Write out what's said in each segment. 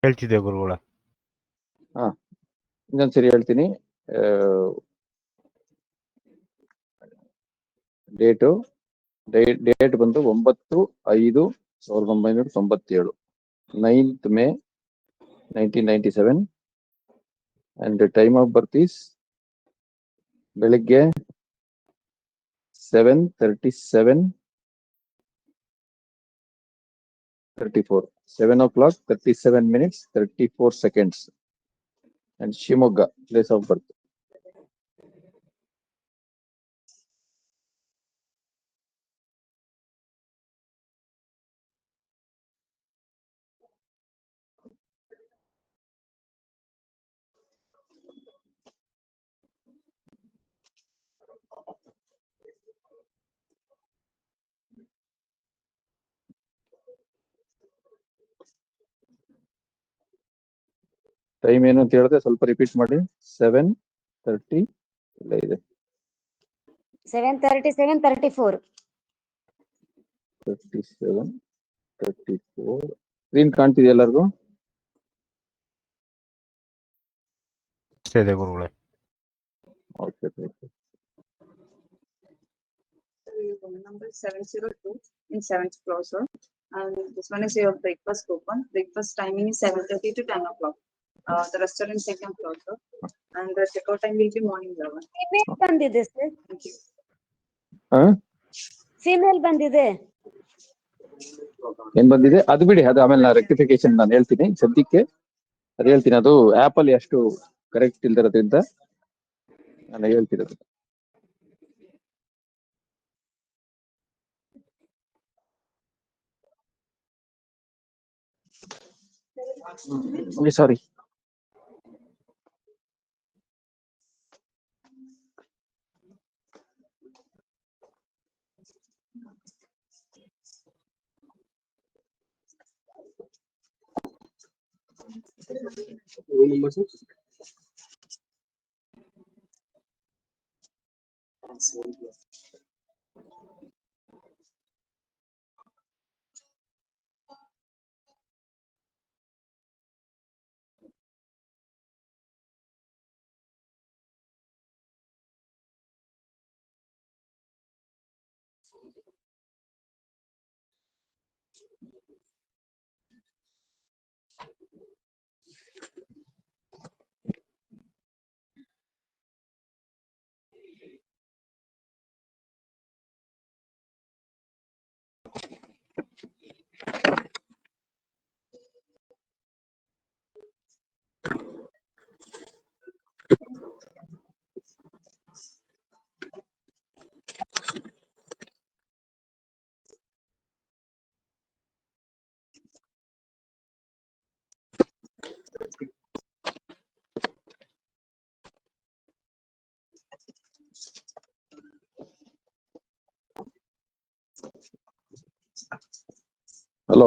ಹೇಳ್ತಿದ್ದೆ ಗುರುಗಳ. ಇನ್ನೊಂದ್ಸರಿ ಹೇಳ್ತೀನಿ. ಡೇಟ್ ಬಂದು 9/5/1997, 9th May 1997, and the time of birth is ಬೆಳಿಗ್ಗೆ 7:37:34, 7:37:34, and Shimogga, place of birth. Time ಏನು ಅಂತ ಹೇಳಿದ್ರೆ ಸ್ವಲ್ಪ ರಿಪೀಟ್ ಮಾಡಿ. 7:30 ಇಲ್ಲ ಇದೆ 7:37:34. 37:34. ಸ್ಕ್ರೀನ್ ಕಾಣ್ತಿದೆ ಎಲ್ಲರಿಗೂ? ಇದೆ ಗುರುಗಳೇ. Okay. Number 702 in 7th floor, sir. And this one is your breakfast coupon. Breakfast timing is 7:30 to 10 o'clock. The restaurant second floor, sir. And the checkout time will be morning 11. Female ಬಂದಿದೆ sir. Thank you. Female ಬಂದಿದೆ. ಏನ್ ಬಂದಿದೆ ಅದು ಬಿಡಿ, ಅದು ಆಮೇಲೆ ನಾ rectification ನಾನು ಹೇಳ್ತೀನಿ. ಸದ್ಯಕ್ಕೆ ಅದು ಹೇಳ್ತೀನಿ, ಅದು ಆಪ್ ಅಲ್ಲಿ ಅಷ್ಟು ಕರೆಕ್ಟ್ ಇಲ್ದಿರೋದ್ರಿಂದ ನಾನು ಹೇಳ್ತಿರೋದು. ಸಾರಿ. ಹಲೋ.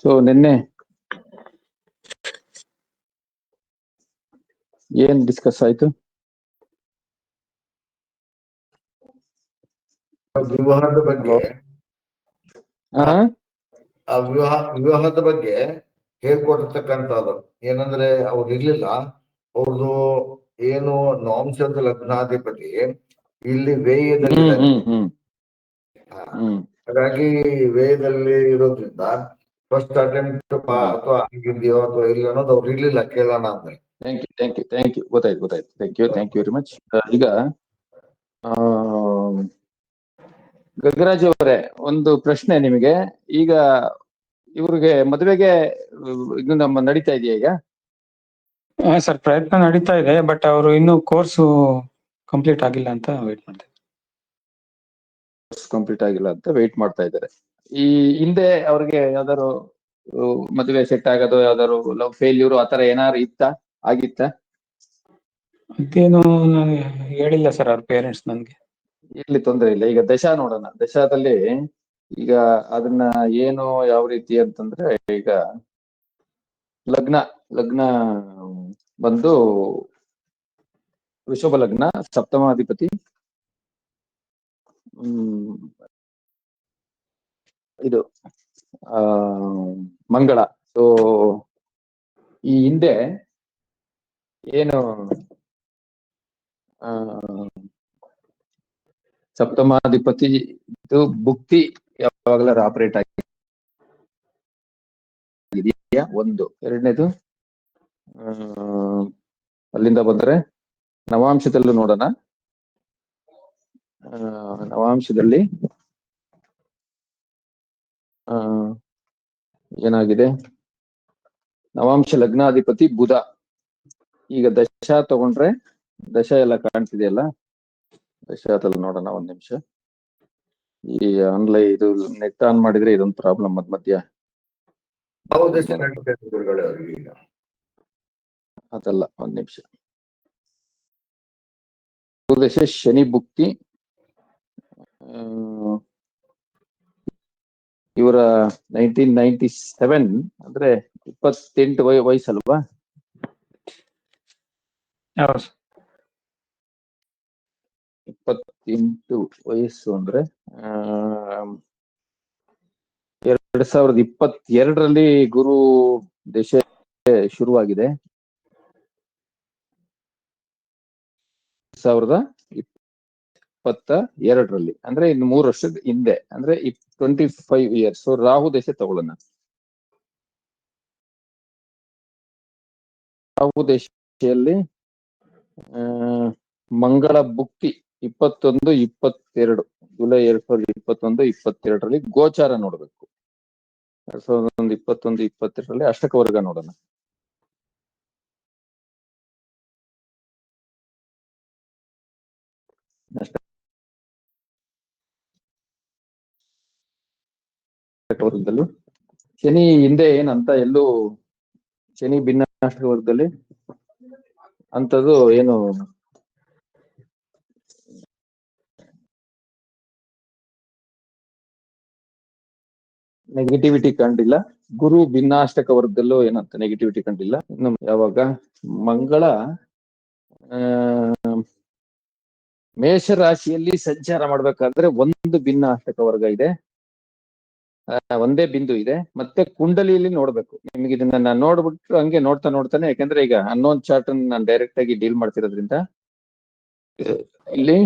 ಸೊ ನಿನ್ನೆ ಏನ್ ಡಿಸ್ಕಸ್ ಆಯ್ತು? ವಿವಾಹದ ಬಗ್ಗೆ ವಿವಾಹದ ಬಗ್ಗೆ ಹೇಳ್ಕೊಟ್ಟಿರ್ತಕ್ಕಂಥದ್ದು ಏನಂದ್ರೆ ಅವ್ರು ಇರ್ಲಿಲ್ಲ. ಅವ್ರದ್ದು ಏನು ನಾಂಶದ ಲಗ್ನಾಧಿಪತಿ ಇಲ್ಲಿ ವೇಯದಲ್ಲಿ ಹಾಗಾಗಿ ವೇಯದಲ್ಲಿ ಇರೋದ್ರಿಂದ ಫಸ್ಟ್ ಅಟೆಂಪ್ಟ್ ಅಥವಾ ಆಗಿದೆಯೋ ಅಥವಾ ಇಲ್ಲ ಅನ್ನೋದು ಅವ್ರು ಇರ್ಲಿಲ್ಲ ಕೇಳೋಣ ಅಂದ್ರೆ. ಥ್ಯಾಂಕ್ ಯು ಗೊತ್ತಾಯ್ತು. Thank you very much. ಈಗ ಗಗರಾಜ್ ಅವರೇ, ಒಂದು ಪ್ರಶ್ನೆ ನಿಮಗೆ. ಈಗ ಇವ್ರಿಗೆ ಮದುವೆಗೆ ಇದು ನಮ್ಮ ನಡೀತಾ ಇದೆಯಾ ಈಗ? ಸರ್, ಪ್ರಯತ್ನ ನಡೀತಾ ಇದೆ, ಬಟ್ ಅವರು ಇನ್ನೂ ಕೋರ್ಸು ಕಂಪ್ಲೀಟ್ ಆಗಿಲ್ಲ ಅಂತ ವೇಟ್ ಮಾಡ್ತಾರೆ. ಕಂಪ್ಲೀಟ್ ಆಗಿಲ್ಲ ಅಂತ ವೇಟ್ ಮಾಡ್ತಾ ಇದ್ದಾರೆ. ಈ ಹಿಂದೆ ಅವ್ರಿಗೆ ಯಾವ್ದಾರು ಮದುವೆ ಸೆಟ್ ಆಗೋದು, ಯಾವ್ದಾರು ಲವ್ ಫೇಲ್ಯೂರ್ ಆತರ ಏನಾರು ಆಗಿತ್ತ? ಅದೇನು ನನಗೆ ಹೇಳಿಲ್ಲ ಸರ್ ಅವ್ರ ಪೇರೆಂಟ್ಸ್ ನನ್ಗೆ. ಇರ್ಲಿ, ತೊಂದ್ರೆ ಇಲ್ಲ. ಈಗ ದಶಾ ನೋಡೋಣ. ದಶಾದಲ್ಲಿ ಈಗ ಅದನ್ನ ಏನು ಯಾವ ರೀತಿ ಅಂತಂದ್ರೆ, ಈಗ ಲಗ್ನ ಬಂದು ವೃಷಭ ಲಗ್ನ, ಸಪ್ತಮಾಧಿಪತಿ ಇದು ಆ ಮಂಗಳ. ಸೊ ಈ ಹಿಂದೆ ಏನು ಆ ಸಪ್ತಮಾಧಿಪತಿ ಇದು ಭುಕ್ತಿ ಯಾವಾಗಲಾರ ಆಪರೇಟ್ ಆಗಿದೆಯಾ ಒಂದು. ಎರಡನೇದು ಅಲ್ಲಿಂದ ಬಂದ್ರೆ ನವಾಂಶದಲ್ಲೂ ನೋಡೋಣ. ನವಾಂಶದಲ್ಲಿ ಏನಾಗಿದೆ, ನವಾಂಶ ಲಗ್ನಾಧಿಪತಿ ಬುಧ. ಈಗ ದಶ ತಗೊಂಡ್ರೆ ದಶ ಎಲ್ಲ ಕಾಣ್ತಿದೆಯಲ್ಲ, ದಶಾದಲ್ಲಿ ನೋಡೋಣ ಒಂದ್ ನಿಮಿಷ. ಈ ಆನ್ಲೈನ್ ಇದು ನೆಟ್ ಆನ್ ಮಾಡಿದ್ರೆ ಇದೊಂದು ಪ್ರಾಬ್ಲಮ್ ಮಧ್ಯ ಮಧ್ಯ. ಯಾವ ದೇಶ ನಡೀತಾ ಇದೆ ಗುರುಗಳೇ ಅವ್ರಿಗೆ ಈಗ? ಅದಲ್ಲ, ಒಂದ್ ನಿಮಿಷ. ದಶ ಶನಿ ಭುಕ್ತಿ. ಇವರ 1997 ಅಂದ್ರೆ 28 ವಯಸ್ಸಲ್ವಾ? 28 ವಯಸ್ಸು ಅಂದ್ರೆ 2022ರಲ್ಲಿ ಗುರು ದಶೆ ಶುರುವಾಗಿದೆ. 2022ರಲ್ಲಿ ಅಂದ್ರೆ ಇನ್ನು 3 ವರ್ಷದ ಹಿಂದೆ, ಅಂದ್ರೆ 25 ಇಯರ್ಸ್. ರಾಹು ದಶೆ ತಗೊಳ್ಳೋಣ. ರಾಹು ದಶೆಯಲ್ಲಿ ಮಂಗಳ ಭುಕ್ತಿ 21-22 ಜುಲೈ 2021-22ರಲ್ಲಿ ಗೋಚಾರ ನೋಡ್ಬೇಕು. 2021-22ರಲ್ಲಿ ಅಷ್ಟಕ ವರ್ಗ ನೋಡೋಣ. ವರ್ಗದಲ್ಲೂ ಶನಿ ಹಿಂದೆ ಏನಂತ ಎಲ್ಲೂ ಶನಿ ಭಿನ್ನಾಷ್ಟಕ ವರ್ಗದಲ್ಲಿ ಅಂತದ್ದು ಏನು ನೆಗೆಟಿವಿಟಿ ಕಂಡಿಲ್ಲ. ಗುರು ಭಿನ್ನಾಷ್ಟಕ ವರ್ಗದಲ್ಲೂ ಏನಂತ ನೆಗೆಟಿವಿಟಿ ಕಂಡಿಲ್ಲ. ಇನ್ನು ಯಾವಾಗ ಮಂಗಳ ಮೇಷರಾಶಿಯಲ್ಲಿ ಸಂಚಾರ ಮಾಡ್ಬೇಕಾದ್ರೆ ಒಂದು ಭಿನ್ನಾಷ್ಟಕ ವರ್ಗ ಇದೆ, ಒಂದೇ ಬಿಂದು ಇದೆ. ಮತ್ತೆ ಕುಂಡಲಿಯಲ್ಲಿ ನೋಡ್ಬೇಕು. ನಿಮ್ಗೆ ಇದನ್ನ ನಾನು ನೋಡ್ಬಿಟ್ಟು ಹಂಗೆ ನೋಡ್ತಾನೆ, ಯಾಕಂದ್ರೆ ಈಗ ಅನ್ನೋನ್ ಚಾರ್ಟ್ ನಾನು ಡೈರೆಕ್ಟ್ ಆಗಿ ಡೀಲ್ ಮಾಡ್ತಿರೋದ್ರಿಂದ ಇಲ್ಲಿ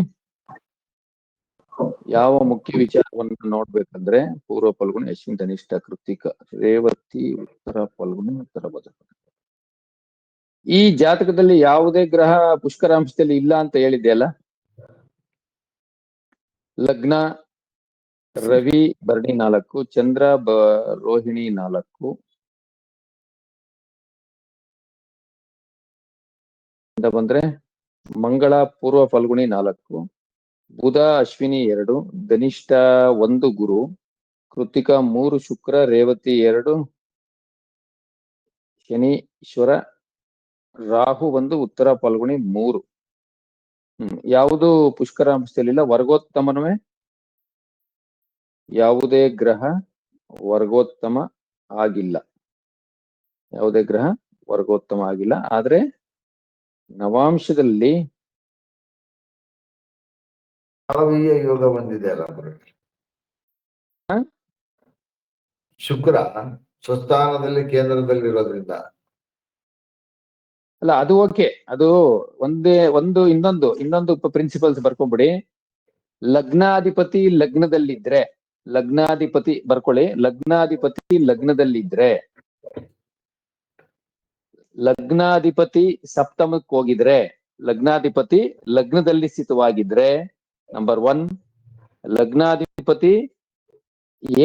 ಯಾವ ಮುಖ್ಯ ವಿಚಾರವನ್ನು ನೋಡ್ಬೇಕಂದ್ರೆ ಪೂರ್ವ ಫಲ್ಗುಣ, ಅಶ್ವಿನಿ, ಧನಿಷ್ಠ, ಕೃತಿಕ, ರೇವತಿ, ಉತ್ತರ ಫಲ್ಗುಣ, ಉತ್ತರ ಭದ್ರ. ಈ ಜಾತಕದಲ್ಲಿ ಯಾವುದೇ ಗ್ರಹ ಪುಷ್ಕರಾಂಶದಲ್ಲಿ ಇಲ್ಲ ಅಂತ ಹೇಳಿದ್ದೆ ಅಲ್ಲ. ಲಗ್ನ ರವಿ ಭರಣಿ 4, ಚಂದ್ರ ರೋಹಿಣಿ 4, ಬಂದ್ರೆ ಮಂಗಳ ಪೂರ್ವ ಫಲ್ಗುಣಿ 4, ಬುಧ ಅಶ್ವಿನಿ 2, ಧನಿಷ್ಠ 1 ಗುರು, ಕೃತಿಕ 3 ಶುಕ್ರ, ರೇವತಿ 2 ಶನೀಶ್ವರ, ರಾಹು 1, ಉತ್ತರ ಫಲ್ಗುಣಿ 3. ಯಾವುದು ಪುಷ್ಕರಾಂಶದಲ್ಲಿಲ್ಲ. ವರ್ಗೋತ್ತಮನವೇ ಯಾವುದೇ ಗ್ರಹ ವರ್ಗೋತ್ತಮ ಆಗಿಲ್ಲ. ಯಾವುದೇ ಗ್ರಹ ವರ್ಗೋತ್ತಮ ಆಗಿಲ್ಲ. ಆದ್ರೆ ನವಾಂಶದಲ್ಲಿ ಮಾಳವೀಯ ಯೋಗ ಬಂದಿದೆ ಅಲ್ಲ ಶುಕ್ರ ಸ್ವಸ್ಥಾನದಲ್ಲಿ ಕೇಂದ್ರದಲ್ಲಿ ಇರೋದ್ರಿಂದ. ಅಲ್ಲ, ಅದು ಓಕೆ. ಅದು ಇನ್ನೊಂದು ಪ್ರಿನ್ಸಿಪಲ್ಸ್ ಬರ್ಕೊಂಡ್ಬಿಡಿ. ಲಗ್ನಾಧಿಪತಿ ಲಗ್ನದಲ್ಲಿದ್ರೆ, ಲಗ್ನಾಧಿಪತಿ ಬರ್ಕೊಳ್ಳಿ, ಲಗ್ನಾಧಿಪತಿ ಲಗ್ನದಲ್ಲಿದ್ರೆ, ಲಗ್ನಾಧಿಪತಿ ಸಪ್ತಮಕ್ಕೆ ಹೋಗಿದ್ರೆ, ಲಗ್ನಾಧಿಪತಿ ಲಗ್ನದಲ್ಲಿ ಸ್ಥಿತವಾಗಿದ್ರೆ ನಂಬರ್ 1, ಲಗ್ನಾಧಿಪತಿ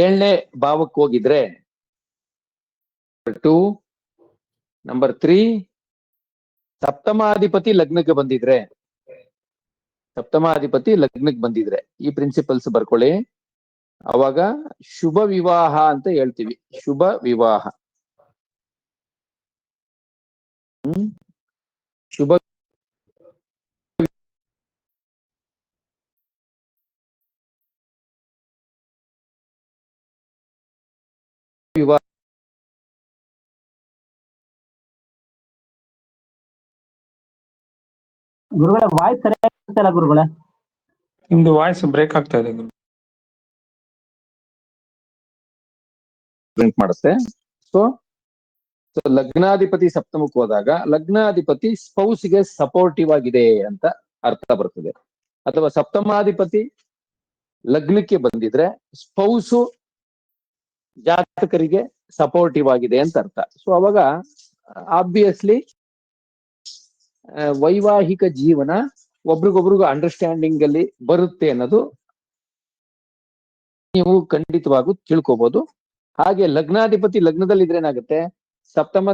7ನೇ ಭಾವಕ್ಕೆ ಹೋಗಿದ್ರೆ ನಂಬರ್ 2, ನಂಬರ್ 3 ಸಪ್ತಮಾಧಿಪತಿ ಲಗ್ನಕ್ಕೆ ಬಂದಿದ್ರೆ, ಈ ಪ್ರಿನ್ಸಿಪಲ್ಸ್ ಬರ್ಕೊಳ್ಳಿ. ಅವಾಗ ಶುಭ ವಿವಾಹ ಅಂತ ಹೇಳ್ತೀವಿ. ಶುಭ ವಿವಾಹ. ಶುಭ ವಿವಾಹ ಗುರುಗಳ ವಾಯ್ಸ್ ಸರಿಯಾಗಿ ಗುರುಗಳ. ನಿಮ್ದು ವಾಯ್ಸ್ ಬ್ರೇಕ್ ಆಗ್ತಾ ಇದೆ ಗುರು. ರಿಪ್ರೆಸೆಂಟ್ ಮಾಡುತ್ತೆ. ಸೊ ಲಗ್ನಾಧಿಪತಿ ಸಪ್ತಮಕ್ಕೆ ಹೋದಾಗ ಲಗ್ನಾಧಿಪತಿ ಸ್ಪೌಸ್ಗೆ ಸಪೋರ್ಟಿವ್ ಆಗಿದೆ ಅಂತ ಅರ್ಥ ಬರ್ತದೆ. ಅಥವಾ ಸಪ್ತಮಾಧಿಪತಿ ಲಗ್ನಕ್ಕೆ ಬಂದಿದ್ರೆ ಸ್ಪೌಸು ಜಾತಕರಿಗೆ ಸಪೋರ್ಟಿವ್ ಆಗಿದೆ ಅಂತ ಅರ್ಥ. ಸೊ ಅವಾಗ ಆಬ್ವಿಯಸ್ಲಿ ವೈವಾಹಿಕ ಜೀವನ ಒಬ್ರಿಗೊಬ್ರಿಗೂ ಅಂಡರ್ಸ್ಟ್ಯಾಂಡಿಂಗ್ ಅಲ್ಲಿ ಬರುತ್ತೆ ಅನ್ನೋದು ನೀವು ಖಂಡಿತವಾಗೂ ತಿಳ್ಕೊಬಹುದು. ಹಾಗೆ ಲಗ್ನಾಧಿಪತಿ ಲಗ್ನದಲ್ಲಿ ಇದ್ರೆ ಏನಾಗುತ್ತೆ, ಸಪ್ತಮ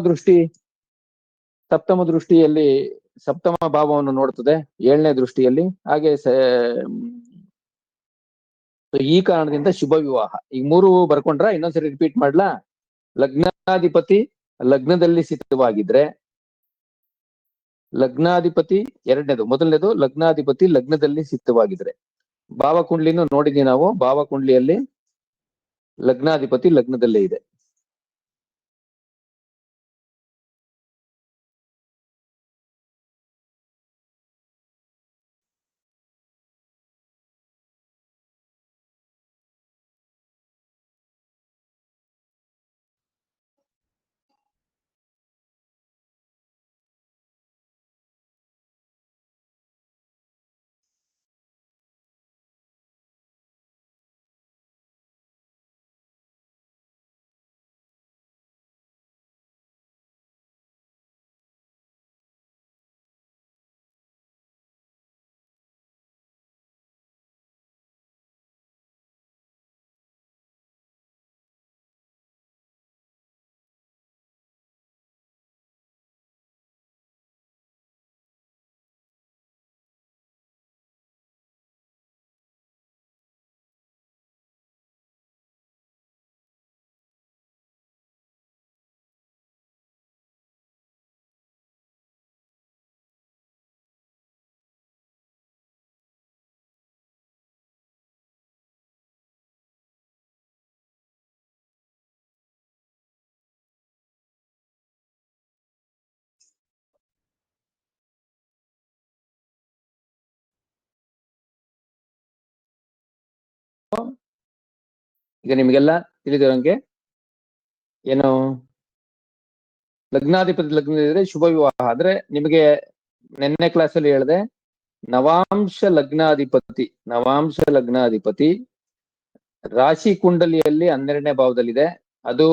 ದೃಷ್ಟಿಯಲ್ಲಿ ಸಪ್ತಮ ಭಾವವನ್ನು ನೋಡ್ತದೆ 7ನೇ ದೃಷ್ಟಿಯಲ್ಲಿ. ಹಾಗೆ ಈ ಕಾರಣದಿಂದ ಶುಭ ವಿವಾಹ. ಈಗ 3 ಬರ್ಕೊಂಡ್ರ ಇನ್ನೊಂದ್ಸರಿ ರಿಪೀಟ್ ಮಾಡ್ಲಾ. ಲಗ್ನಾಧಿಪತಿ ಲಗ್ನದಲ್ಲಿ ಸ್ಥಿತವಾಗಿದ್ರೆ, ಲಗ್ನಾಧಿಪತಿ ಮೊದಲನೇದು ಲಗ್ನಾಧಿಪತಿ ಲಗ್ನದಲ್ಲಿ ಸ್ಥಿತವಾಗಿದ್ರೆ, ಭಾವಕುಂಡ್ಲಿನೂ ನೋಡಿದೀವಿ ನಾವು. ಭಾವಕುಂಡ್ಲಿಯಲ್ಲಿ ಲಗ್ನಾಧಿಪತಿ ಲಗ್ನದಲ್ಲೇ ಇದೆ. ಈಗ ನಿಮ್ಗೆಲ್ಲ ತಿಳಿದಿರೋಂಗೆ ಏನು, ಲಗ್ನಾಧಿಪತಿ ಲಗ್ನದಿದ್ರೆ ಶುಭ ವಿವಾಹ. ಆದ್ರೆ ನಿಮಗೆ ನೆನ್ನೆ ಕ್ಲಾಸಲ್ಲಿ ಹೇಳಿದೆ, ನವಾಂಶ ಲಗ್ನಾಧಿಪತಿ ರಾಶಿ ಕುಂಡಲಿಯಲ್ಲಿ 12ನೇ ಭಾವದಲ್ಲಿದೆ. ಅದು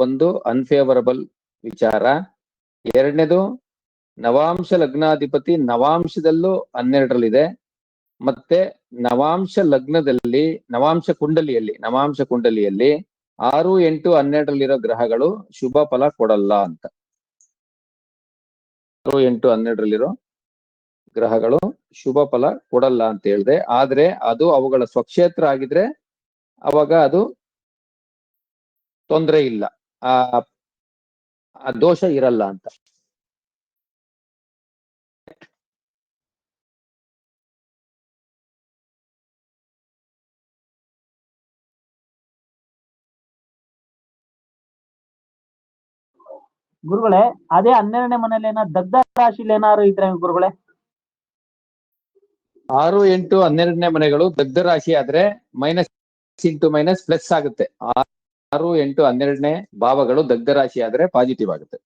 ಒಂದು ಅನ್ಫೇವರಬಲ್ ವಿಚಾರ. ಎರಡನೇದು, ನವಾಂಶ ಲಗ್ನಾಧಿಪತಿ ನವಾಂಶದಲ್ಲೂ 12ರಲ್ಲಿದೆ. ಮತ್ತೆ ನವಾಂಶ ಕುಂಡಲಿಯಲ್ಲಿ 6, 8, 12ರಲ್ಲಿರೋ ಗ್ರಹಗಳು ಶುಭ ಫಲ ಕೊಡಲ್ಲ ಅಂತ. 6, 8, 12ರಲ್ಲಿರೋ ಗ್ರಹಗಳು ಶುಭ ಫಲ ಕೊಡಲ್ಲ ಅಂತ ಹೇಳಿದೆ. ಆದ್ರೆ ಅದು ಅವುಗಳ ಸ್ವಕ್ಷೇತ್ರ ಆಗಿದ್ರೆ ಅವಾಗ ಅದು ತೊಂದರೆ ಇಲ್ಲ, ಆ ದೋಷ ಇರಲ್ಲ ಅಂತ. ಗುರುಗಳೇ, ಅದೇ 12ನೇ ಮನೇಲಿ ದಗ್ಧ ರಾಶಿಲಿ ಏನಾದ್ರು ಇದ್ರೆ ಗುರುಗಳೇ? 6, 8, 12ನೇ ಮನೆಗಳು ದಗ್ಧ ರಾಶಿ ಆದ್ರೆ -× ಪ್ಲಸ್ ಆಗುತ್ತೆ. 6, 8, 12ನೇ ಭಾವಗಳು ದಗ್ಧ ರಾಶಿ ಆದ್ರೆ ಪಾಸಿಟಿವ್ ಆಗುತ್ತೆ.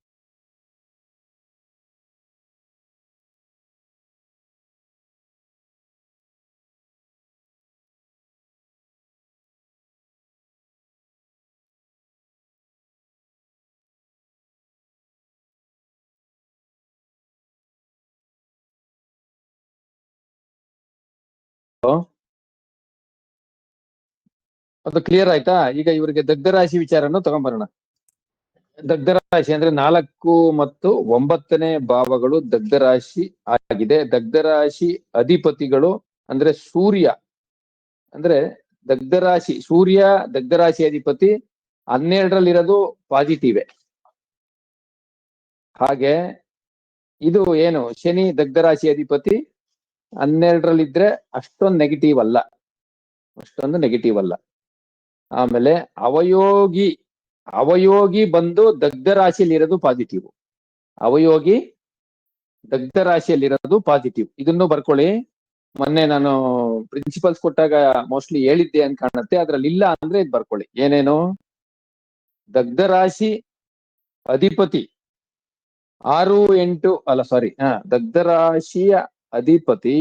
ಅದು ಕ್ಲಿಯರ್ ಆಯ್ತಾ? ಈಗ ಇವರಿಗೆ ದಗ್ಧ ರಾಶಿ ವಿಚಾರನ್ನು ತಗೊಂಡ್ಬರೋಣ. ದಗ್ಧ ರಾಶಿ ಅಂದ್ರೆ 4 ಮತ್ತು 9ನೇ ಭಾವಗಳು ದಗ್ಧ ರಾಶಿ ಆಗಿದೆ. ದಗ್ಧ ರಾಶಿ ಅಧಿಪತಿಗಳು ಅಂದ್ರೆ ಸೂರ್ಯ, ಅಂದ್ರೆ ಸೂರ್ಯ ದಗ್ಧ ರಾಶಿ ಅಧಿಪತಿ 12ರಲ್ಲಿರೋದು ಪಾಸಿಟಿವ್. ಹಾಗೆ ಇದು ಏನು, ಶನಿ ದಗ್ಧ ರಾಶಿ ಅಧಿಪತಿ 12ರಲ್ಲಿದ್ರೆ ಅಷ್ಟೊಂದು ನೆಗೆಟಿವ್ ಅಲ್ಲ. ಆಮೇಲೆ ಅವಯೋಗಿ ಬಂದು ದಗ್ಧ ರಾಶಿಯಲ್ಲಿರೋದು ಪಾಸಿಟಿವ್. ದಗ್ಧ ರಾಶಿಯಲ್ಲಿರೋದು ಪಾಸಿಟಿವ್. ಇದನ್ನು ಬರ್ಕೊಳ್ಳಿ. ಮೊನ್ನೆ ನಾನು ಪ್ರಿನ್ಸಿಪಲ್ಸ್ ಕೊಟ್ಟಾಗ ಮೋಸ್ಟ್ಲಿ ಹೇಳಿದ್ದೆ ಅಂತ ಕಾಣುತ್ತೆ. ಅದ್ರಲ್ಲಿ ಇಲ್ಲ ಅಂದ್ರೆ ಇದು ಬರ್ಕೊಳ್ಳಿ. ಏನೇನು, ದಗ್ಧ ರಾಶಿ ಅಧಿಪತಿ 6, 8 ಅಲ್ಲ ಸಾರಿ ದಗ್ಧ ರಾಶಿಯ ಅಧಿಪತಿ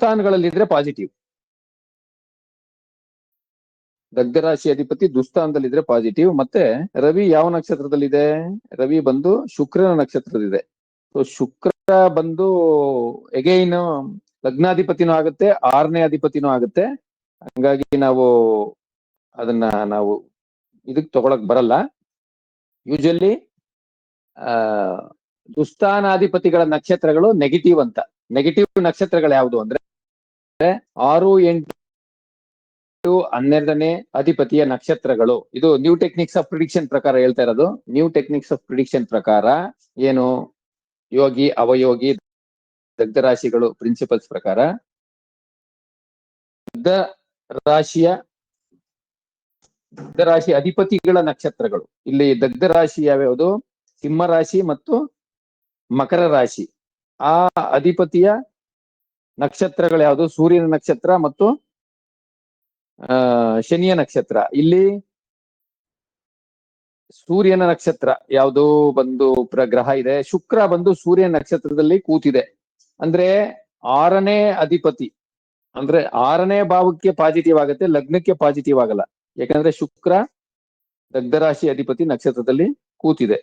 ಸ್ಥಾನಗಳಲ್ಲಿದ್ರೆ ಪಾಸಿಟಿವ್. ದಗ್ಧ ರಾಶಿ ಅಧಿಪತಿ ದುಸ್ಥಾನದಲ್ಲಿದ್ರೆ ಪಾಸಿಟಿವ್. ಮತ್ತೆ ರವಿ ಯಾವ ನಕ್ಷತ್ರದಲ್ಲಿದೆ? ರವಿ ಬಂದು ಶುಕ್ರನ ನಕ್ಷತ್ರದಲ್ಲಿದೆ. ಸೊ ಶುಕ್ರ ಬಂದು ಎಗೈನ್ ಲಗ್ನಾಧಿಪತಿನೂ ಆಗುತ್ತೆ, 6ನೇ ಅಧಿಪತಿನೂ ಆಗುತ್ತೆ. ಹಂಗಾಗಿ ಅದನ್ನ ನಾವು ಇದಕ್ ತಗೊಳಕ್ ಬರಲ್ಲ. ಯೂಶಲಿ ದುಸ್ಥಾನಾಧಿಪತಿಗಳ ನಕ್ಷತ್ರಗಳು ನೆಗೆಟಿವ್ ಅಂತ. ನೆಗೆಟಿವ್ ನಕ್ಷತ್ರಗಳು ಯಾವುದು ಅಂದ್ರೆ 6, 8, 12ನೇ ಅಧಿಪತಿಯ ನಕ್ಷತ್ರಗಳು. ಇದು ನ್ಯೂ ಟೆಕ್ನಿಕ್ಸ್ ಆಫ್ ಪ್ರಿಡಿಕ್ಷನ್ ಪ್ರಕಾರ ಹೇಳ್ತಾ ಇರೋದು. ನ್ಯೂ ಟೆಕ್ನಿಕ್ಸ್ ಆಫ್ ಪ್ರಿಡಿಕ್ಷನ್ ಪ್ರಕಾರ ಏನು ಯೋಗಿ, ಅವಯೋಗಿ, ದಗ್ಧ ರಾಶಿಗಳು ಪ್ರಿನ್ಸಿಪಲ್ಸ್ ಪ್ರಕಾರ ದಗ್ಧ ರಾಶಿ ಅಧಿಪತಿಗಳ ನಕ್ಷತ್ರಗಳು. ಇಲ್ಲಿ ದಗ್ಧ ರಾಶಿ ಯಾವ್ಯಾವುದು? ಸಿಂಹ ರಾಶಿ ಮತ್ತು ಮಕರ ರಾಶಿ. ಆ ಅಧಿಪತಿಯ ನಕ್ಷತ್ರಗಳು ಯಾವುದು? ಸೂರ್ಯನ ನಕ್ಷತ್ರ ಮತ್ತು ಶನಿಯ ನಕ್ಷತ್ರ. ಇಲ್ಲಿ ಸೂರ್ಯನ ನಕ್ಷತ್ರ ಯಾವುದು ಬಂದು ಗ್ರಹ ಇದೆ. ಶುಕ್ರ ಬಂದು ಸೂರ್ಯನ ನಕ್ಷತ್ರದಲ್ಲಿ ಕೂತಿದೆ. ಅಂದ್ರೆ 6ನೇ ಅಧಿಪತಿ ಅಂದ್ರೆ 6ನೇ ಭಾವಕ್ಕೆ ಪಾಸಿಟಿವ್ ಆಗುತ್ತೆ, ಲಗ್ನಕ್ಕೆ ಪಾಸಿಟಿವ್ ಆಗಲ್ಲ. ಯಾಕಂದ್ರೆ ಶುಕ್ರ ದಗ್ಧ ರಾಶಿ ಅಧಿಪತಿ ನಕ್ಷತ್ರದಲ್ಲಿ ಕೂತಿದೆ.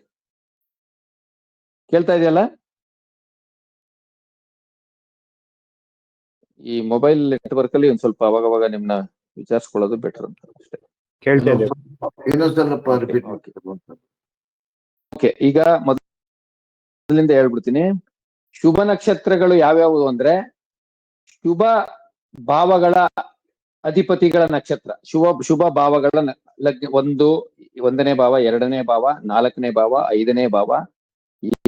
ಕೇಳ್ತಾ ಇದೆಯಲ್ಲ? ಈ ಮೊಬೈಲ್ ನೆಟ್ವರ್ಕ್ ಅಲ್ಲಿ ಒಂದ್ ಸ್ವಲ್ಪ ಅವಾಗವಾಗ ನಿಮ್ನ ವಿಚಾರಿಸ್ಕೊಳ್ಳೋದು ಬೆಟರ್ ಅಂತ ಅಷ್ಟೇ. ಕೇಳ್ತಾ ಇದೆ. ಇನ್ನೊಂದ್ಸಲ ರಿಪೀಟ್ Okay. ಓಕೆ, ಈಗ ಮೊದಲಿಂದ ಹೇಳ್ಬಿಡ್ತೀನಿ. ಶುಭ ನಕ್ಷತ್ರಗಳು ಯಾವ್ಯಾವು ಅಂದ್ರೆ ಶುಭ ಭಾವಗಳ ಅಧಿಪತಿಗಳ ನಕ್ಷತ್ರ. ಶುಭ ಭಾವಗಳ 1ನೇ ಭಾವ, 2ನೇ ಭಾವ, 4ನೇ ಭಾವ, 5ನೇ ಭಾವ,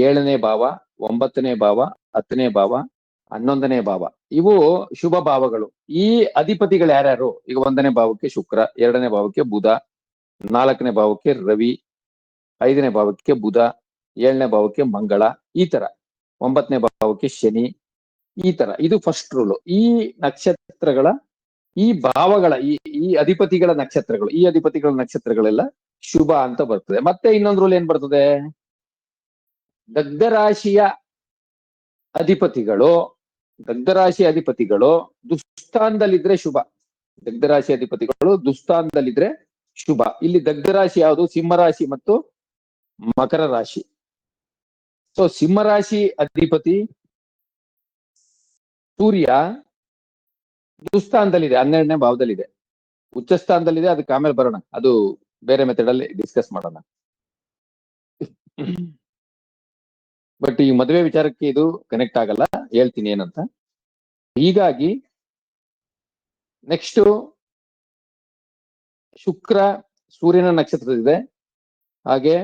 7ನೇ ಭಾವ, 9ನೇ ಭಾವ, 10ನೇ ಭಾವ, 11ನೇ ಭಾವ. ಇವು ಶುಭ ಭಾವಗಳು. ಈ ಅಧಿಪತಿಗಳು ಯಾರ್ಯಾರು? ಈಗ 1ನೇ ಭಾವಕ್ಕೆ ಶುಕ್ರ, 2ನೇ ಭಾವಕ್ಕೆ ಬುಧ, 4ನೇ ಭಾವಕ್ಕೆ ರವಿ, 5ನೇ ಭಾವಕ್ಕೆ ಬುಧ, 7ನೇ ಭಾವಕ್ಕೆ ಮಂಗಳ, ಈ ತರ 9ನೇ ಭಾವಕ್ಕೆ ಶನಿ, ಈ ತರ. ಇದು ಫಸ್ಟ್ ರೂಲ್. ಈ ನಕ್ಷತ್ರಗಳ ಈ ಭಾವಗಳ ಈ ಅಧಿಪತಿಗಳ ನಕ್ಷತ್ರಗಳೆಲ್ಲ ಶುಭ ಅಂತ ಬರ್ತದೆ. ಮತ್ತೆ ಇನ್ನೊಂದು ರೂಲ್ ಏನ್ ಬರ್ತದೆ? ದಗ್ಧ ರಾಶಿ ಅಧಿಪತಿಗಳು ದುಸ್ಥಾನದಲ್ಲಿದ್ರೆ ಶುಭ. ದಗ್ಧ ರಾಶಿ ಅಧಿಪತಿಗಳು ದುಸ್ಥಾನದಲ್ಲಿದ್ರೆ ಶುಭ. ಇಲ್ಲಿ ದಗ್ಧ ರಾಶಿ ಯಾವುದು? ಸಿಂಹರಾಶಿ ಮತ್ತು ಮಕರ ರಾಶಿ. ಸೊ ಸಿಂಹರಾಶಿ ಅಧಿಪತಿ ಸೂರ್ಯ ದುಸ್ಥಾನದಲ್ಲಿದೆ, 12ನೇ ಭಾವದಲ್ಲಿದೆ, ಉಚ್ಚ ಸ್ಥಾನದಲ್ಲಿದೆ. ಅದಕ್ಕೆ ಆಮೇಲೆ ಬರೋಣ, ಅದು ಬೇರೆ ಮೆಥಡ್ ಅಲ್ಲಿ ಡಿಸ್ಕಸ್ ಮಾಡೋಣ. ಬಟ್ ಈ ಮದುವೆ ವಿಚಾರಕ್ಕೆ ಇದು ಕನೆಕ್ಟ್ ಆಗಲ್ಲ, ಹೇಳ್ತೀನಿ ಏನಂತ. ಹೀಗಾಗಿ ನೆಕ್ಸ್ಟ್ ಶುಕ್ರ ಸೂರ್ಯನ ನಕ್ಷತ್ರದಿದೆ, ಹಾಗೆ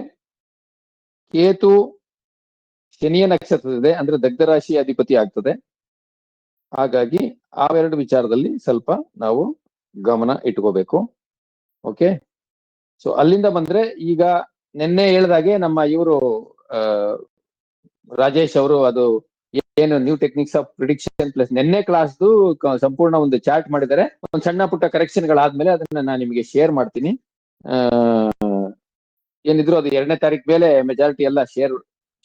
ಕೇತು ಶನಿಯ ನಕ್ಷತ್ರದಿದೆ, ಅಂದ್ರೆ ದಗ್ಧ ರಾಶಿ ಅಧಿಪತಿ ಆಗ್ತದೆ. ಹಾಗಾಗಿ ಅವೆರಡು ವಿಚಾರದಲ್ಲಿ ಸ್ವಲ್ಪ ನಾವು ಗಮನ ಇಟ್ಕೋಬೇಕು. ಓಕೆ, ಸೊ ಅಲ್ಲಿಂದ ಬಂದ್ರೆ ಈಗ ನಿನ್ನೆ ಹೇಳ್ದಾಗೆ ನಮ್ಮ ಇವರು ರಾಜೇಶ್ ಅವರು ಅದು ಏನು new techniques of prediction plus ನಿನ್ನೆ ಕ್ಲಾಸ್ದು ಸಂಪೂರ್ಣ ಒಂದು ಚಾರ್ಟ್ ಮಾಡಿದ್ದಾರೆ. ಒಂದು ಸಣ್ಣ ಪುಟ್ಟ ಕರೆಕ್ಷನ್ ಗಳಾದ್ಮೇಲೆ ಅದನ್ನ ನಾನು ನಿಮಗೆ ಶೇರ್ ಮಾಡ್ತೀನಿ. ಏನಿದ್ರು ಅದು 2ನೇ ತಾರೀಕು ಮೇಲೆ ಮೆಜಾರಿಟಿ ಎಲ್ಲ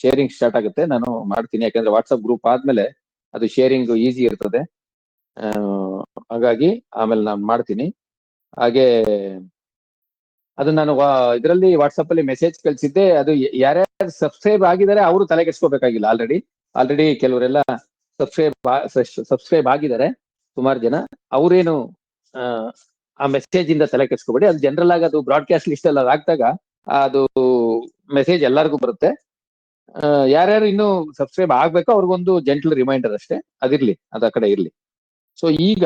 ಶೇರಿಂಗ್ ಸ್ಟಾರ್ಟ್ ಆಗುತ್ತೆ. ನಾನು ಮಾಡ್ತೀನಿ, ಯಾಕಂದ್ರೆ ವಾಟ್ಸ್ಆಪ್ ಗ್ರೂಪ್ ಆದ್ಮೇಲೆ ಅದು ಶೇರಿಂಗ್ ಈಸಿ ಇರ್ತದೆ. ಹಾಗಾಗಿ ಆಮೇಲೆ ನಾನು ಮಾಡ್ತೀನಿ. ಹಾಗೆ ಅದು ನಾನು ಇದರಲ್ಲಿ ವಾಟ್ಸಪ್ ಅಲ್ಲಿ ಮೆಸೇಜ್ ಕಳಿಸಿದ್ದೆ. ಅದು ಯಾರ್ಯಾರು ಸಬ್ಸ್ಕ್ರೈಬ್ ಆಗಿದ್ದಾರೆ ಅವರು ತಲೆ ಕೆಡಿಸ್ಕೋಬೇಕಾಗಿಲ್ಲ. ಆಲ್ರೆಡಿ ಕೆಲವರೆಲ್ಲ ಸಬ್ಸ್ಕ್ರೈಬ್ ಆಗಿದ್ದಾರೆ ಸುಮಾರು ಜನ. ಅವರೇನು ಆ ಮೆಸೇಜ್ ಇಂದ ತಲೆ ಕೆಡಿಸ್ಕೋಬೇಡಿ. ಅದು ಜನರಲ್ ಆಗಿ ಅದು ಬ್ರಾಡ್ಕಾಸ್ಟ್ ಲಿಸ್ಟ್ ಅಲ್ಲಿ ಹಾಕಿದಾಗ ಅದು ಮೆಸೇಜ್ ಎಲ್ಲರಿಗೂ ಬರುತ್ತೆ. ಯಾರ್ಯಾರು ಇನ್ನು ಸಬ್ಸ್ಕ್ರೈಬ್ ಆಗ್ಬೇಕೋ ಅವ್ರಿಗೊಂದು ಜೆಂಟಲ್ ರಿಮೈಂಡರ್ ಅಷ್ಟೇ, ಅದಿರ್ಲಿ, ಅದ ಕಡೆ ಇರ್ಲಿ. ಸೊ ಈಗ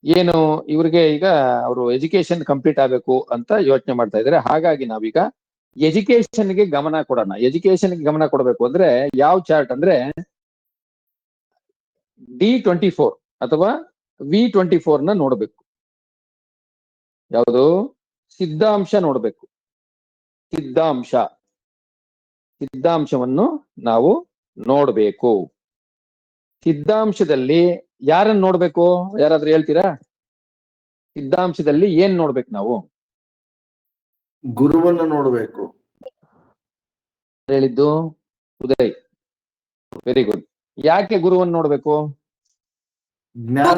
ಏನು ಇವ್ರಿಗೆ ಈಗ ಅವರು ಎಜುಕೇಶನ್ ಕಂಪ್ಲೀಟ್ ಆಗ್ಬೇಕು ಅಂತ ಯೋಚನೆ ಮಾಡ್ತಾ ಇದ್ದಾರೆ. ಹಾಗಾಗಿ ನಾವೀಗ ಎಜುಕೇಶನ್ಗೆ ಗಮನ ಕೊಡೋಣ. ಎಜುಕೇಶನ್ಗೆ ಗಮನ ಕೊಡಬೇಕು ಅಂದ್ರೆ ಯಾವ ಚಾರ್ಟ್ ಅಂದ್ರೆ D24 ಅಥವಾ V24 ನ ನೋಡ್ಬೇಕು. ಯಾವುದು? ಸಿದ್ಧಾಂಶ ನೋಡ್ಬೇಕು. ಸಿದ್ಧಾಂಶವನ್ನು ನಾವು ನೋಡ್ಬೇಕು. ಸಿದ್ಧಾಂಶದಲ್ಲಿ ಯಾರನ್ನು ನೋಡ್ಬೇಕು? ಯಾರಾದ್ರೂ ಹೇಳ್ತೀರಾ? ಸಿದ್ಧಾಂಶದಲ್ಲಿ ಏನ್ ನೋಡ್ಬೇಕು ನಾವು? ಗುರುವನ್ನ ನೋಡ್ಬೇಕು. ಹೇಳಿದ್ದು ಉದಯ್, ವೆರಿ ಗುಡ್. ಯಾಕೆ ಗುರುವನ್ನು ನೋಡ್ಬೇಕು? ಜ್ಞಾನ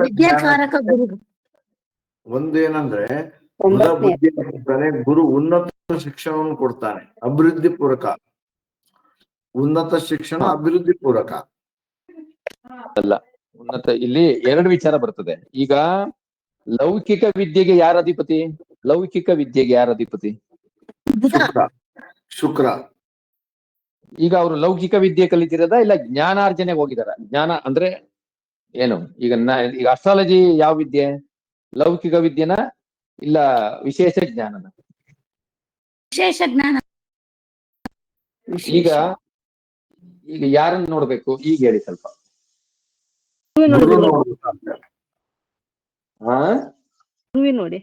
ವಿದ್ಯಾಕಾರಕ ಗುರು. ಒಂದೇನಂದ್ರೆ ಬುಧ ಬುದ್ಧಿ ಕೊಡ್ತಾನೆ, ಗುರು ಉನ್ನತ ಶಿಕ್ಷಣವನ್ನು ಕೊಡ್ತಾನೆ, ಅಭಿವೃದ್ಧಿ ಪೂರಕ. ಉನ್ನತ ಶಿಕ್ಷಣ ಅಭಿವೃದ್ಧಿ ಪೂರಕ ಅಲ್ಲ. ಉನ್ನತ ಇಲ್ಲಿ ಎರಡು ವಿಚಾರ ಬರ್ತದೆ. ಈಗ ಲೌಕಿಕ ವಿದ್ಯೆಗೆ ಯಾರ ಅಧಿಪತಿ? ಲೌಕಿಕ ವಿದ್ಯೆಗೆ ಯಾರ ಅಧಿಪತಿ? ಶುಕ್ರ. ಈಗ ಅವರು ಲೌಕಿಕ ವಿದ್ಯೆ ಕಲಿತಿರೋದ ಇಲ್ಲ ಜ್ಞಾನಾರ್ಜನೆಗೆ ಹೋಗಿದಾರ? ಜ್ಞಾನ ಅಂದ್ರೆ ಏನು? ಈಗ ಅಸ್ಟ್ರಾಲಜಿ ಯಾವ ವಿದ್ಯೆ? ಲೌಕಿಕ ವಿದ್ಯೆನ ಇಲ್ಲ ವಿಶೇಷ ಜ್ಞಾನನ? ವಿಶೇಷ ಜ್ಞಾನ. ಈಗ ಈಗ ಯಾರನ್ನ ನೋಡ್ಬೇಕು ಈಗ ಹೇಳಿ ಸ್ವಲ್ಪ. ಗುರು ನೋಡ್ಬೇಕಂತೆ. ಹಾ, ನೋಡಿ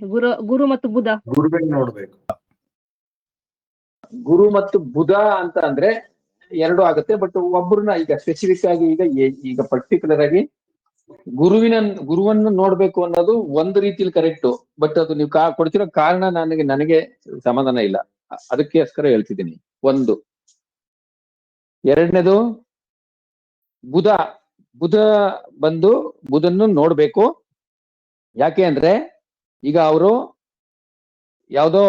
ಗುರು ಮತ್ತು ಬುಧ. ಗುರುವಿನ ನೋಡ್ಬೇಕು. ಗುರು ಮತ್ತು ಬುಧ ಅಂತ ಅಂದ್ರೆ ಎರಡು ಆಗುತ್ತೆ. ಬಟ್ ಒಬ್ಬರನ್ನ ಈಗ ಸ್ಪೆಸಿಫಿಕ್ ಆಗಿ ಈಗ ಪರ್ಟಿಕ್ಯುಲರ್ ಆಗಿ ಗುರುವನ್ನು ನೋಡ್ಬೇಕು ಅನ್ನೋದು ಒಂದು ರೀತಿಲಿ ಕರೆಕ್ಟ್. ಬಟ್ ಅದು ನೀವು ಕೊಡ್ತಿರೋ ಕಾರಣ ನನಗೆ ಸಮಾಧಾನ ಇಲ್ಲ. ಅದಕ್ಕೋಸ್ಕರ ಹೇಳ್ತಿದ್ದೀನಿ. ಒಂದು. ಎರಡನೇದು ಬುಧ ಬಂದು ಬುಧನ್ನು ನೋಡ್ಬೇಕು. ಯಾಕೆ ಅಂದ್ರೆ ಈಗ ಅವರು ಯಾವುದೋ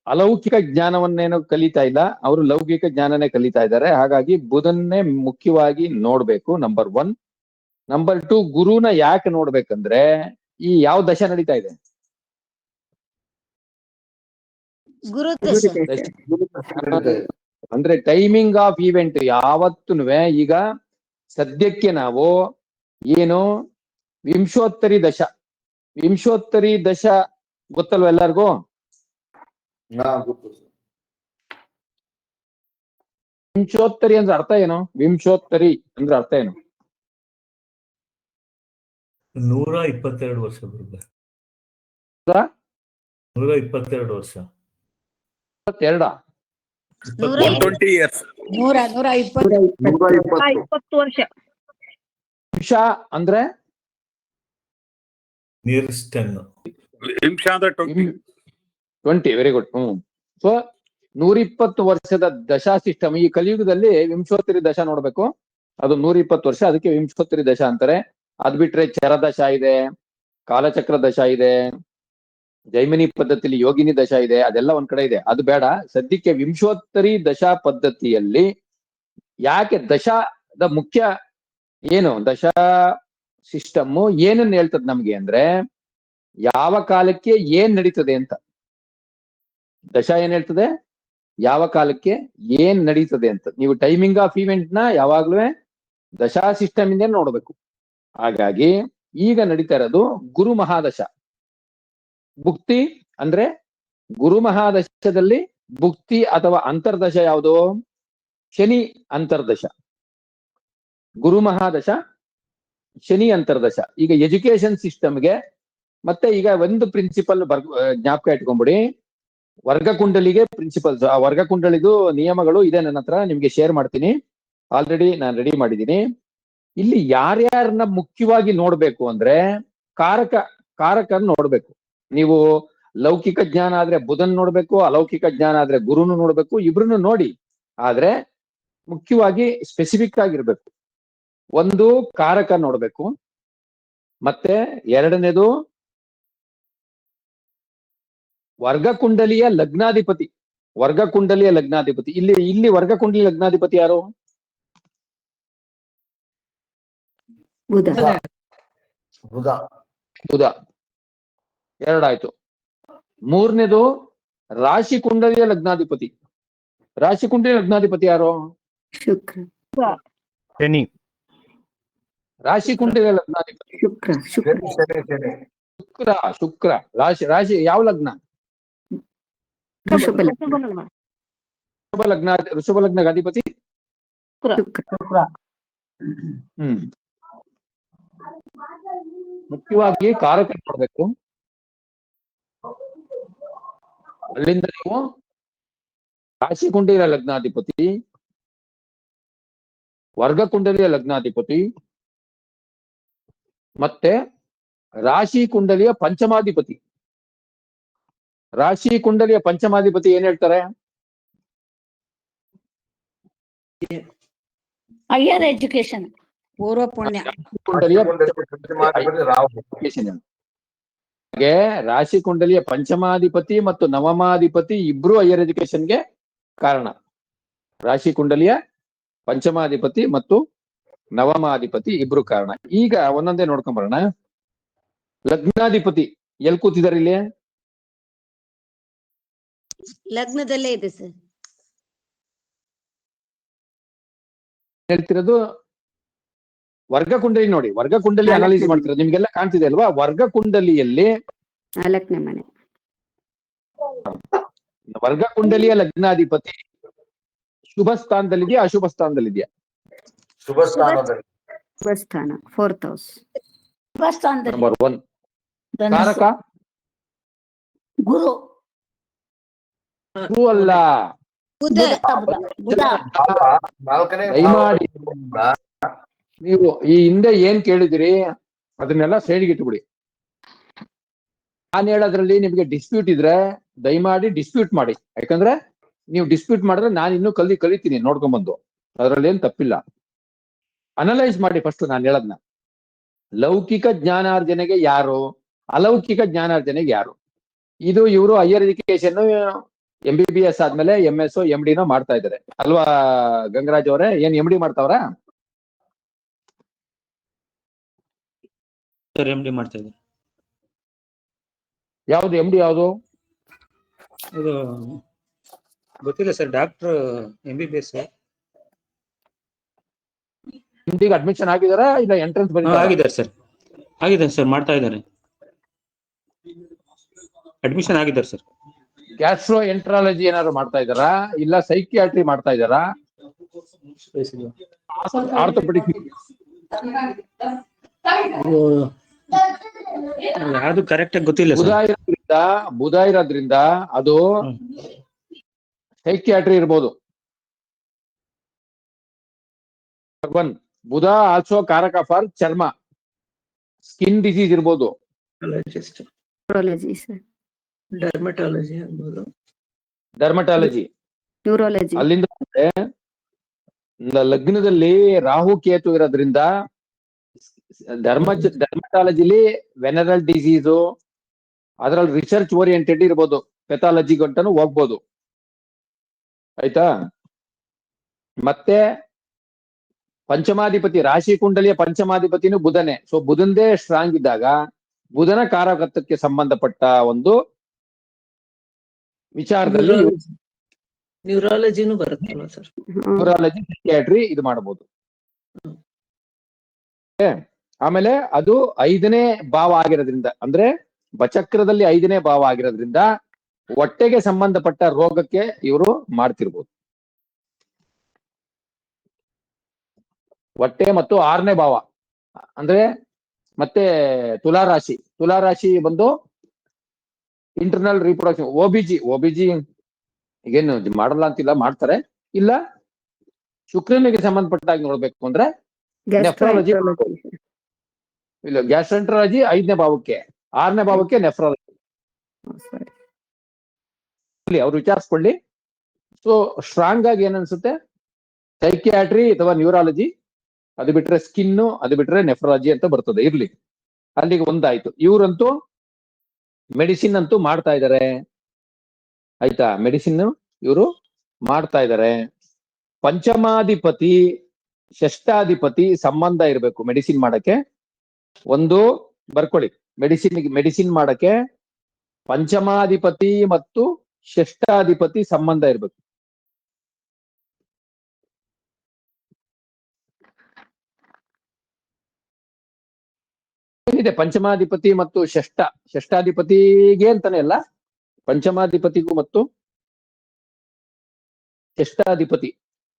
ಅಲೌಕಿಕ ಜ್ಞಾನವನ್ನೇನೋ ಕಲಿತಾ ಇಲ್ಲ, ಅವರು ಲೌಕಿಕ ಜ್ಞಾನನೇ ಕಲಿತಾ ಇದ್ದಾರೆ. ಹಾಗಾಗಿ ಬುಧನ್ನೇ ಮುಖ್ಯವಾಗಿ ನೋಡ್ಬೇಕು, ನಂಬರ್ 1. ನಂಬರ್ 2, ಗುರುನ ಯಾಕೆ ನೋಡ್ಬೇಕಂದ್ರೆ ಈ ಯಾವ ದಶೆ ನಡೀತಾ ಇದೆ? ಗುರು ಅಂದ್ರೆ ಟೈಮಿಂಗ್ ಆಫ್ ಈವೆಂಟ್ ಯಾವತ್ತೂನುವೆ. ಈಗ ಸದ್ಯಕ್ಕೆ ನಾವು ಏನು ವಿಂಶೋತ್ತರಿ ದಶ ಗೊತ್ತಲ್ವ ಎಲ್ಲರಿಗೂ? ವಿಂಶೋತ್ತರಿ ಅಂದ್ರೆ ಅರ್ಥ ಏನು? ವಿಂಶೋತ್ತರಿ ಅಂದ್ರೆ ಅರ್ಥ ಏನು? 122 ವರ್ಷ ಬರುತ್ತೆ. 122 ವರ್ಷ. 22 120 years. 120 ವರ್ಷ. ವಿಂಶ ಅಂದ್ರೆ ನಿಯರೆಸ್ಟ್ 10. ವಿಂಶ ಅಂದ್ರೆ 20. Very good. ಸೊ 120 ವರ್ಷದ ದಶಾ ಸಿಸ್ಟಮ್. ಈ ಕಲಿಯುಗದಲ್ಲಿ ವಿಂಶೋತ್ತರಿ ದಶ ನೋಡ್ಬೇಕು. ಅದು 120 ವರ್ಷ, ಅದಕ್ಕೆ ವಿಂಶೋತ್ತರಿ ದಶ ಅಂತಾರೆ. ಅದ್ ಬಿಟ್ರೆ ಚರದಶ ಇದೆ, ಕಾಲಚಕ್ರ ದಶ ಇದೆ, ಜೈಮಿನಿ ಪದ್ಧತಿಯಲ್ಲಿ ಯೋಗಿನಿ ದಶ ಇದೆ. ಅದೆಲ್ಲ ಒಂದ್ ಕಡೆ ಇದೆ, ಅದು ಬೇಡ. ಸದ್ಯಕ್ಕೆ ವಿಂಶೋತ್ತರಿ ದಶಾ ಪದ್ಧತಿಯಲ್ಲಿ ಯಾಕೆ ದಶದ ಮುಖ್ಯ ಏನು? ದಶಾ ಸಿಸ್ಟಮ್ ಏನನ್ನ ಹೇಳ್ತದೆ ನಮ್ಗೆ ಅಂದ್ರೆ ಯಾವ ಕಾಲಕ್ಕೆ ಏನ್ ನಡೀತದೆ ಅಂತ. ದಶಾ ಏನ್ ಹೇಳ್ತದೆ? ಯಾವ ಕಾಲಕ್ಕೆ ಏನ್ ನಡೀತದೆ ಅಂತ. ನೀವು ಟೈಮಿಂಗ್ ಆಫ್ ಇವೆಂಟ್ ನ ಯಾವಾಗ್ಲೂ ದಶಾ ಸಿಸ್ಟಮ್ ಇಂದ ನೋಡ್ಬೇಕು. ಹಾಗಾಗಿ ಈಗ ನಡೀತಾ ಇರೋದು ಗುರು ಮಹಾದಶ. ಭುಕ್ತಿ ಅಂದ್ರೆ ಗುರು ಮಹಾದಶದಲ್ಲಿ ಭುಕ್ತಿ ಅಥವಾ ಅಂತರ್ದಶ ಯಾವುದು? ಶನಿ ಅಂತರ್ದಶ. ಗುರು ಮಹಾದಶ, ಶನಿ ಅಂತರ್ದಶ. ಈಗ ಎಜುಕೇಶನ್ ಸಿಸ್ಟಮ್ಗೆ ಮತ್ತೆ ಈಗ ಒಂದು ಪ್ರಿನ್ಸಿಪಲ್ ಜ್ಞಾಪಕ ಇಟ್ಕೊಂಡ್ಬಿಡಿ. ವರ್ಗ ಕುಂಡಲಿಗೆ ಪ್ರಿನ್ಸಿಪಲ್ಸ್, ಆ ವರ್ಗ ಕುಂಡಲಿದು ನಿಯಮಗಳು ಇದೆ ನನ್ನ ಹತ್ರ, ನಿಮ್ಗೆ ಶೇರ್ ಮಾಡ್ತೀನಿ. ಆಲ್ರೆಡಿ ನಾನು ರೆಡಿ ಮಾಡಿದ್ದೀನಿ. ಇಲ್ಲಿ ಯಾರ್ಯಾರನ್ನ ಮುಖ್ಯವಾಗಿ ನೋಡ್ಬೇಕು ಅಂದ್ರೆ ಕಾರಕ ನೋಡ್ಬೇಕು. ನೀವು ಲೌಕಿಕ ಜ್ಞಾನ ಆದ್ರೆ ಬುಧನ್ ನೋಡ್ಬೇಕು, ಅಲೌಕಿಕ ಜ್ಞಾನ ಆದ್ರೆ ಗುರುನು ನೋಡ್ಬೇಕು. ಇಬ್ರನ್ನು ನೋಡಿ, ಆದ್ರೆ ಮುಖ್ಯವಾಗಿ ಸ್ಪೆಸಿಫಿಕ್ ಆಗಿರ್ಬೇಕು. ಒಂದು ಕಾರಕ ನೋಡ್ಬೇಕು, ಮತ್ತೆ ಎರಡನೇದು ವರ್ಗ ಕುಂಡಲಿಯ ಲಗ್ನಾಧಿಪತಿ. ಇಲ್ಲಿ ವರ್ಗ ಕುಂಡಲಿ ಲಗ್ನಾಧಿಪತಿ ಯಾರು? ಬುಧ. ಎರಡಾಯ್ತು. ಮೂರನೇದು ರಾಶಿ ಕುಂಡಲಿಯ ಲಗ್ನಾಧಿಪತಿ. ಯಾರು? ಶನಿ. ರಾಶಿ ಕುಂಡಲಿಯ ಲಗ್ನಾಧಿಪತಿ ಶುಕ್ರ. ರಾಶಿ ಯಾವ ಲಗ್ನ? ಋಷಭ ಲಗ್ನ ಅಧಿಪತಿ ಮುಖ್ಯವಾಗಿ ಕಾರಕ ನೋಡ್ಬೇಕು. ಅಲ್ಲಿಂದ ನೀವು ರಾಶಿ ಕುಂಡಲಿಯ ಲಗ್ನಾಧಿಪತಿ, ವರ್ಗ ಕುಂಡಲಿಯ ಲಗ್ನಾಧಿಪತಿ, ಮತ್ತೆ ರಾಶಿ ಕುಂಡಲಿಯ ಪಂಚಮಾಧಿಪತಿ. ರಾಶಿ ಕುಂಡಲಿಯ ಪಂಚಮಾಧಿಪತಿ ಏನ್ ಹೇಳ್ತಾರೆ? ಹೈಯರ್ ಎಜುಕೇಶನ್, ಪೂರ್ವ ಪುಣ್ಯ. ಕುಂಡಲಿಯ ರಾಹು. ಹಾಗೆ ರಾಶಿ ಕುಂಡಲಿಯ ಪಂಚಮಾಧಿಪತಿ ಮತ್ತು ನವಮಾಧಿಪತಿ ಇಬ್ರು ಹೈಯರ್ ಎಜುಕೇಶನ್ಗೆ ಕಾರಣ. ರಾಶಿ ಕುಂಡಲಿಯ ಪಂಚಮಾಧಿಪತಿ ಮತ್ತು ನವಮಾಧಿಪತಿ ಇಬ್ರು ಕಾರಣ. ಈಗ ಒಂದೊಂದೇ ನೋಡ್ಕೊಂಡ್ ಬರೋಣ. ಲಗ್ನಾಧಿಪತಿ ಎಲ್ಲಿ ಕೂತಿದ್ದಾರೆ ಇಲ್ಲಿ? ಲಗ್ನದಲ್ಲೇ ಇದೆ ಸರ್. ಹೇಳ್ತಿರೋದು ವರ್ಗ ಕುಂಡಲಿ ನೋಡಿ. ವರ್ಗ ಕುಂಡಲಿ ಅನಾಲಿಸ್ ಮಾಡ್ತಿರೋದು ನಿಮ್ಗೆಲ್ಲ ಕಾಣ್ತಿದೆ ಅಲ್ವಾ? ವರ್ಗ ಕುಂಡಲಿಯಲ್ಲಿ 4ನೇ ಮನೆ. ವರ್ಗ ಕುಂಡಲಿಯ ಲಗ್ನಾಧಿಪತಿ ಶುಭ ಸ್ಥಾನದಲ್ಲಿದೆಯಾ ಅಶುಭ ಸ್ಥಾನದಲ್ಲಿದೆಯಾ? ಶುಭ ಸ್ಥಾನದಲ್ಲಿ. ಶುಭ ಸ್ಥಾನ 4th ಹೌಸ್. ಶುಭ ಸ್ಥಾನದಲ್ಲಿ. ನಂಬರ್ 1. ಕಾರಕ ಗುರು. ಗುರು ಅಲ್ಲ, ಬುಧ. ಬುಧ. ನಾಲ್ಕನೇ ದಯಮಾಡಿ ನೀವು ಈ ಹಿಂದೆ ಏನ್ ಕೇಳಿದಿರಿ ಅದನ್ನೆಲ್ಲ ಸೈಡ್ಗೆ ಇಟ್ಬಿಡಿ. ನಾನು ಹೇಳೋದ್ರಲ್ಲಿ ನಿಮ್ಗೆ ಡಿಸ್ಪ್ಯೂಟ್ ಇದ್ರೆ ದಯಮಾಡಿ ಡಿಸ್ಪ್ಯೂಟ್ ಮಾಡಿ. ಯಾಕಂದ್ರೆ ನೀವು ಡಿಸ್ಪ್ಯೂಟ್ ಮಾಡಿದ್ರೆ ನಾನು ಇನ್ನೂ ಕಲಿತೀನಿ ನೋಡ್ಕೊಂಡ್ಬಂದು. ಅದ್ರಲ್ಲಿ ಏನ್ ತಪ್ಪಿಲ್ಲ. ಅನಲೈಸ್ ಮಾಡಿ ಫಸ್ಟ್ ನಾನು ಹೇಳದ್ನ. ಲೌಕಿಕ ಜ್ಞಾನಾರ್ಜನೆಗೆ ಯಾರು, ಅಲೌಕಿಕ ಜ್ಞಾನಾರ್ಜನೆಗೆ ಯಾರು? ಇದು ಇವರು ಹೈಯರ್ ಎಜುಕೇಶನ್ MBBS ಆದ್ಮೇಲೆ MS MD ಮಾಡ್ತಾ ಇದ್ದಾರೆ ಅಲ್ವಾ ಗಂಗರಾಜ್ ಅವರೇ? ಏನ್ MD ಮಾಡ್ತಾವ್ರ? ಸರ್ MD ಮಾಡ್ತಾ ಇದ್ದಾರೆ. ಯಾವ್ದು MD ಯಾವ್ದು? ಇದು ಗೊತ್ತಿಲ್ಲ sir. Doctor MBBS. MD admission ಆಗಿದಾರಾ ಇಲ್ಲ ಎಂಟ್ರೆನ್ಸ್ ಆಗಿದ್ದಾರೆ ಸರ್. ಆಗಿದ್ದಾರೆ ಸರ್, ಮಾಡ್ತಾ ಇದ್ದಾರೆ. ಅಡ್ಮಿಷನ್ ಆಗಿದ್ದಾರೆ ಸರ್. ಗ್ಯಾಸ್ಟ್ರೋ ಎಂಟ್ರಾಲಜಿ ಏನಾದ್ರು ಮಾಡ್ತಾ ಇದಾರಾ ಇಲ್ಲ ಸೈಕಿಯಾಟ್ರಿ ಮಾಡ್ತಾ ಇದಾರಾ? ಆರ್ಥೋಪೆಡಿಕ್ ಯಾವ್ದು ಕರೆಕ್ಟ್ ಆಗಿ ಗೊತ್ತಿಲ್ಲ ಸರ್. ಬುಧ ಇರೋದ್ರಿಂದ ಅದು ಸೈಕಿಯಾಟ್ರಿ ಇರ್ಬೋದು. ಬುಧ ಆಲ್ಸೋ ಕಾರಕ ಫಾರ್ ಚರ್ಮ, ಸ್ಕಿನ್ ಡಿಸೀಸ್ ಇರ್ಬೋದು. ಡರ್ಮಟಾಲಜಿ. ಅಲ್ಲಿಂದ ಲಗ್ನದಲ್ಲಿ ರಾಹು ಕೇತು ಇರೋದ್ರಿಂದ ಡರ್ಮಟಾಲಜಿಲಿ ವೆನರಲ್ ಡಿಸೀಸು, ಅದರಲ್ಲಿ ರಿಸರ್ಚ್ ಓರಿಯೆಂಟೆಡ್ ಇರ್ಬೋದು, ಪೆಥಾಲಜಿ ಗಂಟನು ಹೋಗ್ಬೋದು. ಆಯ್ತಾ? ಮತ್ತೆ ಪಂಚಮಾಧಿಪತಿ, ರಾಶಿ ಕುಂಡಲಿಯ ಪಂಚಮಾಧಿಪತಿನೂ ಬುಧನೇ. ಸೊ ಬುಧಂದೇ ಸ್ಟ್ರಾಂಗ್ ಇದ್ದಾಗ ಬುಧನ ಕಾರಕತ್ವಕ್ಕೆ ಸಂಬಂಧಪಟ್ಟ ಒಂದು ವಿಚಾರದಲ್ಲಿ ನ್ಯೂರಾಲಜಿನೂ ಬರುತ್ತಲ್ಲ ಸರ್? ನ್ಯೂರಾಲಜಿ, ಸೈಕಿಯಾಟ್ರಿ ಇದು ಮಾಡಬಹುದು. ಆಮೇಲೆ ಅದು 5ನೇ ಭಾವ ಆಗಿರೋದ್ರಿಂದ, ಅಂದ್ರೆ ಬಚಕ್ರದಲ್ಲಿ 5ನೇ ಭಾವ ಆಗಿರೋದ್ರಿಂದ ಹೊಟ್ಟೆಗೆ ಸಂಬಂಧಪಟ್ಟ ರೋಗಕ್ಕೆ ಇವರು ಮಾಡ್ತಿರ್ಬೋದು. ಹೊಟ್ಟೆ ಮತ್ತು 6ನೇ ಭಾವ ಅಂದ್ರೆ ಮತ್ತೆ ತುಲಾರಾಶಿ ಬಂದು ಇಂಟರ್ನಲ್ ರಿಪ್ರೊಡಕ್ಷನ್. OBG ಈಗೇನು ಮಾಡಲ್ಲ ಅಂತಿಲ್ಲ, ಮಾಡ್ತಾರೆ. ಇಲ್ಲ ಶುಕ್ರನಿಗೆ ಸಂಬಂಧಪಟ್ಟಾಗಿ ನೋಡ್ಬೇಕು ಅಂದ್ರೆ ನೆಫ್ರಾಲಜಿ. ಇಲ್ಲ ಗ್ಯಾಸ್ಟ್ರೆಂಟ್ರಾಲಜಿ 5ನೇ ಭಾವಕ್ಕೆ, 6ನೇ ಭಾವಕ್ಕೆ ನೆಫ್ರಾಲಜಿ. ಅವ್ರು ವಿಚಾರಿಸ್ಕೊಳ್ಳಿ. ಸೊ ಸ್ಟ್ರಾಂಗ್ ಆಗಿ ಏನನ್ಸುತ್ತೆ ಸೈಕಿಯಾಟ್ರಿ ಅಥವಾ ನ್ಯೂರಾಲಜಿ, ಅದು ಬಿಟ್ರೆ ಸ್ಕಿನ್, ಅದು ಬಿಟ್ರೆ ನೆಫ್ರಾಲಜಿ ಅಂತ ಬರ್ತದೆ. ಇರ್ಲಿ, ಅಲ್ಲಿಗೆ ಒಂದಾಯ್ತು. ಇವರಂತೂ ಮೆಡಿಸಿನ್ ಅಂತೂ ಮಾಡ್ತಾ ಇದ್ದಾರೆ. ಆಯ್ತಾ? ಮೆಡಿಸಿನ್ ಇವರು ಮಾಡ್ತಾ ಇದ್ದಾರೆ. ಪಂಚಮಾಧಿಪತಿ ಷಷ್ಠಾಧಿಪತಿ ಸಂಬಂಧ ಇರಬೇಕು ಮೆಡಿಸಿನ್ ಮಾಡಕ್ಕೆ. ಒಂದು ಬರ್ಕೊಳ್ಳಿ, ಮೆಡಿಸಿನ್ ಮಾಡಕ್ಕೆ ಪಂಚಮಾಧಿಪತಿ ಮತ್ತು ಷಷ್ಠಾಧಿಪತಿ ಸಂಬಂಧ ಇರಬೇಕು. ಏನಿದೆ ಪಂಚಮಾಧಿಪತಿ ಮತ್ತು ಷಷ್ಠಾಧಿಪತಿಗೆ ಅಂತಾನೆ ಅಲ್ಲ, ಪಂಚಮಾಧಿಪತಿಗೂ ಮತ್ತು ಷಷ್ಠಾಧಿಪತಿ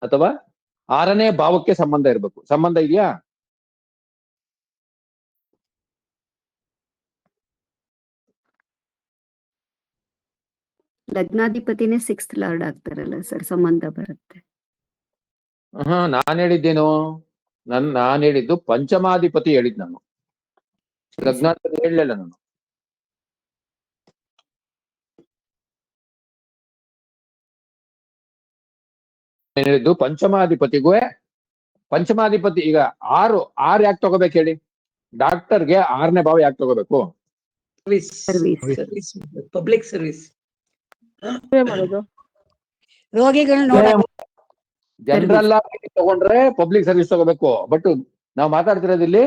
ಅಥವಾ 6ನೇ ಭಾವಕ್ಕೆ ಸಂಬಂಧ ಇರಬೇಕು. ಸಂಬಂಧ ಇದೆಯಾ? ಲಗ್ನಾಧಿಪತಿನೇ 6th ಲಾರ್ಡ್ ಆಗ್ತಾರಲ್ಲ ಸರ್, ಸಂಬಂಧ ಬರುತ್ತೆ. ನಾನ್ ಹೇಳಿದ್ದೇನು? ನಾನ್ ಹೇಳಿದ್ದು ಪಂಚಮಾಧಿಪತಿ ಹೇಳಿದ್ ನಾನು. ಲಗ್ನ ಅಂತ ಹೇಳಲಿಲ್ಲ ನಾನು. ಏನ್ ಹೇಳಿದ್ದು? ಪಂಚಮಾಧಿಪತಿ ಈಗ ಆರು ಯಾಕೆ ತಗೋಬೇಕು ಹೇಳಿ? ಡಾಕ್ಟರ್ಗೆ 6ನೇ ಭಾವ ಯಾಕೆ ತಗೋಬೇಕು? Service public service. ಮಾಡೋದು ರೋಗಿಗಳನ್ನ ಜನರಲ್ ಆಗಿ ತಗೊಂಡ್ರೆ ಪಬ್ಲಿಕ್ ಸರ್ವಿಸ್ ತಗೋಬೇಕು. ಬಟ್ ನಾವು ಮಾತಾಡ್ತಿರೋದಿಲ್ಲಿ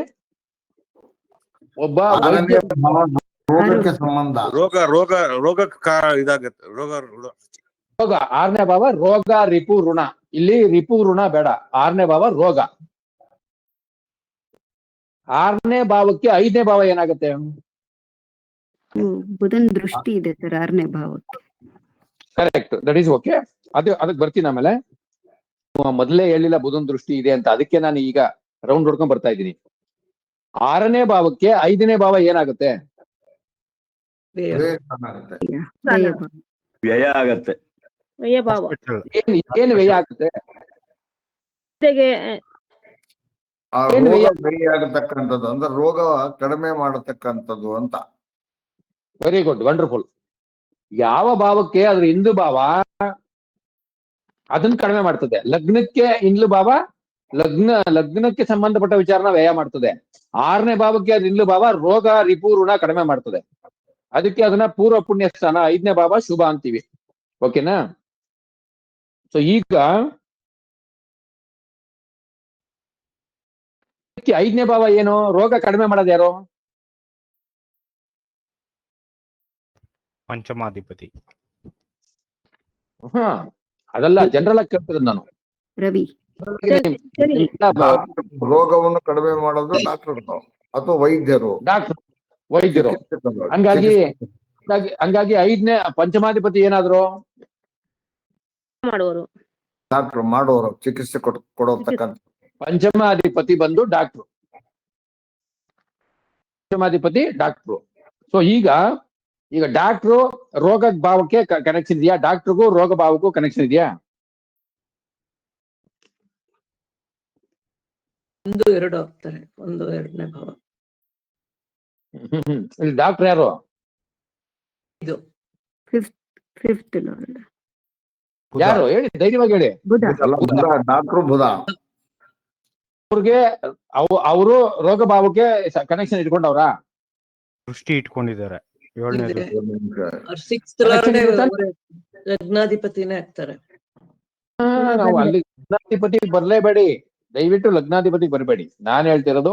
ಒಬ್ಬ ಆರನೇ ವೈದ್ಯ ಭಾವ ರೋಗಕ್ಕೆ ಸಂಬಂಧ. ಇದಾಗತ್ತೆ ರೋಗ. 6ನೇ ಭಾವ ರೋಗ, ರಿಪು, ಋಣ. ಇಲ್ಲಿ ರಿಪು ಋಣ ಬೇಡ, 6ನೇ ಭಾವ ರೋಗ. 6ನೇ ಭಾವಕ್ಕೆ 5ನೇ ಭಾವ ಏನಾಗುತ್ತೆ? ಬುಧನ್ ದೃಷ್ಟಿ ಇದೆ ಸರ್ 6ನೇ ಭಾವಕ್ಕೆ. Correct, that is okay. ಅದಕ್ಕೆ ಬರ್ತೀನಿ ಆಮೇಲೆ. ಮೊದಲೇ ಹೇಳಿಲ್ಲ ಬುಧನ್ ದೃಷ್ಟಿ ಇದೆ ಅಂತ, ಅದಕ್ಕೆ ನಾನು ಈಗ ರೌಂಡ್ ಹೊಡ್ಕೊಂಡ್ ಬರ್ತಾ ಇದ್ದೀನಿ. 6ನೇ ಭಾವಕ್ಕೆ 5ನೇ ಭಾವ ಏನಾಗುತ್ತೆ? ವ್ಯಯ ಆಗತ್ತೆ. ಭಾವ ಏನು ವ್ಯಯ ಆಗುತ್ತೆ? ಆ ರೋಗ ಬರಿ ಆಗತಕ್ಕಂಥದ್ದು ಅಂದ್ರೆ ರೋಗ ಕಡಿಮೆ ಮಾಡತಕ್ಕಂಥದ್ದು ಅಂತ. Very good, wonderful. ಯಾವ ಭಾವಕ್ಕೆ ಅದ್ರ ಹಿಂದೂ ಭಾವ ಅದನ್ನ ಕಡಿಮೆ ಮಾಡ್ತದೆ. ಲಗ್ನಕ್ಕೆ ಹಿಂದ್ಲು ಭಾವ ಲಗ್ನಕ್ಕೆ ಸಂಬಂಧಪಟ್ಟ ವಿಚಾರನ ವ್ಯಯ ಮಾಡ್ತದೆ. 6ನೇ ಭಾವಕ್ಕೆ ಅದ್ರ ಹಿಂದ್ಲು ಭಾವ ರೋಗ, ರಿಪು, ಋಣ ಕಡಿಮೆ ಮಾಡ್ತದೆ. ಅದಕ್ಕೆ ಅದನ್ನ ಪೂರ್ವ ಪುಣ್ಯ ಸ್ಥಾನ, 5ನೇ ಭಾವ ಶುಭ ಅಂತೀವಿ. ಓಕೆನಾ? ಸೊ ಈಗ 5ನೇ ಭಾವ ಏನು? ರೋಗ ಕಡಿಮೆ ಮಾಡೋದು ಯಾರು? ಪಂಚಮಾಧಿಪತಿ. ಅದೆಲ್ಲ ಜನರಲ್ ಆಗಿ ಕೇಳ್ತಿರೋದು ನಾನು. ರವಿ ರೋಗವನ್ನು ಕಡಿಮೆ ಮಾಡೋದು ಡಾಕ್ಟರ್ ಅಥವಾ ವೈದ್ಯರು. ಹಂಗಾಗಿ 5ನೇ ಪಂಚಮಾಧಿಪತಿ ಏನಾದ್ರು ಮಾಡುವರು, ಡಾಕ್ಟರ್ ಮಾಡೋರು, ಚಿಕಿತ್ಸೆ ಕೊಡತಕ್ಕಂಥ. ಪಂಚಮಾಧಿಪತಿ ಬಂದು ಡಾಕ್ಟ್ರು. ಪಂಚಮಾಧಿಪತಿ ಡಾಕ್ಟ್ರು. ಸೊ ಈಗ ಡಾಕ್ಟ್ರು ರೋಗ ಭಾವಕ್ಕೆ ಕನೆಕ್ಷನ್ ಇದೆಯಾ? ಡಾಕ್ಟ್ರಿಗೂ ರೋಗ ಭಾವಕ್ಕೂ ಕನೆಕ್ಷನ್ ಇದೆಯಾ? 1, 2 ಆಗ್ತಾರೆ. 1, 2ನೇ ಭಾವ. ಇಲ್ಲಿ ಡಾಕ್ಟರ್ ಯಾರು? ಇದು ಫಿಫ್ತ್ ಲಾರ್ಡ್ ಯಾರು ಹೇಳಿ? ಧೈರ್ಯವಾಗಿ ಹೇಳಿ. ಡಾಕ್ಟರ್ ಬುಧ. ಅವ್ರಿಗೆ ಅವರು ರೋಗ ಭಾವಕ್ಕೆ ಕನೆಕ್ಷನ್ ಇಟ್ಕೊಂಡವ್ರ? ದೃಷ್ಟಿ ಇಟ್ಕೊಂಡಿದ್ದಾರೆ. 7ನೇ 6th ಲಾರ್ಡ್ ಲಗ್ನಾಧಿಪತಿನೇ ಆಗ್ತಾರೆ. ನಾವು ಅಲ್ಲಿ ಲಗ್ನಾಧಿಪತಿ ಬರ್ಲೇಬೇಡಿ, ದಯವಿಟ್ಟು ಲಗ್ನಾಧಿಪತಿಗೆ ಬರಬೇಡಿ. ನಾನ್ ಹೇಳ್ತಿರೋದು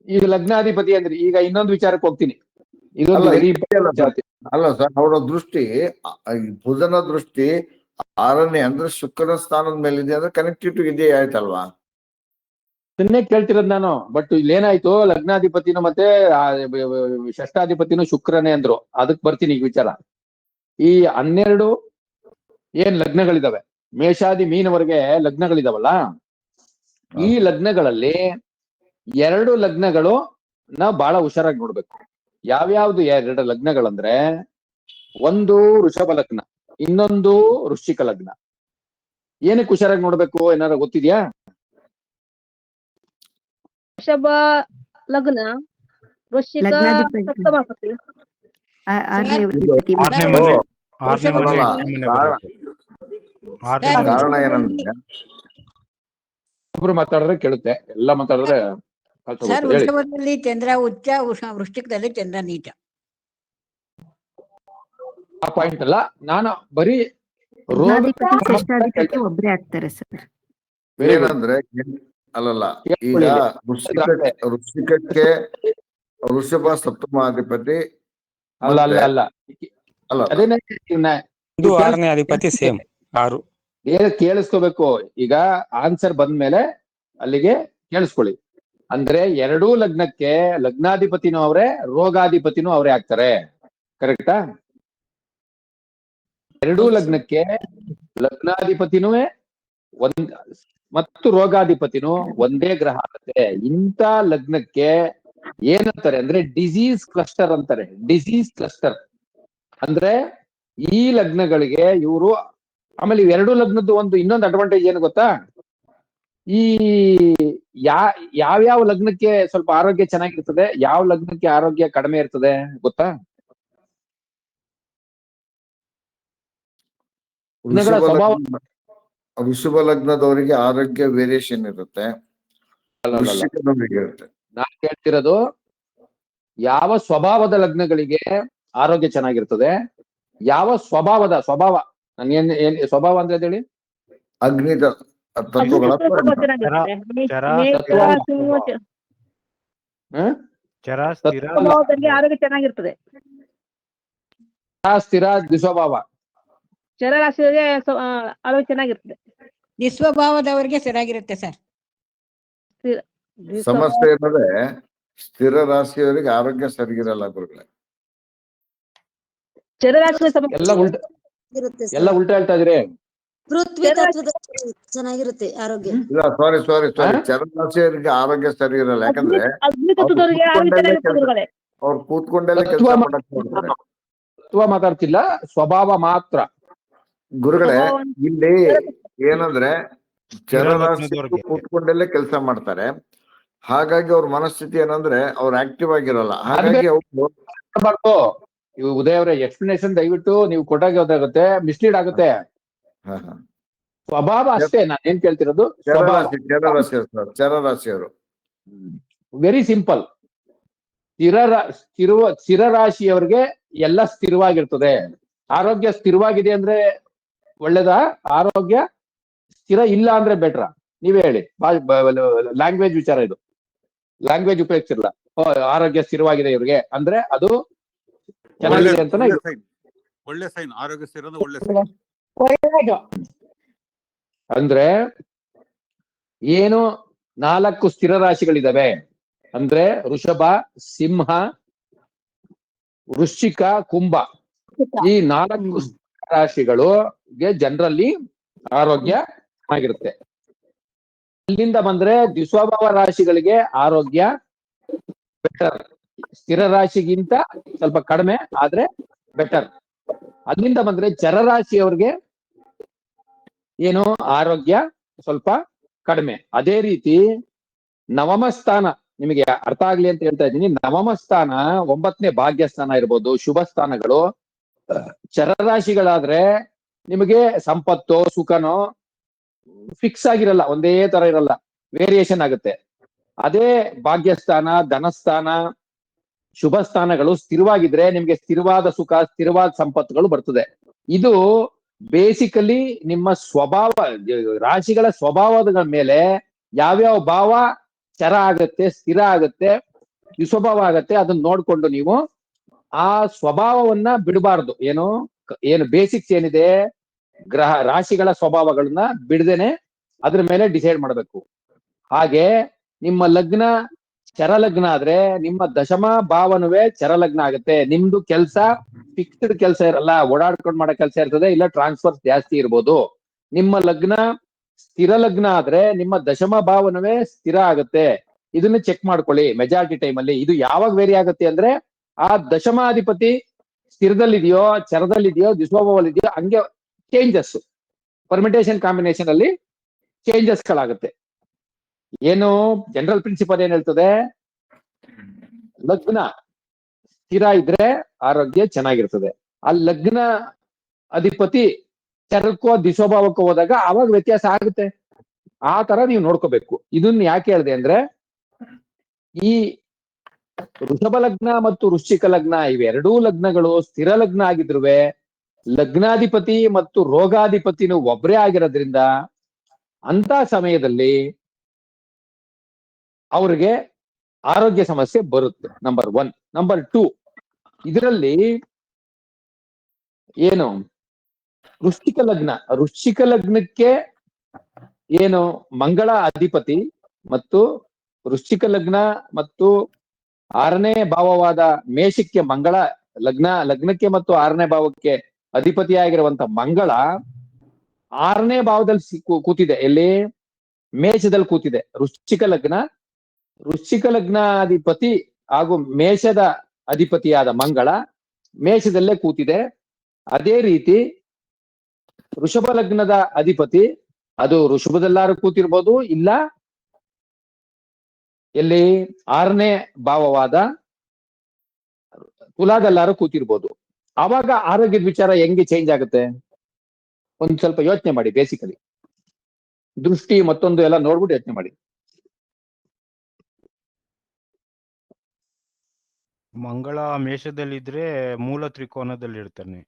ಈಗ ಲಗ್ನಾಧಿಪತಿ ಅಂದ್ರೆ ಈಗ ಇನ್ನೊಂದು ವಿಚಾರಕ್ಕೆ ಹೋಗ್ತೀನಿ. ಅಲ್ಲ ಸರ್, ಅವರ ದೃಷ್ಟಿ ಬುಧನ ದೃಷ್ಟಿ 6ನೇ ಅಂದ್ರೆ ಶುಕ್ರನ ಸ್ಥಾನದ ಮೇಲೆ ಇದೆ ಅಂದ್ರೆ ಕನೆಕ್ಟಿವಿಟಿ ಇದೆಯಾ ಆಯ್ತಲ್ವಾ? ಅದನ್ನೇ ಕೇಳ್ತಿರೋದು ನಾನು. ಬಟ್ ಇಲ್ಲೇನಾಯ್ತು, ಲಗ್ನಾಧಿಪತಿನೂ ಮತ್ತೆ ಷಷ್ಠಾಧಿಪತಿನೂ ಶುಕ್ರನೇ ಅಂದ್ರು. ಅದಕ್ಕೆ ಬರ್ತೀನಿ ಈಗ ವಿಚಾರ. ಈ 12 ಏನ್ ಲಗ್ನಗಳಿದಾವೆ, ಮೇಷಾದಿ ಮೀನವರೆಗೆ ಲಗ್ನಗಳಿದಾವಲ್ಲ, ಈ ಲಗ್ನಗಳಲ್ಲಿ 2 ಲಗ್ನಗಳು ನಾವು ಬಹಳ ಹುಷಾರಾಗಿ ನೋಡ್ಬೇಕು. ಯಾವ್ಯಾವ್ದು 2 ಲಗ್ನಗಳಂದ್ರೆ, ಒಂದು ವೃಷಭ ಲಗ್ನ, ಇನ್ನೊಂದು ವೃಶ್ಚಿಕ ಲಗ್ನ. ಏನಕ್ಕೆ ಹುಷಾರಾಗಿ ನೋಡ್ಬೇಕು ಏನಾರ ಗೊತ್ತಿದ್ಯಾ? ವೃಷಭ ಲಗ್ನ, ವೃಶ್ಚಿಕ ಸಪ್ತಮಾಪತಿ. ಕಾರಣ ಏನಂದ್ರೆ ಒಬ್ರು ಮಾತಾಡಿದ್ರೆ ಕೇಳುತ್ತೆ, ಎಲ್ಲ ಮಾತಾಡಿದ್ರೆ ಸರ್, ವೃಷಭದಲ್ಲಿ ಚಂದ್ರ ಉಚ್ಚ, ವೃಶ್ಚಿಕದಲ್ಲಿ ಚಂದ್ರ ನೀಚ. ಆ ಪಾಯಿಂಟ್ ಅಲ್ಲ, ನಾನು ಬರೀ ಒಬ್ಬರೇ ಆಗ್ತಾರೆ ಸರ್. ಏನಂದ್ರೆ ಅಲ್ಲಲ್ಲ, ಈಗ ವೃಶ್ಚಿಕಕ್ಕೆ ವೃಷಭ ಸಪ್ತಮಾಧಿಪತಿ ಅಲ್ಲ ಅಲ್ಲ ಅಲ್ಲ ಅಲ್ಲ ಅದೇನೇ 6ನೇ ಅಧಿಪತಿ ಸೇಮ್ 6. ಕೇಳಿಸ್ಕೋಬೇಕು. ಈಗ ಆನ್ಸರ್ ಬಂದ್ಮೇಲೆ ಅಲ್ಲಿಗೆ ಕೇಳಿಸ್ಕೊಳ್ಳಿ. ಅಂದ್ರೆ 2 ಲಗ್ನಕ್ಕೆ ಲಗ್ನಾಧಿಪತಿನೂ ಅವರೇ, ರೋಗಾಧಿಪತಿನೂ ಅವರೇ ಆಗ್ತಾರೆ. ಕರೆಕ್ಟಾ? 2 ಲಗ್ನಕ್ಕೆ ಲಗ್ನಾಧಿಪತಿನೂ ಮತ್ತು ರೋಗಾಧಿಪತಿನೂ ಒಂದೇ ಗ್ರಹ ಆಗುತ್ತೆ. ಇಂಥ ಲಗ್ನಕ್ಕೆ ಏನಂತಾರೆ ಅಂದ್ರೆ ಡಿಸೀಸ್ ಕ್ಲಸ್ಟರ್ ಅಂತಾರೆ. ಡಿಸೀಸ್ ಕ್ಲಸ್ಟರ್ ಅಂದ್ರೆ ಈ ಲಗ್ನಗಳಿಗೆ ಇವರು. ಆಮೇಲೆ 2 ಲಗ್ನದ್ದು ಇನ್ನೊಂದು ಅಡ್ವಾಂಟೇಜ್ ಏನು ಗೊತ್ತಾ? ಈ ಯಾವ್ಯಾವ ಲಗ್ನಕ್ಕೆ ಸ್ವಲ್ಪ ಆರೋಗ್ಯ ಚೆನ್ನಾಗಿರ್ತದೆ, ಯಾವ ಲಗ್ನಕ್ಕೆ ಆರೋಗ್ಯ ಕಡಿಮೆ ಇರ್ತದೆ ಗೊತ್ತಾ? ಲಗ್ನಗಳ ಸ್ವಭಾವ. ವೃಷಭ ಲಗ್ನದವರಿಗೆ ಆರೋಗ್ಯ ವೇರಿಯೇಷನ್ ಇರುತ್ತೆ, ವೃಶ್ಚಿಕದವರಿಗೆ ಇರುತ್ತೆ. ನಾನು ಹೇಳ್ತಿರೋದು ಯಾವ ಸ್ವಭಾವದ ಲಗ್ನಗಳಿಗೆ ಆರೋಗ್ಯ ಚೆನ್ನಾಗಿರ್ತದೆ, ಯಾವ ಸ್ವಭಾವ ನಾನು ಏನ್ ಸ್ವಭಾವ ಅಂದ್ರೆ ಹೇಳಿ, ಅಗ್ನಿ ತತ್ವಗಳ ಆರೋಗ್ಯ ಚೆನ್ನಾಗಿರ್ತದೆ. ಸ್ಥಿರ ದ್ವಿಸ್ವಭಾವ. ಚರ ರಾಶಿಯವರಿಗೆ ಆರೋಗ್ಯ ಚೆನ್ನಾಗಿರ್ತದೆ. ನಿಸ್ವಭಾವದವರಿಗೆ ಸರಿಯಾಗಿರುತ್ತೆ ಸರ್. ಸಮಸ್ಯೆ ಏನಂದ್ರೆ ಸ್ಥಿರ ರಾಶಿಯವರಿಗೆ ಆರೋಗ್ಯ ಸರಿಗಿರಲ್ಲ ಗುರುಗಳೇ. ಚರ ರಾಶಿ ಎಲ್ಲ ಉಲ್ಟಾ ಹೇಳ್ತಾ ಇದ್ರಿ. ಪೃಥ್ವಿ ತತ್ವದ ಚೆನ್ನಾಗಿರುತ್ತೆ ಆರೋಗ್ಯ. ಇಲ್ಲ ಸಾರಿ ಚರ ರಾಶಿಯವರಿಗೆ ಆರೋಗ್ಯ ಸರಿ ಇರಲ್ಲ. ಯಾಕಂದ್ರೆ ಅಗ್ನಿ ತತ್ವದವರಿಗೆ ಆರೋಗ್ಯ ಚೆನ್ನಾಗಿರ್ತದೆ. ಅವ್ರು ಕೂತ್ಕೊಂಡಲ್ಲೇ ಕೆಲಸ ಮಾಡಕ್ ನೋಡ್ತಾರೆ. ತತ್ವ ಮಾತಾಡ್ತಿಲ್ಲ, ಸ್ವಭಾವ ಮಾತ್ರ. ಗುರುಗಳೇ ಇಲ್ಲಿ ಏನಂದ್ರೆ ಚರರಾಶಿ ಕೂತ್ಕೊಂಡಲ್ಲೇ ಕೆಲಸ ಮಾಡ್ತಾರೆ. ಹಾಗಾಗಿ ಅವ್ರ ಮನಸ್ಥಿತಿ ಏನಂದ್ರೆ ಅವ್ರು ಆಕ್ಟಿವ್ ಆಗಿರಲ್ಲ. ಹಾಗಾಗಿ ಉದಯ ಅವರ ಎಕ್ಸ್ಪ್ಲನೇಷನ್ ದಯವಿಟ್ಟು ನೀವು ಕೊಟ್ಟಾಗ ಗೊತ್ತಾಗುತ್ತೆ, ಮಿಸ್ಲೀಡ್ ಆಗುತ್ತೆ. ಸ್ವಭಾವ ಅಷ್ಟೇ ನಾನು ಏನ್ ಕೇಳ್ತಿರೋದು. ಚರರಾಶಿಯವರು ವೆರಿ ಸಿಂಪಲ್. ಸ್ಥಿರ ರಾಶಿಯವರಿಗೆ ಎಲ್ಲ ಸ್ಥಿರವಾಗಿರ್ತದೆ. ಆರೋಗ್ಯ ಸ್ಥಿರವಾಗಿದೆ ಅಂದ್ರೆ ಒಳ್ಳೇದಾ, ಆರೋಗ್ಯ ಸ್ಥಿರ ಇಲ್ಲ ಅಂದ್ರೆ ಬೆಟ್ರ? ನೀವೇ ಹೇಳಿ. ಲ್ಯಾಂಗ್ವೇಜ್ ವಿಚಾರ ಇದು, ಲ್ಯಾಂಗ್ವೇಜ್ ಉಪಯೋಗಿಸಿರಲ್ಲ. ಆರೋಗ್ಯ ಸ್ಥಿರವಾಗಿದೆ ಇವ್ರಿಗೆ ಅಂದ್ರೆ ಅದು ಚೆನ್ನಾಗಿದೆ ಅಂತಾನೆ. ಒಳ್ಳೆ ಸೈನ್. ಆರೋಗ್ಯ ಸ್ಥಿರ ಒಳ್ಳೆ ಅಂದ್ರೆ ಏನು 4 ಸ್ಥಿರ ರಾಶಿಗಳಿದಾವೆ ಅಂದ್ರೆ ವೃಷಭ, ಸಿಂಹ, ವೃಶ್ಚಿಕ, ಕುಂಭ. ಈ 4 ರಾಶಿಗಳಿಗೆ ಜನರಲಿ ಆರೋಗ್ಯ ಚೆನ್ನಾಗಿರುತ್ತೆ. ಅಲ್ಲಿಂದ ಬಂದ್ರೆ ದ್ವಿಸ್ವಭಾವ ರಾಶಿಗಳಿಗೆ ಆರೋಗ್ಯ ಬೆಟರ್. ಸ್ಥಿರ ರಾಶಿಗಿಂತ ಸ್ವಲ್ಪ ಕಡಿಮೆ ಆದ್ರೆ ಬೆಟರ್. ಅಲ್ಲಿಂದ ಬಂದ್ರೆ ಚರರಾಶಿಯವ್ರಿಗೆ ಏನು ಆರೋಗ್ಯ ಸ್ವಲ್ಪ ಕಡಿಮೆ. ಅದೇ ರೀತಿ ನವಮ ಸ್ಥಾನ, ನಿಮಗೆ ಅರ್ಥ ಆಗ್ಲಿ ಅಂತ ಹೇಳ್ತಾ ಇದ್ದೀನಿ, ನವಮ ಸ್ಥಾನ 9ನೇ ಭಾಗ್ಯಸ್ಥಾನ ಇರ್ಬೋದು, ಶುಭ ಸ್ಥಾನಗಳು. ಚರರಾಶಿಗಳಾದ್ರೆ ನಿಮಗೆ ಸಂಪತ್ತೋ ಸುಖನೋ ಫಿಕ್ಸ್ ಆಗಿರಲ್ಲ, ಒಂದೇ ತರ ಇರಲ್ಲ, ವೇರಿಯೇಷನ್ ಆಗುತ್ತೆ. ಅದೇ ಭಾಗ್ಯಸ್ಥಾನ, ಧನಸ್ಥಾನ, ಶುಭ ಸ್ಥಾನಗಳು ಸ್ಥಿರವಾಗಿದ್ರೆ ನಿಮ್ಗೆ ಸ್ಥಿರವಾದ ಸುಖ, ಸ್ಥಿರವಾದ ಸಂಪತ್ತುಗಳು ಬರ್ತದೆ. ಇದು ಬೇಸಿಕಲಿ ನಿಮ್ಮ ಸ್ವಭಾವ, ರಾಶಿಗಳ ಸ್ವಭಾವದ ಮೇಲೆ ಯಾವ್ಯಾವ ಭಾವ ಚರ ಆಗತ್ತೆ, ಸ್ಥಿರ ಆಗತ್ತೆ, ವಿಸ್ವಭಾವ ಆಗತ್ತೆ, ಅದನ್ನ ನೋಡ್ಕೊಂಡು ನೀವು ಆ ಸ್ವಭಾವವನ್ನ ಬಿಡಬಾರ್ದು. ಏನು ಬೇಸಿಕ್ಸ್ ಏನಿದೆ ರಾಶಿಗಳ ಸ್ವಭಾವಗಳನ್ನ ಬಿಡದೇನೆ ಅದ್ರ ಮೇಲೆ ಡಿಸೈಡ್ ಮಾಡ್ಬೇಕು. ಹಾಗೆ ನಿಮ್ಮ ಲಗ್ನ ಚರಲಗ್ನ ಆದ್ರೆ ನಿಮ್ಮ ದಶಮ ಭಾವನವೇ ಚರಲಗ್ನ ಆಗುತ್ತೆ. ನಿಮ್ದು ಕೆಲಸ ಫಿಕ್ಸ್ಡ್ ಕೆಲಸ ಇರಲ್ಲ, ಓಡಾಡ್ಕೊಂಡು ಮಾಡೋ ಕೆಲಸ ಇರ್ತದೆ, ಇಲ್ಲ ಟ್ರಾನ್ಸ್ಫರ್ಸ್ ಜಾಸ್ತಿ ಇರ್ಬೋದು. ನಿಮ್ಮ ಲಗ್ನ ಸ್ಥಿರ ಲಗ್ನ ಆದ್ರೆ ನಿಮ್ಮ ದಶಮ ಭಾವನವೇ ಸ್ಥಿರ ಆಗುತ್ತೆ. ಇದನ್ನ ಚೆಕ್ ಮಾಡ್ಕೊಳ್ಳಿ ಮೆಜಾರಿಟಿ ಟೈಮ್ ಅಲ್ಲಿ. ಇದು ಯಾವಾಗ ವೇರಿ ಆಗುತ್ತೆ ಅಂದ್ರೆ ಆ ದಶಮಾಧಿಪತಿ ಸ್ಥಿರದಲ್ಲಿದೆಯೋ, ಚರದಲ್ಲಿದೆಯೋ, ದ್ವಿಸ್ವಭಾವದಲ್ಲಿದೆಯೋ ಹಂಗೆ ಚೇಂಜಸ್, ಪರ್ಮಿಟೇಷನ್ ಕಾಂಬಿನೇಷನ್ ಅಲ್ಲಿ ಚೇಂಜಸ್ ಗಳಾಗುತ್ತೆ. ಏನು ಜನರಲ್ ಪ್ರಿನ್ಸಿಪಲ್ ಏನ್ ಹೇಳ್ತದೆ, ಲಗ್ನ ಸ್ಥಿರ ಇದ್ರೆ ಆರೋಗ್ಯ ಚೆನ್ನಾಗಿರ್ತದೆ. ಆ ಲಗ್ನ ಅಧಿಪತಿ ಚರಕ್ಕೋ ದ್ವಿಸ್ವಭಾವಕ್ಕೋ ಹೋದಾಗ ಅವಾಗ ವ್ಯತ್ಯಾಸ ಆಗುತ್ತೆ. ಆ ತರ ನೀವು ನೋಡ್ಕೋಬೇಕು. ಇದನ್ನ ಯಾಕೆ ಹೇಳಿದೆ ಅಂದ್ರೆ ಈ ವೃಷಭ ಲಗ್ನ ಮತ್ತು ವೃಶ್ಚಿಕ ಲಗ್ನ ಇವೆರಡೂ ಲಗ್ನಗಳು ಸ್ಥಿರ ಲಗ್ನ ಆಗಿದ್ರುವೆ ಲಗ್ನಾಧಿಪತಿ ಮತ್ತು ರೋಗಾಧಿಪತಿನೂ ಒಬ್ಬರೇ ಆಗಿರೋದ್ರಿಂದ ಅಂತ ಸಮಯದಲ್ಲಿ ಅವ್ರಿಗೆ ಆರೋಗ್ಯ ಸಮಸ್ಯೆ ಬರುತ್ತೆ. ನಂಬರ್ 1. ನಂಬರ್ 2, ಇದರಲ್ಲಿ ಏನು ವೃಶ್ಚಿಕ ಲಗ್ನಕ್ಕೆ ಏನು ಮಂಗಳ ಅಧಿಪತಿ ಮತ್ತು ವೃಶ್ಚಿಕ ಲಗ್ನ ಮತ್ತು 6ನೇ ಭಾವವಾದ ಮೇಷಕ್ಕೆ ಮಂಗಳ ಲಗ್ನಕ್ಕೆ ಮತ್ತು 6ನೇ ಭಾವಕ್ಕೆ ಅಧಿಪತಿಯಾಗಿರುವಂತ ಮಂಗಳ 6ನೇ ಭಾವದಲ್ಲಿ ಕೂತಿದೆ. ಎಲ್ಲಿ? ಮೇಷದಲ್ಲಿ ಕೂತಿದೆ. ವೃಶ್ಚಿಕ ಲಗ್ನಾಧಿಪತಿ ಹಾಗೂ ಮೇಷದ ಅಧಿಪತಿಯಾದ ಮಂಗಳ ಮೇಷದಲ್ಲೇ ಕೂತಿದೆ. ಅದೇ ರೀತಿ ವೃಷಭ ಲಗ್ನದ ಅಧಿಪತಿ ಅದು ಋಷಭದಲ್ಲಾರು ಕೂತಿರ್ಬೋದು, ಇಲ್ಲ ಎಲ್ಲಿ 6ನೇ ಭಾವವಾದ ತುಲಾದಲ್ಲಾರು ಕೂತಿರ್ಬೋದು. ಆವಾಗ ಆರೋಗ್ಯದ ವಿಚಾರ ಹೆಂಗೆ ಚೇಂಜ್ ಆಗುತ್ತೆ ಒಂದ್ ಸ್ವಲ್ಪ ಯೋಚನೆ ಮಾಡಿ. ಬೇಸಿಕಲಿ ದೃಷ್ಟಿ ಮತ್ತೊಂದು ಎಲ್ಲ ನೋಡ್ಬಿಟ್ಟು ಯೋಚನೆ ಮಾಡಿ. ಮಂಗಳ ಮೇಷದಲ್ಲಿದ್ರೆ ಮೂಲ ತ್ರಿಕೋನದಲ್ಲಿ ಇರ್ತಾನೆ.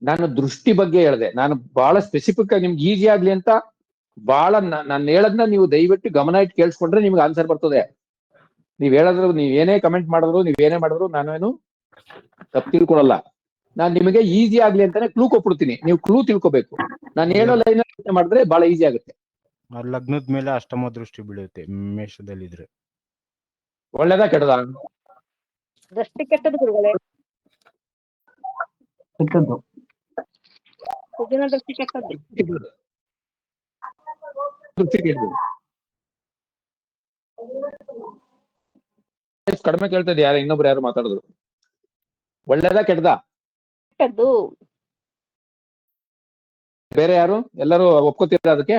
ನಾನು ದೃಷ್ಟಿ ಬಗ್ಗೆ ಹೇಳಿದೆ. ನಾನು ಬಹಳ ಸ್ಪೆಸಿಫಿಕ್ ಆಗಿ ನಿಮ್ಗೆ ಈಸಿ ಆಗ್ಲಿ ಅಂತ ಬಹಳ ನಾನು ಹೇಳದ್ನ ನೀವು ದಯವಿಟ್ಟು ಗಮನ ಇಟ್ಟು ಕೇಳಿಸ್ಕೊಂಡ್ರೆ ನಿಮ್ಗೆ ಆನ್ಸರ್ ಬರ್ತದೆ. ನೀವ್ ಹೇಳಿದ್ರು, ನೀವ್ ಏನೇ ಕಮೆಂಟ್ ಮಾಡಿದ್ರು, ನೀವ್ ಏನೇ ಮಾಡಿದ್ರು ನಾನೇನು ತಪ್ಪು ತಿಳ್ಕೊಳಲ್ಲ. ನಾನ್ ನಿಮಗೆ ಈಸಿ ಆಗ್ಲಿ ಅಂತಾನೆ ಕ್ಲೂ ಕೊಟ್ಬಿಡ್ತೀನಿ. ನೀವು ಕ್ಲೂ ತಿಳ್ಕೊಬೇಕು. ನಾನು ಹೇಳೋ ಲೈನ್ ಯೋಚನೆ ಮಾಡಿದ್ರೆ ಬಹಳ ಈಸಿ ಆಗುತ್ತೆ. ಆ ಲಗ್ನದ ಮೇಲೆ ಅಷ್ಟಮ ದೃಷ್ಟಿ ಬೀಳುತ್ತೆ ಮೇಷದಲ್ಲಿದ್ರೆ. ಒಳ್ಳೇದಾ ಕೆಟ್ಟದಾ? ದೃಷ್ಟಿ ಕೆಟ್ಟದ್ದು ಗುರುಗಳೇ. ಕೆಟ್ಟದ್ದು. ಕುಜನ ದೃಷ್ಟಿ ಕೆಟ್ಟದ್ದು. ದೃಷ್ಟಿ ಕೆಟ್ಟದ್ದು. ಕಡಿಮೆ ಕೇಳ್ತದೆ. ಯಾರು ಇನ್ನೊಬ್ರು ಯಾರು ಮಾತಾಡಿದ್ರು. ಒಳ್ಳೇದಾ ಕೆಟ್ಟದಾ? ಕೆಟ್ಟದ್ದು. ಬೇರೆ ಯಾರು? ಎಲ್ಲರೂ ಒಪ್ಕೋತೀರಾ ಅದಕ್ಕೆ?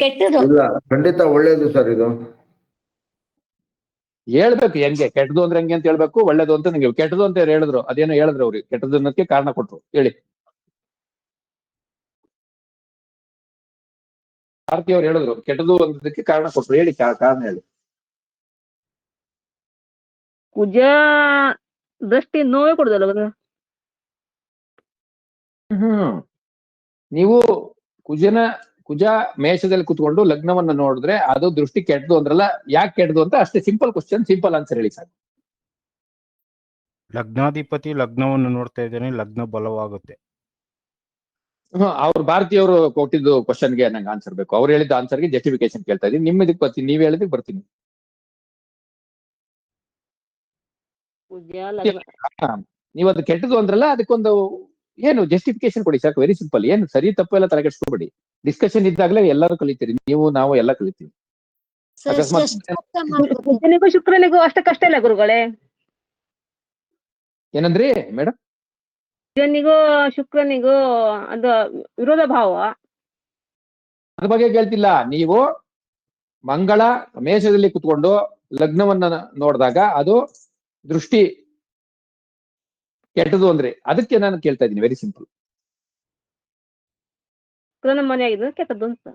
ಕೆಟ್ಟದು. ಇಲ್ಲ, ಖಂಡಿತ ಒಳ್ಳೇದು ಸರ್ ಇದು. ಹೇಳ್ಬೇಕು ಹೆಂಗೆ ಕೆಟ್ಟದು ಅಂದ್ರೆ ಹೆಂಗೆ ಅಂತ ಹೇಳ್ಬೇಕು. ಒಳ್ಳೇದು ಅಂತ ನಿಮ್ಗೆ ಕೆಟ್ಟದು ಅಂತ ಹೇಳಿದ್ರು. ಅದೇನೋ ಹೇಳಿದ್ರು ಅವ್ರಿಗೆ, ಕೆಟ್ಟದ್ದು ಅನ್ನೋದಕ್ಕೆ ಕಾರಣ ಕೊಟ್ರು. ಹೇಳಿ. ಭಾರತಿ ಅವ್ರು ಹೇಳಿದ್ರು ಕೆಟ್ಟದು ಅನ್ನೋದಕ್ಕೆ ಕಾರಣ ಕೊಟ್ರು. ಹೇಳಿ ಕಾರಣ ಹೇಳಿ. ಕುಜ ದೃಷ್ಟಿ ನೋವೇ ಕೊಡುದಲ್ಲ ಗುರು? ನೀವು ಕುಜ ಮೇಷದಲ್ಲಿ ಕುತ್ಕೊಂಡು ಲಗ್ನವನ್ನ ನೋಡಿದ್ರೆ ಅದು ದೃಷ್ಟಿ ಕೆಟ್ಟದು ಅಂದ್ರಲ್ಲ. ಯಾಕೆ ಕೆಟ್ಟದು ಅಂತ ಅಷ್ಟೇ ಸಿಂಪಲ್ ಕ್ವಶನ್, ಸಿಂಪಲ್ ಆನ್ಸರ್ ಹೇಳಿ ಸರ್. ಲಗ್ನಾಧಿಪತಿ ಲಗ್ನವನ್ನು ನೋಡ್ತಾ ಇದ್ದಾನೆ, ಲಗ್ನ ಬಲವಾಗುತ್ತೆ. ಅವ್ರು ಭಾರತೀಯವರು ಕೊಟ್ಟಿದ್ದು ಕ್ವಶನ್ಗೆ ನಂಗೆ ಆನ್ಸರ್ ಬೇಕು. ಅವ್ರು ಹೇಳಿದ ಆನ್ಸರ್ಗೆ ಜಸ್ಟಿಫಿಕೇಶನ್ ಕೇಳ್ತಾ ಇದೀನಿ. ನಿಮ್ಮ ಇದಕ್ಕೆ ಬರ್ತೀನಿ, ನೀವ್ ಹೇಳಿದಕ್ಕೆ ಬರ್ತೀನಿ. ನೀವು ಅದು ಕೆಟ್ಟದು ಅಂದ್ರಲ್ಲ, ಅದಕ್ಕೊಂದು ಏನು ಜಸ್ಟಿಫಿಕೇಶನ್ ಕೊಡಿ ಸಾಕು. Very simple. ಏನು ಸರಿ ತಪ್ಪು ಎಲ್ಲ ತಲೆಗೆಡ್ಸ್ಕೊಬೇಡಿ. ಡಿಸ್ಕಷನ್ ಇದ್ದಾಗಲೇ ಎಲ್ಲರೂ ಕಲಿತೀರಿ. ನೀವು ನಾವು ಎಲ್ಲ ಕಲಿತೀವಿ. ಕುಜನಿಗೂ ಶುಕ್ರನಿಗೂ ಅಷ್ಟ ಕಷ್ಟ ಇಲ್ಲ ಗುರುಗಳೇ. ಏನಂದ್ರಿ ಮೇಡಮ್? ಕುಜನಿಗೂ ಶುಕ್ರನಿಗೂ ಅದು ವಿರೋಧ ಭಾವ. ಅದ್ರ ಬಗ್ಗೆ ಕೇಳ್ತಿಲ್ಲ. ನೀವು ಮಂಗಳ ಮೇಷದಲ್ಲಿ ಕುತ್ಕೊಂಡು ಲಗ್ನವನ್ನ ನೋಡಿದಾಗ ಅದು ದೃಷ್ಟಿ ಕೆಟ್ಟದು ಅಂದ್ರೆ ಅದಕ್ಕೆ ನಾನು ಕೇಳ್ತಾ ಇದ್ದೀನಿ. Very simple. ಶುಕ್ರನ ಮನೆಯಾಗಿದ್ದು ಕೆಟ್ಟದ್ದು ಅಂತ.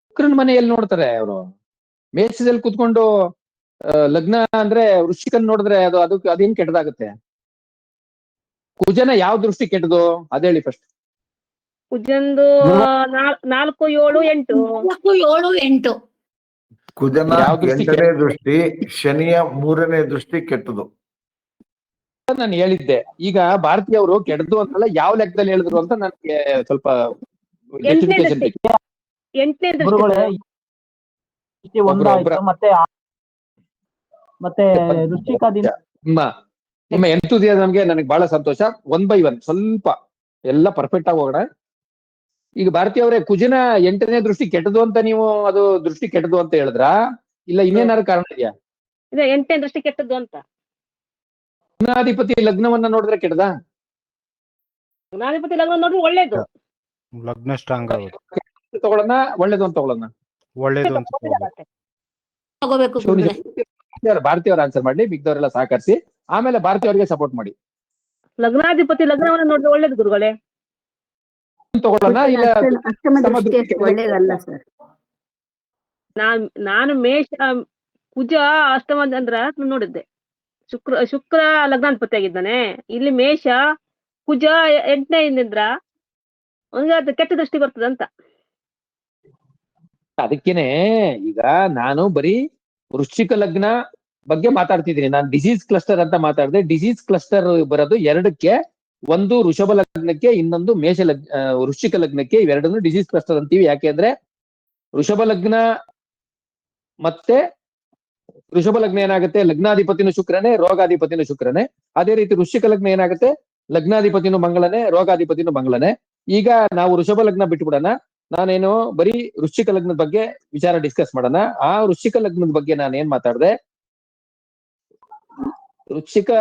ಶುಕ್ರನ ಮನೆಯಲ್ಲಿ ನೋಡ್ತಾರೆ ಅವರು. ಮೇಷದಲ್ಲಿ ಕುತ್ಕೊಂಡು ಲಗ್ನ ಅಂದ್ರೆ ವೃಶ್ಚಿಕನ್ ನೋಡಿದ್ರೆ ಅದೇನ್ ಕೆಟ್ಟದಾಗುತ್ತೆ? ಕುಜನ ಯಾವ ದೃಷ್ಟಿ ಕೆಟ್ಟದು ಅದೇಳಿ ಫಸ್ಟ್. ಕುಜಂದು 4, 7, 8. 7, 8. ಕುಜನ ಯಾವ ದೃಷ್ಟಿ 8ನೇ ದೃಷ್ಟಿ, ಶನಿಯ 3ನೇ ದೃಷ್ಟಿ ಕೆಟ್ಟದು. ನಾನು ಹೇಳಿದ್ದೆ. ಈಗ ಭಾರತೀಯವರು ಕೆಟ್ಟದು ಅಂತಲ್ಲ, ಯಾವ ಲೆಕ್ಕದಲ್ಲಿ ಹೇಳಿದ್ರು ಅಂತ ನನಗೆ ಸ್ವಲ್ಪ ಜಸ್ಟಿಫಿಕೇಶನ್ ಬೇಕು. 8ನೇ ಗುರುಗಳೇ ದೃಷ್ಟಿ. ಒಂದಾಯ್ತು. ಮತ್ತೆ ವೃಶ್ಚಿಕದಿಂದ ನಿಮ್ಮ ಎಂತೂಸಿಯಾಸಮ್ಗೆ ನನಗೆ ಬಹಳ ಸಂತೋಷ. 1 by 1 ಸ್ವಲ್ಪ ಎಲ್ಲ ಪರ್ಫೆಕ್ಟ್ ಆಗಿ ಹೋಗೋಣ. ಈಗ ಭಾರತೀಯವರೇ, ಕುಜನ 8ನೇ ದೃಷ್ಟಿ ಕೆಟ್ಟದು ಅಂತ ನೀವು ಅದು ದೃಷ್ಟಿ ಕೆಟ್ಟದು ಅಂತ ಹೇಳಿದ್ರಾ, ಇಲ್ಲ ಇನ್ನೇನಾದ್ರು ಕಾರಣ ಇದೆಯಾ? 8ನೇ ದೃಷ್ಟಿ ಕೆಟ್ಟದ್ದು ಅಂತ. ಲಗ್ನಾಧಿಪತಿ ಲಗ್ನವನ್ನ ನೋಡಿದ್ರೆ ಕೆಟ್ಟದಾ? ಲಗ್ನಾಧಿಪತಿ ಲಗ್ನ ನೋಡ್ರಿ ಒಳ್ಳೇದು. ಲಗ್ನ ಸ್ಟ್ರಾಂಗ್ ಆಗುತ್ತೆ. ತಗೊಳ್ಳೋಣ ಒಳ್ಳೇದು ಅಂತ ತಗೊಳ್ಳೋಣ? ಒಳ್ಳೇದು ಅಂತ ತಗೋಬೇಕು ಗುರುಗಳೇ. ಭಾರತೀಯವ್ರ ಆನ್ಸರ್ ಮಾಡ್ಲಿ, ಮಿಗ್ದವರೆಲ್ಲ ಸಹಕರಿಸಿ. ಆಮೇಲೆ ಭಾರತೀಯವರಿಗೆ ಸಪೋರ್ಟ್ ಮಾಡಿ. ಲಗ್ನಾಧಿಪತಿ ಲಗ್ನವನ್ನ ನೋಡಿದ್ರೆ ಒಳ್ಳೇದು ಗುರುಗಳೇ. ತಗೊಳ್ಳೋಣ ಇಲ್ಲ ಅಷ್ಟಮ ದೃಷ್ಟಿ ಅಷ್ಟು ಒಳ್ಳೇದಲ್ಲ ಸರ್. ನಾನು ಕುಜ ಅಷ್ಟಮ ಅಂದ್ರ ನೋಡಿದ್ದೆ. ಶುಕ್ರ ಲಗ್ನಾಧಿಪತಿ ಆಗಿದ್ದಾನೆ. ಇಲ್ಲಿ ಮೇಷ ಕುಜ 8ನೇ ಇಂದ್ರ ಅವನಿಗೆ ಅದು ಕೆಟ್ಟ ದೃಷ್ಟಿ ಬರ್ತದಂತ. ಅದಕ್ಕೇನೆ ಈಗ ನಾನು ಬರೀ ವೃಶ್ಚಿಕ ಲಗ್ನ ಬಗ್ಗೆ ಮಾತಾಡ್ತಿದ್ದೀನಿ. ನಾನು ಡಿಸೀಸ್ ಕ್ಲಸ್ಟರ್ ಅಂತ ಮಾತಾಡಿದೆ. ಡಿಸೀಸ್ ಕ್ಲಸ್ಟರ್ ಬರೋದು 2ಕ್ಕೆ. ಒಂದು ವೃಷಭ ಲಗ್ನಕ್ಕೆ, ಇನ್ನೊಂದು ವೃಶ್ಚಿಕ ಲಗ್ನಕ್ಕೆ. ಇವೆರಡನ್ನು ಡಿಸೀಸ್ ಕ್ಲಸ್ಟರ್ ಅಂತೀವಿ. ಯಾಕೆಂದ್ರೆ ವೃಷಭ ಲಗ್ನ ಮತ್ತೆ ವೃಷಭ ಲಗ್ನ ಏನಾಗುತ್ತೆ, ಲಗ್ನಾಧಿಪತಿನೂ ಶುಕ್ರನೇ, ರೋಗಾಧಿಪತಿನೂ ಶುಕ್ರನೇ. ಅದೇ ರೀತಿ ವೃಶ್ಚಿಕ ಲಗ್ನ ಏನಾಗುತ್ತೆ, ಲಗ್ನಾಧಿಪತಿನೂ ಮಂಗಳನೇ, ರೋಗಾಧಿಪತಿನೂ ಮಂಗಳನೇ. ಈಗ ನಾವು ವೃಷಭ ಲಗ್ನ ಬಿಟ್ಬಿಡೋಣ. ನಾನೇನು ಬರೀ ವೃಶ್ಚಿಕ ಲಗ್ನದ ಬಗ್ಗೆ ವಿಚಾರ ಡಿಸ್ಕಸ್ ಮಾಡೋಣ. ಆ ವೃಶ್ಚಿಕ ಲಗ್ನದ ಬಗ್ಗೆ ನಾನು ಏನ್ ಮಾತಾಡಿದೆ, ವೃಶ್ಚಿಕ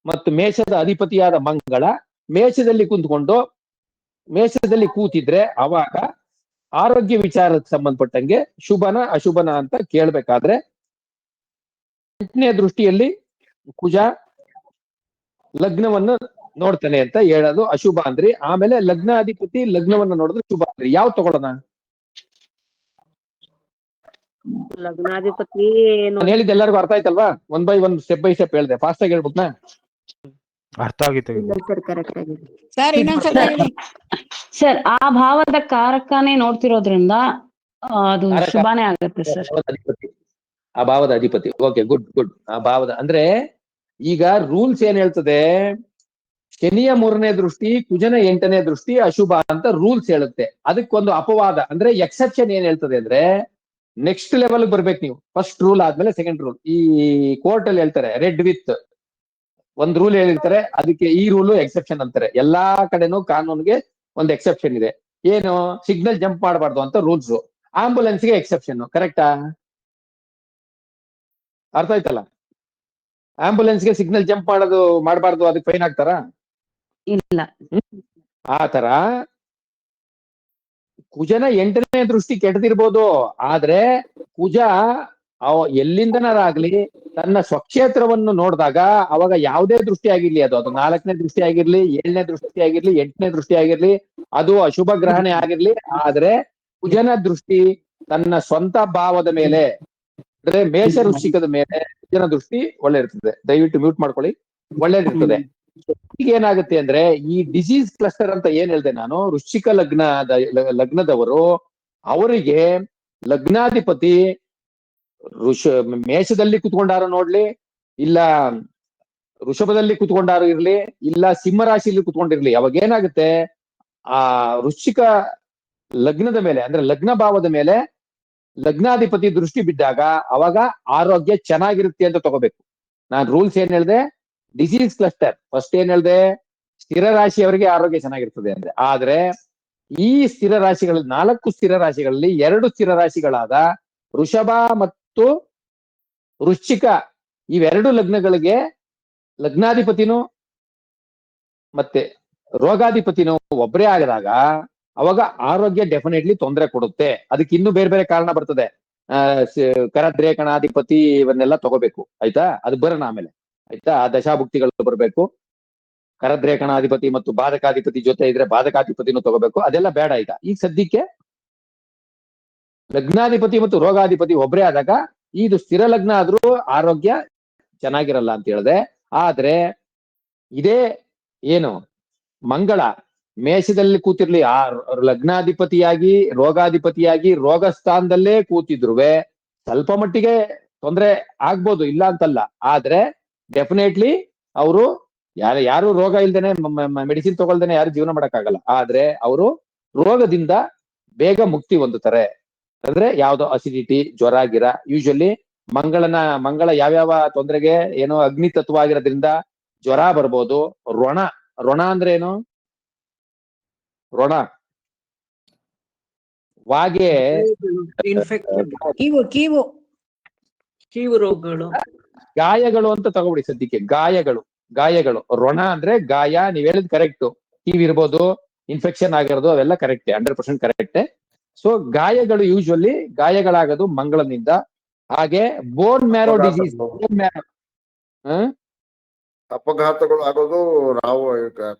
ಮತ್ತು ಮೇಷದ ಅಧಿಪತಿಯಾದ ಮಂಗಳ ಮೇಷದಲ್ಲಿ ಕುಂತ್ಕೊಂಡು ಮೇಷದಲ್ಲಿ ಕೂತಿದ್ರೆ ಅವಾಗ ಆರೋಗ್ಯ ವಿಚಾರಕ್ಕೆ ಸಂಬಂಧಪಟ್ಟಂಗೆ ಶುಭನ ಅಶುಭನ ಅಂತ ಕೇಳ್ಬೇಕಾದ್ರೆ 8ನೇ ದೃಷ್ಟಿಯಲ್ಲಿ ಕುಜ ಲಗ್ನವನ್ನು ನೋಡ್ತಾನೆ ಅಂತ ಹೇಳೋದು ಅಶುಭ ಅಂದ್ರಿ. ಆಮೇಲೆ ಲಗ್ನಾಧಿಪತಿ ಲಗ್ನವನ್ನ ನೋಡಿದ್ರೆ ಶುಭ ಅಂದ್ರಿ. ಯಾವ ತಗೊಳ್ಳೋಣ? ಲಗ್ನಾಧಿಪತಿ ನಾನು ಹೇಳಿದ್ದು ಎಲ್ಲರಿಗೂ ಅರ್ಥ ಆಯ್ತಲ್ವಾ? 1 by 1 ಸ್ಟೆಪ್ ಬೈ ಸ್ಟೆಪ್ ಹೇಳಿದೆ. ಫಾಸ್ಟ್ ಆಗಿ ಹೇಳ್ಬಿಟ್ನಾ? ಅರ್ಥ ಆಗಿತ್ತು. ಸರ್ ಕರೆಕ್ಟ್ ಆಗಿದೆ. ಸರ್ ಇನ್ನೊಂದ್ಸಲ ಹೇಳಿ. ಸರ್ ಆ ಭಾವದ ಕಾರಕನೇ ನೋಡ್ತಿರೋದ್ರಿಂದ ಅದು ಕಾರಕ. ಶುಭಾನೇ ಆಗುತ್ತೆ ಸರ್. ಆ ಭಾವದ ಅಧಿಪತಿ. Okay, good good. ಆ ಭಾವದ ಅಂದ್ರೆ ಈಗ ರೂಲ್ಸ್ ಏನ್ ಹೇಳ್ತದೆ? ಶನಿಯ 3ನೇ ದೃಷ್ಟಿ, ಕುಜನ 8ನೇ ದೃಷ್ಟಿ ಅಶುಭ ಅಂತ ರೂಲ್ಸ್ ಹೇಳುತ್ತೆ. ಅದಕ್ಕೊಂದು ಅಪವಾದ ಅಂದ್ರೆ ಎಕ್ಸೆಪ್ಷನ್ ಏನ್ ಹೇಳ್ತದೆ ಅಂದ್ರೆ ನೆಕ್ಸ್ಟ್ ಲೆವೆಲ್ ಬರ್ಬೇಕು ನೀವು. ಫಸ್ಟ್ ರೂಲ್ ಆದ್ಮೇಲೆ ಸೆಕೆಂಡ್ ರೂಲ್. ಈ ಕೋರ್ಟ್ ಅಲ್ಲಿ ಹೇಳ್ತಾರೆ ರೆಡ್ ವಿತ್ ಒಂದ್ ರೂಲ್ ಹೇಳಿರ್ತಾರೆ, ಅದಕ್ಕೆ ಈ ರೂಲು ಎಕ್ಸೆಪ್ಷನ್ ಅಂತಾರೆ. ಎಲ್ಲಾ ಕಡೆನೂ ಕಾನೂನಿಗೆ ಒಂದು ಎಕ್ಸೆಪ್ಷನ್ ಇದೆ. ಏನು? ಸಿಗ್ನಲ್ ಜಂಪ್ ಮಾಡಬಾರ್ದು ಅಂತ ರೂಲ್ಸ್. ಆಂಬುಲೆನ್ಸ್ಗೆ ಎಕ್ಸೆಪ್ಷನ್. ಕರೆಕ್ಟಾ? ಅರ್ಥ ಆಯ್ತಲ್ಲ? ಆಂಬುಲೆನ್ಸ್ಗೆ ಸಿಗ್ನಲ್ ಜಂಪ್ ಮಾಡಬಾರ್ದು, ಅದಕ್ಕೆ ಫೈನ್ ಹಾಕ್ತಾರಾ? ಇಲ್ಲ. ಆ ತರ ಕುಜನ 8ನೇ ದೃಷ್ಟಿ ಕೆಟ್ಟದಿರ್ಬೋದು, ಆದ್ರೆ ಕುಜ ಎಲ್ಲಿಂದನಾರಾಗ್ಲಿ ತನ್ನ ಸ್ವಕ್ಷೇತ್ರವನ್ನು ನೋಡಿದಾಗ ಅವಾಗ ಯಾವುದೇ ದೃಷ್ಟಿ ಆಗಿರ್ಲಿ, ಅದು 4ನೇ ದೃಷ್ಟಿ ಆಗಿರ್ಲಿ, 7ನೇ ದೃಷ್ಟಿ ಆಗಿರ್ಲಿ, 8ನೇ ದೃಷ್ಟಿ ಆಗಿರ್ಲಿ, ಅದು ಅಶುಭ ಗ್ರಹಣೆ ಆಗಿರ್ಲಿ, ಆದ್ರೆ ಕುಜನ ದೃಷ್ಟಿ ತನ್ನ ಸ್ವಂತ ಭಾವದ ಮೇಲೆ ಅಂದ್ರೆ ಮೇಷ ವೃಶ್ಚಿಕದ ಮೇಲೆ ಕುಜನ ದೃಷ್ಟಿ ಒಳ್ಳೆ ಇರ್ತದೆ. ದಯವಿಟ್ಟು ಮ್ಯೂಟ್ ಮಾಡ್ಕೊಳ್ಳಿ. ಒಳ್ಳೇದಿರ್ತದೆ. ಈಗ ಏನಾಗುತ್ತೆ ಅಂದ್ರೆ ಈ ಡಿಸೀಸ್ ಕ್ಲಸ್ಟರ್ ಅಂತ ಏನ್ ಹೇಳ್ದೆ ನಾನು, ವೃಶ್ಚಿಕ ಲಗ್ನದವರು ಅವರಿಗೆ ಲಗ್ನಾಧಿಪತಿ ಮೇಷದಲ್ಲಿ ಕುತ್ಕೊಂಡಾರು ನೋಡ್ಲಿ, ಇಲ್ಲ ವೃಷಭದಲ್ಲಿ ಕುತ್ಕೊಂಡಾರು ಇರ್ಲಿ, ಇಲ್ಲ ಸಿಂಹರಾಶಿಯಲ್ಲಿ ಕುತ್ಕೊಂಡಿರ್ಲಿ, ಅವಾಗ ಏನಾಗುತ್ತೆ ಆ ವೃಶ್ಚಿಕ ಲಗ್ನದ ಮೇಲೆ ಅಂದ್ರೆ ಲಗ್ನ ಭಾವದ ಮೇಲೆ ಲಗ್ನಾಧಿಪತಿ ದೃಷ್ಟಿ ಬಿದ್ದಾಗ ಅವಾಗ ಆರೋಗ್ಯ ಚೆನ್ನಾಗಿರುತ್ತೆ ಅಂತ ತಗೋಬೇಕು. ನಾನ್ ರೂಲ್ಸ್ ಏನ್ ಹೇಳ್ದೆ? ಡಿಸೀಸ್ ಕ್ಲಸ್ಟರ್ ಫಸ್ಟ್ ಏನ್ ಹೇಳ್ದೆ? ಸ್ಥಿರ ರಾಶಿಯವರಿಗೆ ಆರೋಗ್ಯ ಚೆನ್ನಾಗಿರ್ತದೆ ಅಂದ್ರೆ. ಆದ್ರೆ ಈ ಸ್ಥಿರ ರಾಶಿಗಳಲ್ಲಿ 4 ಸ್ಥಿರ ರಾಶಿಗಳಲ್ಲಿ 2 ಸ್ಥಿರ ರಾಶಿಗಳಾದ ವೃಷಭ ಮತ್ತು ವೃಶ್ಚಿಕ ಇವೆರಡು ಲಗ್ನಗಳಿಗೆ ಲಗ್ನಾಧಿಪತಿನೂ ಮತ್ತೆ ರೋಗಾಧಿಪತಿನೂ ಒಬ್ಬರೇ ಆಗಿದಾಗ ಅವಾಗ ಆರೋಗ್ಯ ಡೆಫಿನೆಟ್ಲಿ ತೊಂದರೆ ಕೊಡುತ್ತೆ. ಅದಕ್ಕೆ ಇನ್ನೂ ಬೇರೆ ಬೇರೆ ಕಾರಣ ಬರ್ತದೆ. ಕರದ್ರೇಕಣಾಧಿಪತಿ ಇವನ್ನೆಲ್ಲ ತಗೋಬೇಕು. ಆಯ್ತಾ? ಅದು ಬರೋಣ ಆಮೇಲೆ. ಆಯ್ತಾ? ಆ ದಶಾಭುಕ್ತಿಗಳು ಬರಬೇಕು. ಕರದ್ರೇಕಣಾಧಿಪತಿ ಮತ್ತು ಬಾಧಕಾಧಿಪತಿ ಜೊತೆ ಇದ್ರೆ ಬಾಧಕಾಧಿಪತಿನೂ ತಗೋಬೇಕು. ಅದೆಲ್ಲ ಬೇಡ ಈಗ ಸದ್ಯಕ್ಕೆ ಲಗ್ನಾಧಿಪತಿ ಮತ್ತು ರೋಗಾಧಿಪತಿ ಒಬ್ಬರೇ ಆದಾಗ ಇದು ಸ್ಥಿರ ಲಗ್ನ ಆದ್ರೂ ಆರೋಗ್ಯ ಚೆನ್ನಾಗಿರಲ್ಲ ಅಂತ ಹೇಳಿದೆ. ಆದ್ರೆ ಇದೇ ಏನು ಮಂಗಳ ಮೇಷದಲ್ಲಿ ಕೂತಿರ್ಲಿ, ಆ ಲಗ್ನಾಧಿಪತಿಯಾಗಿ ರೋಗಾಧಿಪತಿಯಾಗಿ ರೋಗ ಸ್ಥಾನದಲ್ಲೇ ಕೂತಿದ್ರುವೆ ಸ್ವಲ್ಪ ಮಟ್ಟಿಗೆ ತೊಂದರೆ ಆಗ್ಬೋದು, ಇಲ್ಲ ಅಂತಲ್ಲ. ಆದ್ರೆ ಡೆಫಿನೆಟ್ಲಿ ಅವರು ಯಾರು ರೋಗ ಇಲ್ದೇನೆ ಮೆಡಿಸಿನ್ ತಗೊಳ್ದೇನೆ ಯಾರು ಜೀವನ ಮಾಡಕ್ಕಾಗಲ್ಲ. ಆದ್ರೆ ಅವರು ರೋಗದಿಂದ ಬೇಗ ಮುಕ್ತಿ ಹೊಂದುತ್ತಾರೆ. ಅಂದ್ರೆ ಯಾವ್ದೋ ಅಸಿಡಿಟಿ, ಜ್ವರ ಗಿರ. ಯೂಶಲಿ ಮಂಗಳ ಯಾವ್ಯಾವ ತೊಂದರೆಗೆ ಏನೋ ಅಗ್ನಿ ತತ್ವ ಆಗಿರೋದ್ರಿಂದ ಜ್ವರ ಬರ್ಬೋದು. ರೊಣ ಅಂದ್ರೆ ಏನು? ರೊಣ ವಾಗೆ ಕೀವು ರೋಗಗಳು, ಗಾಯಗಳು ಅಂತ ತಗೋಬಿಡಿ ಸದ್ಯಕ್ಕೆ. ಗಾಯಗಳು ರೊಣ ಅಂದ್ರೆ ಗಾಯ. ನೀವ್ ಹೇಳಿದ್ ಕರೆಕ್ಟ್. ಕಿವಿ ಇರ್ಬೋದು, ಇನ್ಫೆಕ್ಷನ್ ಆಗಿರೋದು, ಅವೆಲ್ಲ ಕರೆಕ್ಟ್, 100% ಕರೆಕ್ಟ್. ಸೊ ಗಾಯಗಳು ಯೂಶುವಲಿ ಗಾಯಗಳಾಗೋದು ಮಂಗಳನಿಂದ. ಹಾಗೆ ಬೋನ್ ಮ್ಯಾರೋ ಡಿಸೀಸ್, ಅಪಘಾತಗಳು ಆಗೋದು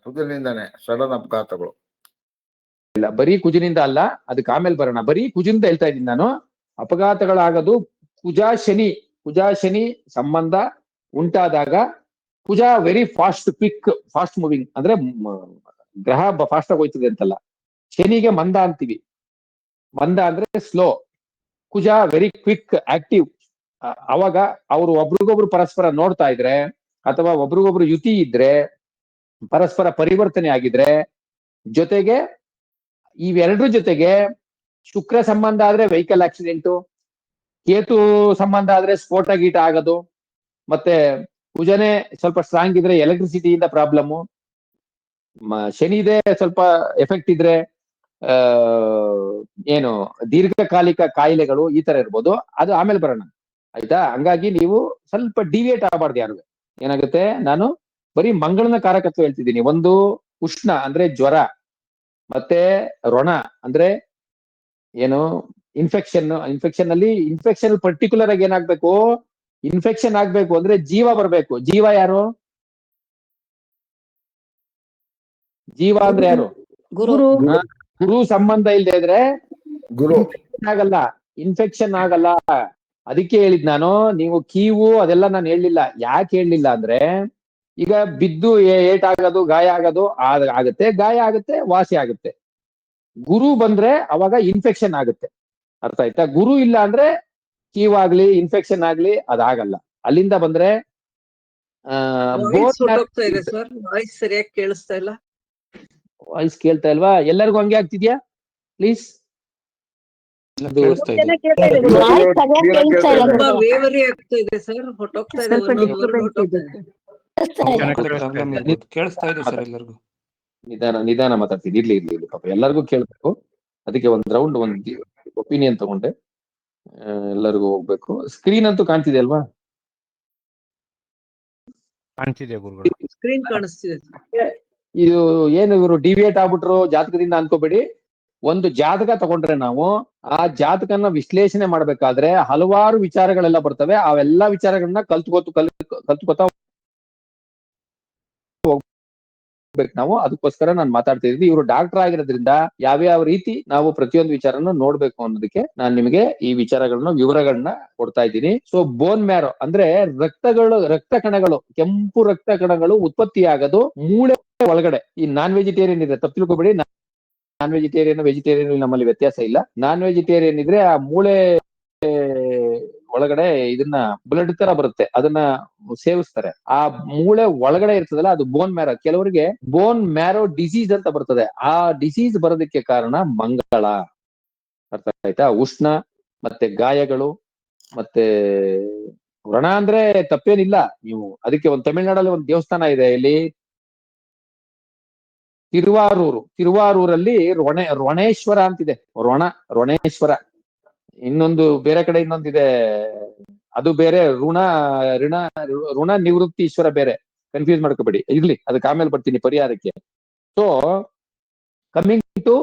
ಕುಜನಿಂದಾನೆ. ಸಡನ್ ಅಪಘಾತಗಳು ಇಲ್ಲ, ಬರೀ ಕುಜನಿಂದ ಅಲ್ಲ, ಅದಕ್ಕೆ ಆಮೇಲೆ ಬರೋಣ. ಬರೀ ಕುಜನಿಂದ ಹೇಳ್ತಾ ಇದ್ದೀನಿ ನಾನು. ಅಪಘಾತಗಳಾಗೋದು ಕುಜ ಶನಿ ಸಂಬಂಧ ಉಂಟಾದಾಗ, ಕುಜ ವೆರಿ ಫಾಸ್ಟ್ ಮೂವಿಂಗ್ ಅಂದ್ರೆ ಗ್ರಹ ಫಾಸ್ಟ್ ಆಗಿ ಹೋಯ್ತದೆ ಅಂತಲ್ಲ. ಶನಿಗೆ ಮಂದ ಅಂತೀವಿ. ಮಂದ ಅಂದ್ರೆ ಸ್ಲೋ. ಕುಜ ವೆರಿ ಕ್ವಿಕ್ ಆಕ್ಟಿವ್. ಅವಾಗ ಅವರು ಒಬ್ರಿಗೊಬ್ರು ಪರಸ್ಪರ ನೋಡ್ತಾ ಇದ್ರೆ ಅಥವಾ ಒಬ್ರಿಗೊಬ್ರು ಯುತಿ ಇದ್ರೆ, ಪರಸ್ಪರ ಪರಿವರ್ತನೆ ಆಗಿದ್ರೆ, ಜೊತೆಗೆ ಇವೆರಡರ ಜೊತೆಗೆ ಶುಕ್ರ ಸಂಬಂಧ ಆದ್ರೆ ವೆಹಿಕಲ್ ಆಕ್ಸಿಡೆಂಟು, ಕೇತು ಸಂಬಂಧ ಆದ್ರೆ ಸ್ಫೋಟ ಗೀಟ ಆಗೋದು, ಮತ್ತೆ ಕುಜನೆ ಸ್ವಲ್ಪ ಸ್ಟ್ರಾಂಗ್ ಇದ್ರೆ ಎಲೆಕ್ಟ್ರಿಸಿಟಿಯಿಂದ ಪ್ರಾಬ್ಲಮ್ಮು, ಶನಿದೆ ಸ್ವಲ್ಪ ಎಫೆಕ್ಟ್ ಇದ್ರೆ ಏನು ದೀರ್ಘಕಾಲಿಕ ಕಾಯಿಲೆಗಳು, ಈ ತರ ಇರ್ಬೋದು. ಅದು ಆಮೇಲೆ ಬರೋಣ. ಆಯ್ತಾ? ಹಂಗಾಗಿ ನೀವು ಸ್ವಲ್ಪ ಡಿವಿಯೇಟ್ ಆಗಬಾರ್ದು ಯಾರು. ಏನಾಗುತ್ತೆ, ನಾನು ಬರೀ ಮಂಗಳನ ಕಾರಕತ್ವ ಹೇಳ್ತಿದ್ದೀನಿ. ಒಂದು ಉಷ್ಣ ಅಂದ್ರೆ ಜ್ವರ, ಮತ್ತೆ ರೊಣ ಅಂದ್ರೆ ಏನು ಇನ್ಫೆಕ್ಷನ್ ಅಲ್ಲಿ ಇನ್ಫೆಕ್ಷನ್ ಪರ್ಟಿಕ್ಯುಲರ್ ಆಗಿ ಏನಾಗ್ಬೇಕು, ಇನ್ಫೆಕ್ಷನ್ ಆಗ್ಬೇಕು ಅಂದ್ರೆ ಜೀವ ಬರ್ಬೇಕು. ಜೀವ ಯಾರು? ಜೀವ ಅಂದ್ರೆ ಯಾರು? ಗುರು. ಹಾ, ಗುರು ಸಂಬಂಧ ಇಲ್ಲದೆ ಇದ್ರೆ ಗುರು ಆಗಲ್ಲ, ಇನ್ಫೆಕ್ಷನ್ ಆಗಲ್ಲ. ಅದಕ್ಕೆ ಹೇಳಿದ್ ನಾನು, ನೀವು ಕೀವು ಅದೆಲ್ಲ ನಾನು ಹೇಳಲಿಲ್ಲ. ಯಾಕೆ ಹೇಳಲಿಲ್ಲ ಅಂದ್ರೆ, ಈಗ ಬಿದ್ದು ಏಟಾಗೋದು, ಗಾಯ ಆಗೋದು ಆಗುತ್ತೆ, ಗಾಯ ಆಗುತ್ತೆ, ವಾಸಿ ಆಗುತ್ತೆ. ಗುರು ಬಂದ್ರೆ ಅವಾಗ ಇನ್ಫೆಕ್ಷನ್ ಆಗುತ್ತೆ. ಅರ್ಥ ಆಯ್ತಾ? ಗುರು ಇಲ್ಲ ಅಂದ್ರೆ ಕೀವಾಗ್ಲಿ ಇನ್ಫೆಕ್ಷನ್ ಆಗ್ಲಿ ಅದಾಗಲ್ಲ. ಅಲ್ಲಿಂದ ಬಂದ್ರೆ ವಾಯ್ಸ್ ಹೊಟ್ಟೋಗ್ತಾ ಇದೆ ಸರ್, ವಾಯ್ಸ್ ಸರಿಯಾಗಿ ಕೇಳಿಸ್ತಾ ಇಲ್ಲ. ವಾಯ್ಸ್ ಕೇಳ್ತಾ ಇಲ್ವಾ? ಎಲ್ಲರಿಗೂ ಹಂಗೆ ಆಗ್ತಿದ್ಯಾ? ಪ್ಲೀಸ್. ತುಂಬಾ ವೇವರಿ ಆಗ್ತಾ ಇದೆ ಸರ್, ಹೊಟ್ಟೋಗ್ತಾ ಇದೆ, ಒಂದೊಂದು ವರ್ಡ್ ಹೊಟ್ಟೋಗ್ತಾ ಇದೆ. ಕೇಳಿಸ್ತಾ ಇದೆ ಸರ್ ಎಲ್ಲರಿಗೂ. ನಿಧಾನ ಮಾತಾಡ್ತೀನಿ. ಇರ್ಲಿ ಪಾಪ ಎಲ್ಲರಿಗೂ ಕೇಳ್ಬೇಕು. ಅದಕ್ಕೆ ಒಂದ್ ರೌಂಡ್ ಒಂದ್ ಒಪಿನಿಯನ್ ತಗೊಂಡೆ. ಎಲ್ಲರಿಗೂ ಹೋಗ್ಬೇಕು. ಸ್ಕ್ರೀನ್ ಅಂತೂ ಕಾಣ್ತಿದೆ ಅಲ್ವಾ? ಕಾಣ್ತಿದೆ ಗುರುಗಳು. ಸ್ಕ್ರೀನ್ ಕಾಣಿಸ್ತಿದೆ. ಇದು ಏನು ಇವರು ಡಿವಿಯೇಟ್ ಆಗ್ಬಿಟ್ರು ಜಾತಕದಿಂದ ಅನ್ಕೋಬೇಡಿ. ಒಂದು ಜಾತಕ ತಗೊಂಡ್ರೆ ನಾವು ಆ ಜಾತಕನ ವಿಶ್ಲೇಷಣೆ ಮಾಡ್ಬೇಕಾದ್ರೆ ಹಲವಾರು ವಿಚಾರಗಳೆಲ್ಲ ಬರ್ತವೆ. ಅವೆಲ್ಲಾ ವಿಚಾರಗಳನ್ನ ಕಲ್ತ್ಕೋತಾ ನಾವು. ಅದಕ್ಕೋಸ್ಕರ ನಾನು ಮಾತಾಡ್ತಾ ಇದ್ದೀನಿ. ಇವರು ಡಾಕ್ಟರ್ ಆಗಿರೋದ್ರಿಂದ ಯಾವ್ಯಾವ ರೀತಿ ನಾವು ಪ್ರತಿಯೊಂದು ವಿಚಾರನ ನೋಡ್ಬೇಕು ಅನ್ನೋದಕ್ಕೆ ನಾನು ನಿಮಗೆ ಈ ವಿಚಾರಗಳನ್ನ ವಿವರಗಳನ್ನ ಕೊಡ್ತಾ ಇದ್ದೀನಿ. ಸೊ ಬೋನ್ ಮ್ಯಾರೋ ಅಂದ್ರೆ ರಕ್ತ ಕಣಗಳು, ಕೆಂಪು ರಕ್ತ ಕಣಗಳು ಉತ್ಪತ್ತಿ ಆಗೋದು ಮೂಳೆ ಒಳಗಡೆ. ಈ ನಾನ್ ವೆಜಿಟೇರಿಯನ್ ಇದೆ, ತಪ್ಪು ತಿಳ್ಕೊಬೇಡಿ. ನಾನ್ ವೆಜಿಟೇರಿಯನ್ ನಮ್ಮಲ್ಲಿ ವ್ಯತ್ಯಾಸ ಇಲ್ಲ. ನಾನ್ ವೆಜಿಟೇರಿಯನ್ ಇದ್ರೆ ಆ ಮೂಳೆ ಒಳಗಡೆ ಇದನ್ನ ಬ್ಲಡ್ ತರ ಬರುತ್ತೆ, ಅದನ್ನ ಸೇವಿಸ್ತಾರೆ. ಆ ಮೂಳೆ ಒಳಗಡೆ ಇರ್ತದಲ್ಲ, ಅದು ಬೋನ್ ಮ್ಯಾರೋ. ಕೆಲವರಿಗೆ ಬೋನ್ ಮ್ಯಾರೋ ಡಿಸೀಸ್ ಅಂತ ಬರ್ತದೆ. ಆ ಡಿಸೀಸ್ ಬರೋದಕ್ಕೆ ಕಾರಣ ಮಂಗಳ. ಅರ್ಥ ಆಯ್ತಾ? ಉಷ್ಣ ಮತ್ತೆ ಗಾಯಗಳು ಮತ್ತೆ ವ್ರಣ ಅಂದ್ರೆ ತಪ್ಪೇನಿಲ್ಲ. ನೀವು ಅದಕ್ಕೆ ಒಂದು ತಮಿಳ್ನಾಡಲ್ಲಿ ಒಂದು ದೇವಸ್ಥಾನ ಇದೆ, ಇಲ್ಲಿ ತಿರುವಾರೂರಲ್ಲಿ ರೋಣೇಶ್ವರ ಅಂತಿದೆ. ರೋಣೇಶ್ವರ. ಇನ್ನೊಂದು ಬೇರೆ ಕಡೆ ಇನ್ನೊಂದಿದೆ, ಅದು ಬೇರೆ. ಋಣ ನಿವೃತ್ತೀಶ್ವರ ಬೇರೆ. ಕನ್ಫ್ಯೂಸ್ ಮಾಡ್ಕೋಬೇಡಿ. ಇರ್ಲಿ, ಅದಕ್ಕೆ ಆಮೇಲೆ ಬರ್ತೀನಿ ಪರಿಹಾರಕ್ಕೆ. So coming to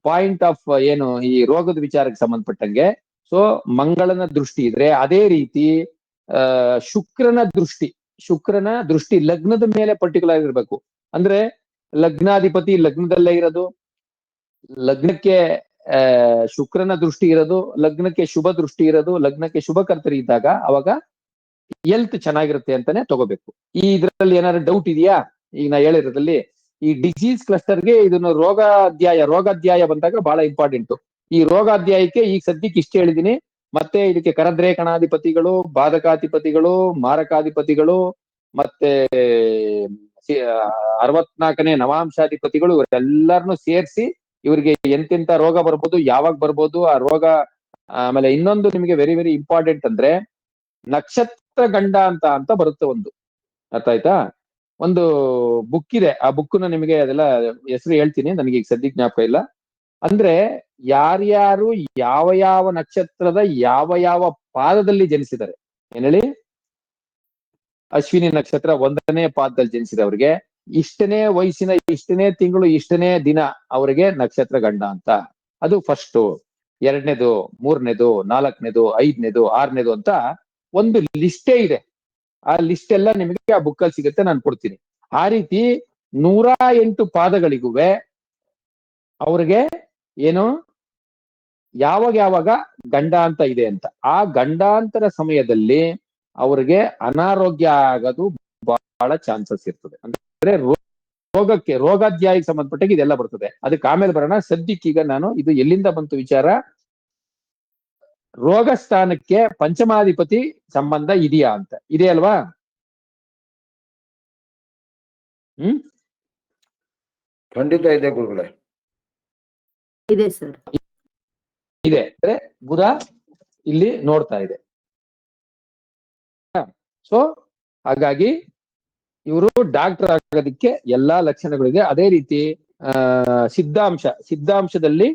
point of ಏನು ಈ ರೋಗದ ವಿಚಾರಕ್ಕೆ ಸಂಬಂಧಪಟ್ಟಂಗೆ. ಸೊ ಮಂಗಳನ ದೃಷ್ಟಿ ಇದ್ರೆ, ಅದೇ ರೀತಿ ಶುಕ್ರನ ದೃಷ್ಟಿ ಲಗ್ನದ ಮೇಲೆ ಪರ್ಟಿಕ್ಯುಲರ್ ಆಗಿರ್ಬೇಕು. ಅಂದ್ರೆ ಲಗ್ನಾಧಿಪತಿ ಲಗ್ನದಲ್ಲೇ ಇರೋದು, ಲಗ್ನಕ್ಕೆ ಶುಕ್ರನ ದೃಷ್ಟಿ ಇರೋದು, ಲಗ್ನಕ್ಕೆ ಶುಭ ದೃಷ್ಟಿ ಇರೋದು, ಲಗ್ನಕ್ಕೆ ಶುಭ ಕರ್ತರಿ ಇದ್ದಾಗ ಅವಾಗ ಹೆಲ್ತ್ ಚೆನ್ನಾಗಿರುತ್ತೆ ಅಂತಾನೆ ತಗೋಬೇಕು. ಈ ಇದ್ರಲ್ಲಿ ಏನಾದ್ರು ಡೌಟ್ ಇದೆಯಾ? ಈಗ ನಾ ಹೇಳಿರೋದ್ರಲ್ಲಿ ಈ ಡಿಸೀಸ್ ಕ್ಲಸ್ಟರ್ಗೆ ಇದನ್ನು ರೋಗಾಧ್ಯಾಯ ಬಂದಾಗ ಬಹಳ ಇಂಪಾರ್ಟೆಂಟ್. ಈ ರೋಗಾಧ್ಯಾಯಕ್ಕೆ ಈಗ ಸದ್ಯಕ್ಕೆ ಇಷ್ಟ ಹೇಳಿದೀನಿ. ಮತ್ತೆ ಇದಕ್ಕೆ ಕರದ್ರೇಕಣಾಧಿಪತಿಗಳು, ಬಾಧಕಾಧಿಪತಿಗಳು, ಮಾರಕಾಧಿಪತಿಗಳು, ಮತ್ತೆ 64ನೇ ನವಾಂಶಾಧಿಪತಿಗಳು, ಇವರೆಲ್ಲರನ್ನು ಸೇರಿಸಿ ಇವರಿಗೆ ಎಂತೆಂತ ರೋಗ ಬರ್ಬೋದು, ಯಾವಾಗ ಬರ್ಬೋದು ಆ ರೋಗ. ಆಮೇಲೆ ಇನ್ನೊಂದು ನಿಮಗೆ ವೆರಿ ವೆರಿ ಇಂಪಾರ್ಟೆಂಟ್ ಅಂದ್ರೆ ನಕ್ಷತ್ರ ಗಂಡ ಅಂತ ಬರುತ್ತೆ ಒಂದು. ಅರ್ಥ ಆಯ್ತಾ? ಒಂದು ಬುಕ್ ಇದೆ, ಆ ಬುಕ್ನ ನಿಮಗೆ ಅದೆಲ್ಲ ಹೆಸರು ಹೇಳ್ತೀನಿ, ನನಗೆ ಈಗ ಸದ್ಯಕ್ಕೆ ಜ್ಞಾಪಕ ಇಲ್ಲ. ಅಂದ್ರೆ ಯಾರ್ಯಾರು ಯಾವ ನಕ್ಷತ್ರದ ಯಾವ ಪಾದದಲ್ಲಿ ಜನಿಸಿದ್ದಾರೆ. ಏನ್ ಹೇಳಿ? ಅಶ್ವಿನಿ ನಕ್ಷತ್ರ 1ನೇ ಪಾದದಲ್ಲಿ ಜನಿಸಿದವ್ರಿಗೆ ಇಷ್ಟನೇ ವಯಸ್ಸಿನ, ಇಷ್ಟನೇ ತಿಂಗಳು, ಇಷ್ಟನೇ ದಿನ ಅವರಿಗೆ ನಕ್ಷತ್ರ ಗಂಡ ಅಂತ. ಅದು ಫಸ್ಟ್. 2ನೇದು, 3ನೇದು, 4ನೇದು, 5ನೇದು, 6ನೇದು ಅಂತ ಒಂದು ಲಿಸ್ಟೇ ಇದೆ. ಆ ಲಿಸ್ಟ್ ಎಲ್ಲ ನಿಮಗೆ ಆ ಬುಕ್ಕಲ್ಲಿ ಸಿಗುತ್ತೆ, ನಾನು ಕೊಡ್ತೀನಿ. ಆ ರೀತಿ 108 ಪಾದಗಳಿಗುವೆ ಅವ್ರಿಗೆ ಏನು ಯಾವಾಗ ಗಂಡ ಅಂತ ಇದೆ ಅಂತ. ಆ ಗಂಡಾಂತರ ಸಮಯದಲ್ಲಿ ಅವ್ರಿಗೆ ಅನಾರೋಗ್ಯ ಆಗೋದು ಬಹಳ ಚಾನ್ಸಸ್ ಇರ್ತದೆ. ಅಂದ್ರೆ ರೋಗಾಧ್ಯಾಯಕ್ಕೆ ಸಂಬಂಧಪಟ್ಟಾಗ ಇದೆಲ್ಲ ಬರ್ತದೆ. ಅದಕ್ಕೆ ಆಮೇಲೆ ಬರೋಣ. ಸದ್ಯಕ್ಕೀಗ ನಾನು ಇದು ಎಲ್ಲಿಂದ ಬಂತು ವಿಚಾರ, ರೋಗ ಸ್ಥಾನಕ್ಕೆ ಪಂಚಮಾಧಿಪತಿ ಸಂಬಂಧ ಇದೆಯಾ ಅಂತ. ಇದೆ ಅಲ್ವಾ? ಖಂಡಿತ ಇದೆ ಗುರುಗಳೇ. ಇದೆ ಸರ್, ಇದೆ. ಅಂದ್ರೆ ಬುಧ ಇಲ್ಲಿ ನೋಡ್ತಾ ಇದೆ. ಸೊ ಹಾಗಾಗಿ ಇವರು ಡಾಕ್ಟರ್ ಆಗೋದಕ್ಕೆ ಎಲ್ಲಾ ಲಕ್ಷಣಗಳಿದೆ. ಅದೇ ರೀತಿ ಸಿದ್ಧಾಂಶದಲ್ಲಿ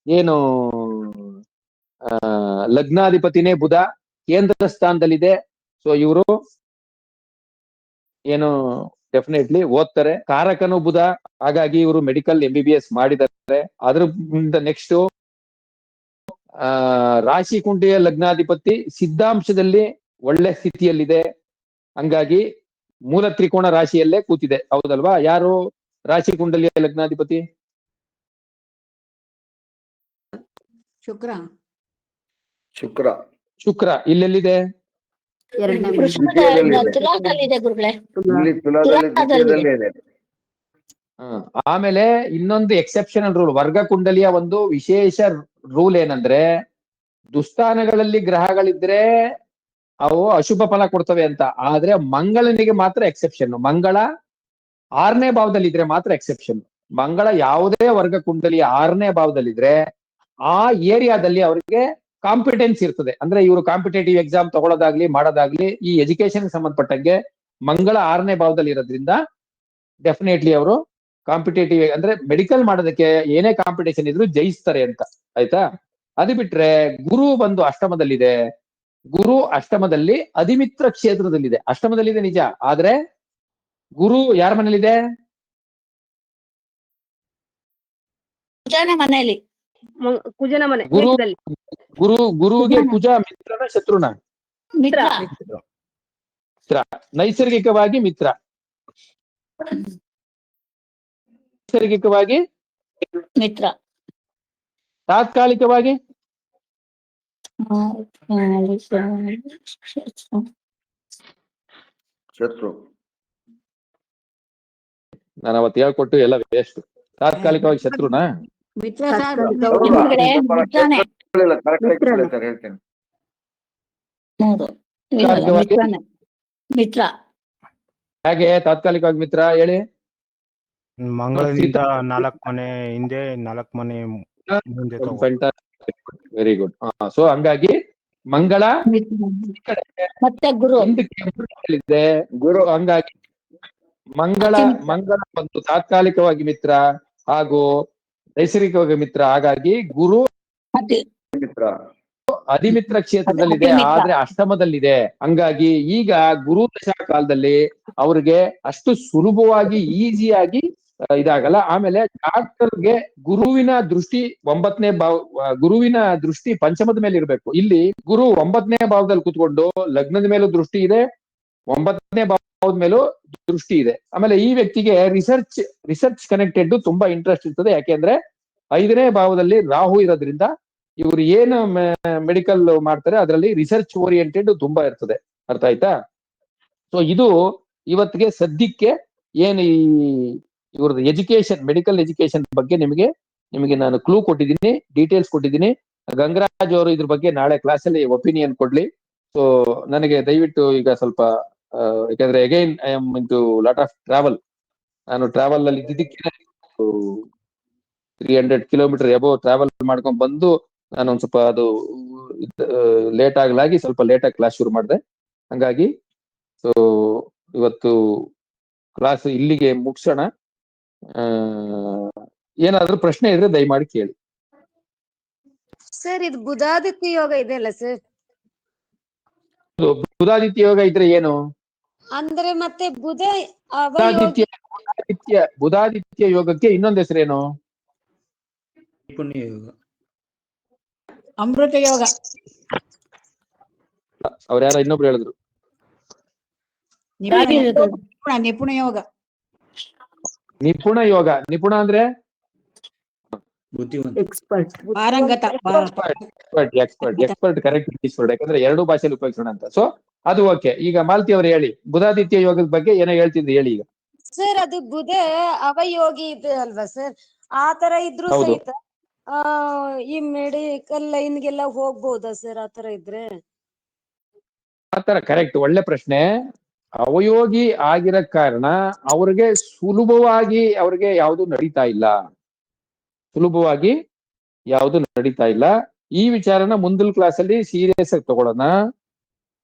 ಏನು ಲಗ್ನಾಧಿಪತಿನೇ ಬುಧ ಕೇಂದ್ರ ಸ್ಥಾನದಲ್ಲಿದೆ. ಸೊ ಇವರು ಏನು ಡೆಫಿನೆಟ್ಲಿ ಓದ್ತಾರೆ. ಕಾರಕನು ಬುಧ, ಹಾಗಾಗಿ ಇವರು ಮೆಡಿಕಲ್ MBBS ಮಾಡಿದ್ದಾರೆ. ಅದ್ರ ನೆಕ್ಸ್ಟ್ ರಾಶಿ ಕುಂಡಿಯ ಲಗ್ನಾಧಿಪತಿ ಸಿದ್ಧಾಂಶದಲ್ಲಿ ಒಳ್ಳೆ ಸ್ಥಿತಿಯಲ್ಲಿದೆ, ಹಂಗಾಗಿ ಮೂಲ ತ್ರಿಕೋಣ ರಾಶಿಯಲ್ಲೇ ಕೂತಿದೆ. ಹೌದಲ್ವಾ? ಯಾರು ರಾಶಿ ಕುಂಡಲಿಯ ಲಗ್ನಾಧಿಪತಿ? ಶುಕ್ರ. ಶುಕ್ರ. ಶುಕ್ರ ಇಲ್ಲೆಲ್ಲಿದೆ? ಎರಡನೇ ತುಲಾದಲ್ಲಿದೆ ಗುರುಗಳೇ. ಇಲ್ಲಿ ತುಲಾದಲ್ಲಿ ದ್ವಿತೀಯದಲ್ಲಿ ಇದೆ. ಆಮೇಲೆ ಇನ್ನೊಂದು ಎಕ್ಸೆಪ್ಷನಲ್ ರೂಲ್, ವರ್ಗ ಕುಂಡಲಿಯ ಒಂದು ವಿಶೇಷ ರೂಲ್ ಏನಂದ್ರೆ, ದುಸ್ಥಾನಗಳಲ್ಲಿ ಗ್ರಹಗಳಿದ್ರೆ ಅವು ಅಶುಭ ಫಲ ಕೊಡ್ತವೆ ಅಂತ. ಆದ್ರೆ ಮಂಗಳನಿಗೆ ಮಾತ್ರ ಎಕ್ಸೆಪ್ಷನ್. ಮಂಗಳ 6ನೇ ಭಾವದಲ್ಲಿದ್ರೆ ಮಾತ್ರ ಎಕ್ಸೆಪ್ಷನ್. ಮಂಗಳ ಯಾವುದೇ ವರ್ಗ ಕುಂಡಲಿಯ 6ನೇ ಭಾವದಲ್ಲಿದ್ರೆ ಆ ಏರಿಯಾದಲ್ಲಿ ಅವರಿಗೆ ಕಾಂಪಿಟೆನ್ಸ್ ಇರ್ತದೆ. ಅಂದ್ರೆ ಇವರು ಕಾಂಪಿಟೇಟಿವ್ ಎಕ್ಸಾಮ್ ತಗೊಳ್ಳೋದಾಗ್ಲಿ ಮಾಡೋದಾಗ್ಲಿ ಈ ಎಜುಕೇಶನ್ ಸಂಬಂಧಪಟ್ಟಂಗೆ ಮಂಗಳ 6ನೇ ಭಾವದಲ್ಲಿ ಇರೋದ್ರಿಂದ ಡೆಫಿನೆಟ್ಲಿ ಅವರು ಕಾಂಪಿಟೇಟಿವ್ ಅಂದ್ರೆ ಮೆಡಿಕಲ್ ಮಾಡೋದಕ್ಕೆ ಏನೇ ಕಾಂಪಿಟೇಷನ್ ಇದ್ರು ಜಯಿಸ್ತಾರೆ ಅಂತ. ಆಯ್ತಾ? ಅದು ಬಿಟ್ರೆ ಗುರು ಬಂದು ಅಷ್ಟಮದಲ್ಲಿದೆ. ಗುರು ಅಷ್ಟಮದಲ್ಲಿ ಅಧಿಮಿತ್ರ ಕ್ಷೇತ್ರದಲ್ಲಿದೆ. ಅಷ್ಟಮದಲ್ಲಿದೆ ನಿಜ, ಆದ್ರೆ ಗುರು ಯಾರ ಮನೇಲಿದೆ? ಮನೆಯಲ್ಲಿ ಕುಜನ ಮನೆ ಗುರು ಮೇಷದಲ್ಲಿ. ಗುರುವಿಗೆ ಕುಜ ಮಿತ್ರನ ಶತ್ರುನ? ಮಿತ್ರ. ಮಿತ್ರ. ನೈಸರ್ಗಿಕವಾಗಿ ಮಿತ್ರ. ನೈಸರ್ಗಿಕವಾಗಿ ಮಿತ್ರ. ತಾತ್ಕಾಲಿಕವಾಗಿ ಶತ್ರು. ನಾನು ಅವತ್ತು ಹೇಳ್ಕೊಟ್ಟು ಎಲ್ಲ ವೇಸ್ಟ್. ತಾತ್ಕಾಲಿಕವಾಗಿ ಶತ್ರುನಾ? ಮಿತ್ರ ಸರ್. ಕರೆಕ್ಟ್ ಹೇಳ್ತೇನೆ. ಹೌದು. ತಾತ್ಕಾಲಿಕವಾಗಿ ಮಿತ್ರ. ಹೇಗೆ ತಾತ್ಕಾಲಿಕವಾಗಿ ಮಿತ್ರ ಹೇಳಿ? ಮಂಗಳದಿಂದ 4 ಮನೆ ಹಿಂದೆ 4 ಮನೆ ಮುಂದೆ ತಗೋ. Very good. ಸೊ ಹಂಗಾಗಿ ಮಂಗಳ ಮತ್ತೆ ಗುರು ಇದೆ. ಗುರು ಹಂಗಾಗಿ ಮಂಗಳ ಒಂದು ತಾತ್ಕಾಲಿಕವಾಗಿ ಮಿತ್ರ ಹಾಗೂ ನೈಸರ್ಗಿಕವಾಗಿ ಮಿತ್ರ. ಹಾಗಾಗಿ ಗುರು ಮಿತ್ರ ಅಧಿಮಿತ್ರ ಕ್ಷೇತ್ರದಲ್ಲಿದೆ, ಆದ್ರೆ ಅಷ್ಟಮದಲ್ಲಿದೆ. ಹಂಗಾಗಿ ಈಗ ಗುರು ದಶಾ ಕಾಲದಲ್ಲಿ ಅವ್ರಿಗೆ ಅಷ್ಟು ಸುಲಭವಾಗಿ ಈಸಿಯಾಗಿ ಇದಾಗಲ್ಲ. ಆಮೇಲೆ ಡಾಕ್ಟರ್ಗೆ ಗುರುವಿನ ದೃಷ್ಟಿ 9ನೇ ಗುರುವಿನ ದೃಷ್ಟಿ ಪಂಚಮದ ಮೇಲೆ ಇರಬೇಕು. ಇಲ್ಲಿ ಗುರು 9ನೇ ಭಾವದಲ್ಲಿ ಕೂತ್ಕೊಂಡು ಲಗ್ನದ ಮೇಲೂ ದೃಷ್ಟಿ ಇದೆ, 9ನೇ ಭಾವದ ಮೇಲೂ ದೃಷ್ಟಿ ಇದೆ. ಆಮೇಲೆ ಈ ವ್ಯಕ್ತಿಗೆ ರಿಸರ್ಚ್ ಕನೆಕ್ಟೆಡ್ ತುಂಬಾ ಇಂಟ್ರೆಸ್ಟ್ ಇರ್ತದೆ. ಯಾಕೆಂದ್ರೆ 5ನೇ ಭಾವದಲ್ಲಿ ರಾಹು ಇರೋದ್ರಿಂದ ಇವರು ಏನು ಮೆಡಿಕಲ್ ಮಾಡ್ತಾರೆ ಅದರಲ್ಲಿ ರಿಸರ್ಚ್ ಓರಿಯೆಂಟೆಡ್ ತುಂಬಾ ಇರ್ತದೆ. ಅರ್ಥ ಆಯ್ತಾ? ಸೊ ಇದು ಇವತ್ತಿಗೆ ಸದ್ಯಕ್ಕೆ ಏನು ಈ ಇವ್ರದ್ದು ಎಜುಕೇಶನ್, ಮೆಡಿಕಲ್ ಎಜುಕೇಶನ್ ಬಗ್ಗೆ ನಿಮಗೆ ನಾನು ಕ್ಲೂ ಕೊಟ್ಟಿದ್ದೀನಿ, ಡೀಟೇಲ್ಸ್ ಕೊಟ್ಟಿದ್ದೀನಿ. ಗಂಗರಾಜ್ ಅವರು ಇದ್ರ ಬಗ್ಗೆ ನಾಳೆ ಕ್ಲಾಸಲ್ಲಿ ಒಪಿನಿಯನ್ ಕೊಡ್ಲಿ. ಸೊ ನನಗೆ ದಯವಿಟ್ಟು ಈಗ ಸ್ವಲ್ಪ ಯಾಕಂದ್ರೆ again I am into lot of travel. ನಾನು ಟ್ರಾವೆಲ್ ಅಲ್ಲಿ ಇದ್ದಿದ್ದಕ್ಕೆ 300 ಕಿಲೋಮೀಟರ್ ಎಬೋ ಟ್ರಾವೆಲ್ ಮಾಡ್ಕೊಂಡ್ ಬಂದು ನಾನು ಒಂದ್ ಸ್ವಲ್ಪ ಅದು ಲೇಟ್ ಆಗ್ಲಾಗಿ ಸ್ವಲ್ಪ ಲೇಟಾಗಿ ಕ್ಲಾಸ್ ಶುರು ಮಾಡಿದೆ. ಹಂಗಾಗಿ ಸೊ ಇವತ್ತು ಕ್ಲಾಸ್ ಇಲ್ಲಿಗೆ ಮುಗಿಸೋಣ. ಏನಾದ್ರೂ ಪ್ರಶ್ನೆ ಇದ್ರೆ ದಯಮಾಡಿ ಕೇಳಿ. ಸರ್ ಇದು ಬುಧಾದಿತ್ಯ ಯೋಗ ಇದೆ ಅಲ್ಲ ಸರ್? ಬುಧಾದಿತ್ಯ ಯೋಗ ಇದ್ರೆ ಏನು ಅಂದ್ರೆ ಮತ್ತೆ ಬುಧಾದಿತ್ಯ ಯೋಗಕ್ಕೆ ಇನ್ನೊಂದು ಹೆಸರೇನು? ಅಮೃತ ಯೋಗ. ಅವ್ರ ಯಾರ ಇನ್ನೊಬ್ರು ಹೇಳಿದ್ರು ನಿಪುಣ ಯೋಗ. ನಿಪುಣ ಯೋಗ. ನಿಪುಣ ಅಂದ್ರೆ ಪಾರಂಗತ. Expert correct. ಯಾಕಂದ್ರೆ 2 ಭಾಷೆಯಲ್ಲಿ ಉಪಯೋಗಿಸೋಣ ಅಂತ. ಸೊ ಅದು ಓಕೆ. ಈಗ ಮಾಲತಿ ಅವರು ಹೇಳಿ, ಬುಧಾದಿತ್ಯ ಯೋಗದ ಬಗ್ಗೆ ಏನೋ ಹೇಳ್ತಿದ್ರು ಹೇಳಿ ಈಗ. ಸರ್ ಅದು ಬುಧ ಅವಯೋಗಿ ಇದೆ ಅಲ್ವಾ ಸರ್? ಆ ತರ ಇದ್ರು ಸಹಿತ ಈ ಮೆಡಿಕಲ್ ಲೈನ್ಗೆಲ್ಲ ಹೋಗ್ಬೋದಾ ಸರ್ ಆತರ ಇದ್ರೆ? ಆತರ ಕರೆಕ್ಟ್. ಒಳ್ಳೆ ಪ್ರಶ್ನೆ. ಅವಯೋಗಿ ಆಗಿರೋ ಕಾರಣ ಅವ್ರಿಗೆ ಸುಲಭವಾಗಿ ಅವ್ರಿಗೆ ಯಾವುದು ನಡೀತಾ ಇಲ್ಲ. ಈ ವಿಚಾರನ ಮುಂದಿನ ಕ್ಲಾಸ್ ಅಲ್ಲಿ ಸೀರಿಯಸ್ ಆಗಿ ತಗೊಳ್ಳೋಣ.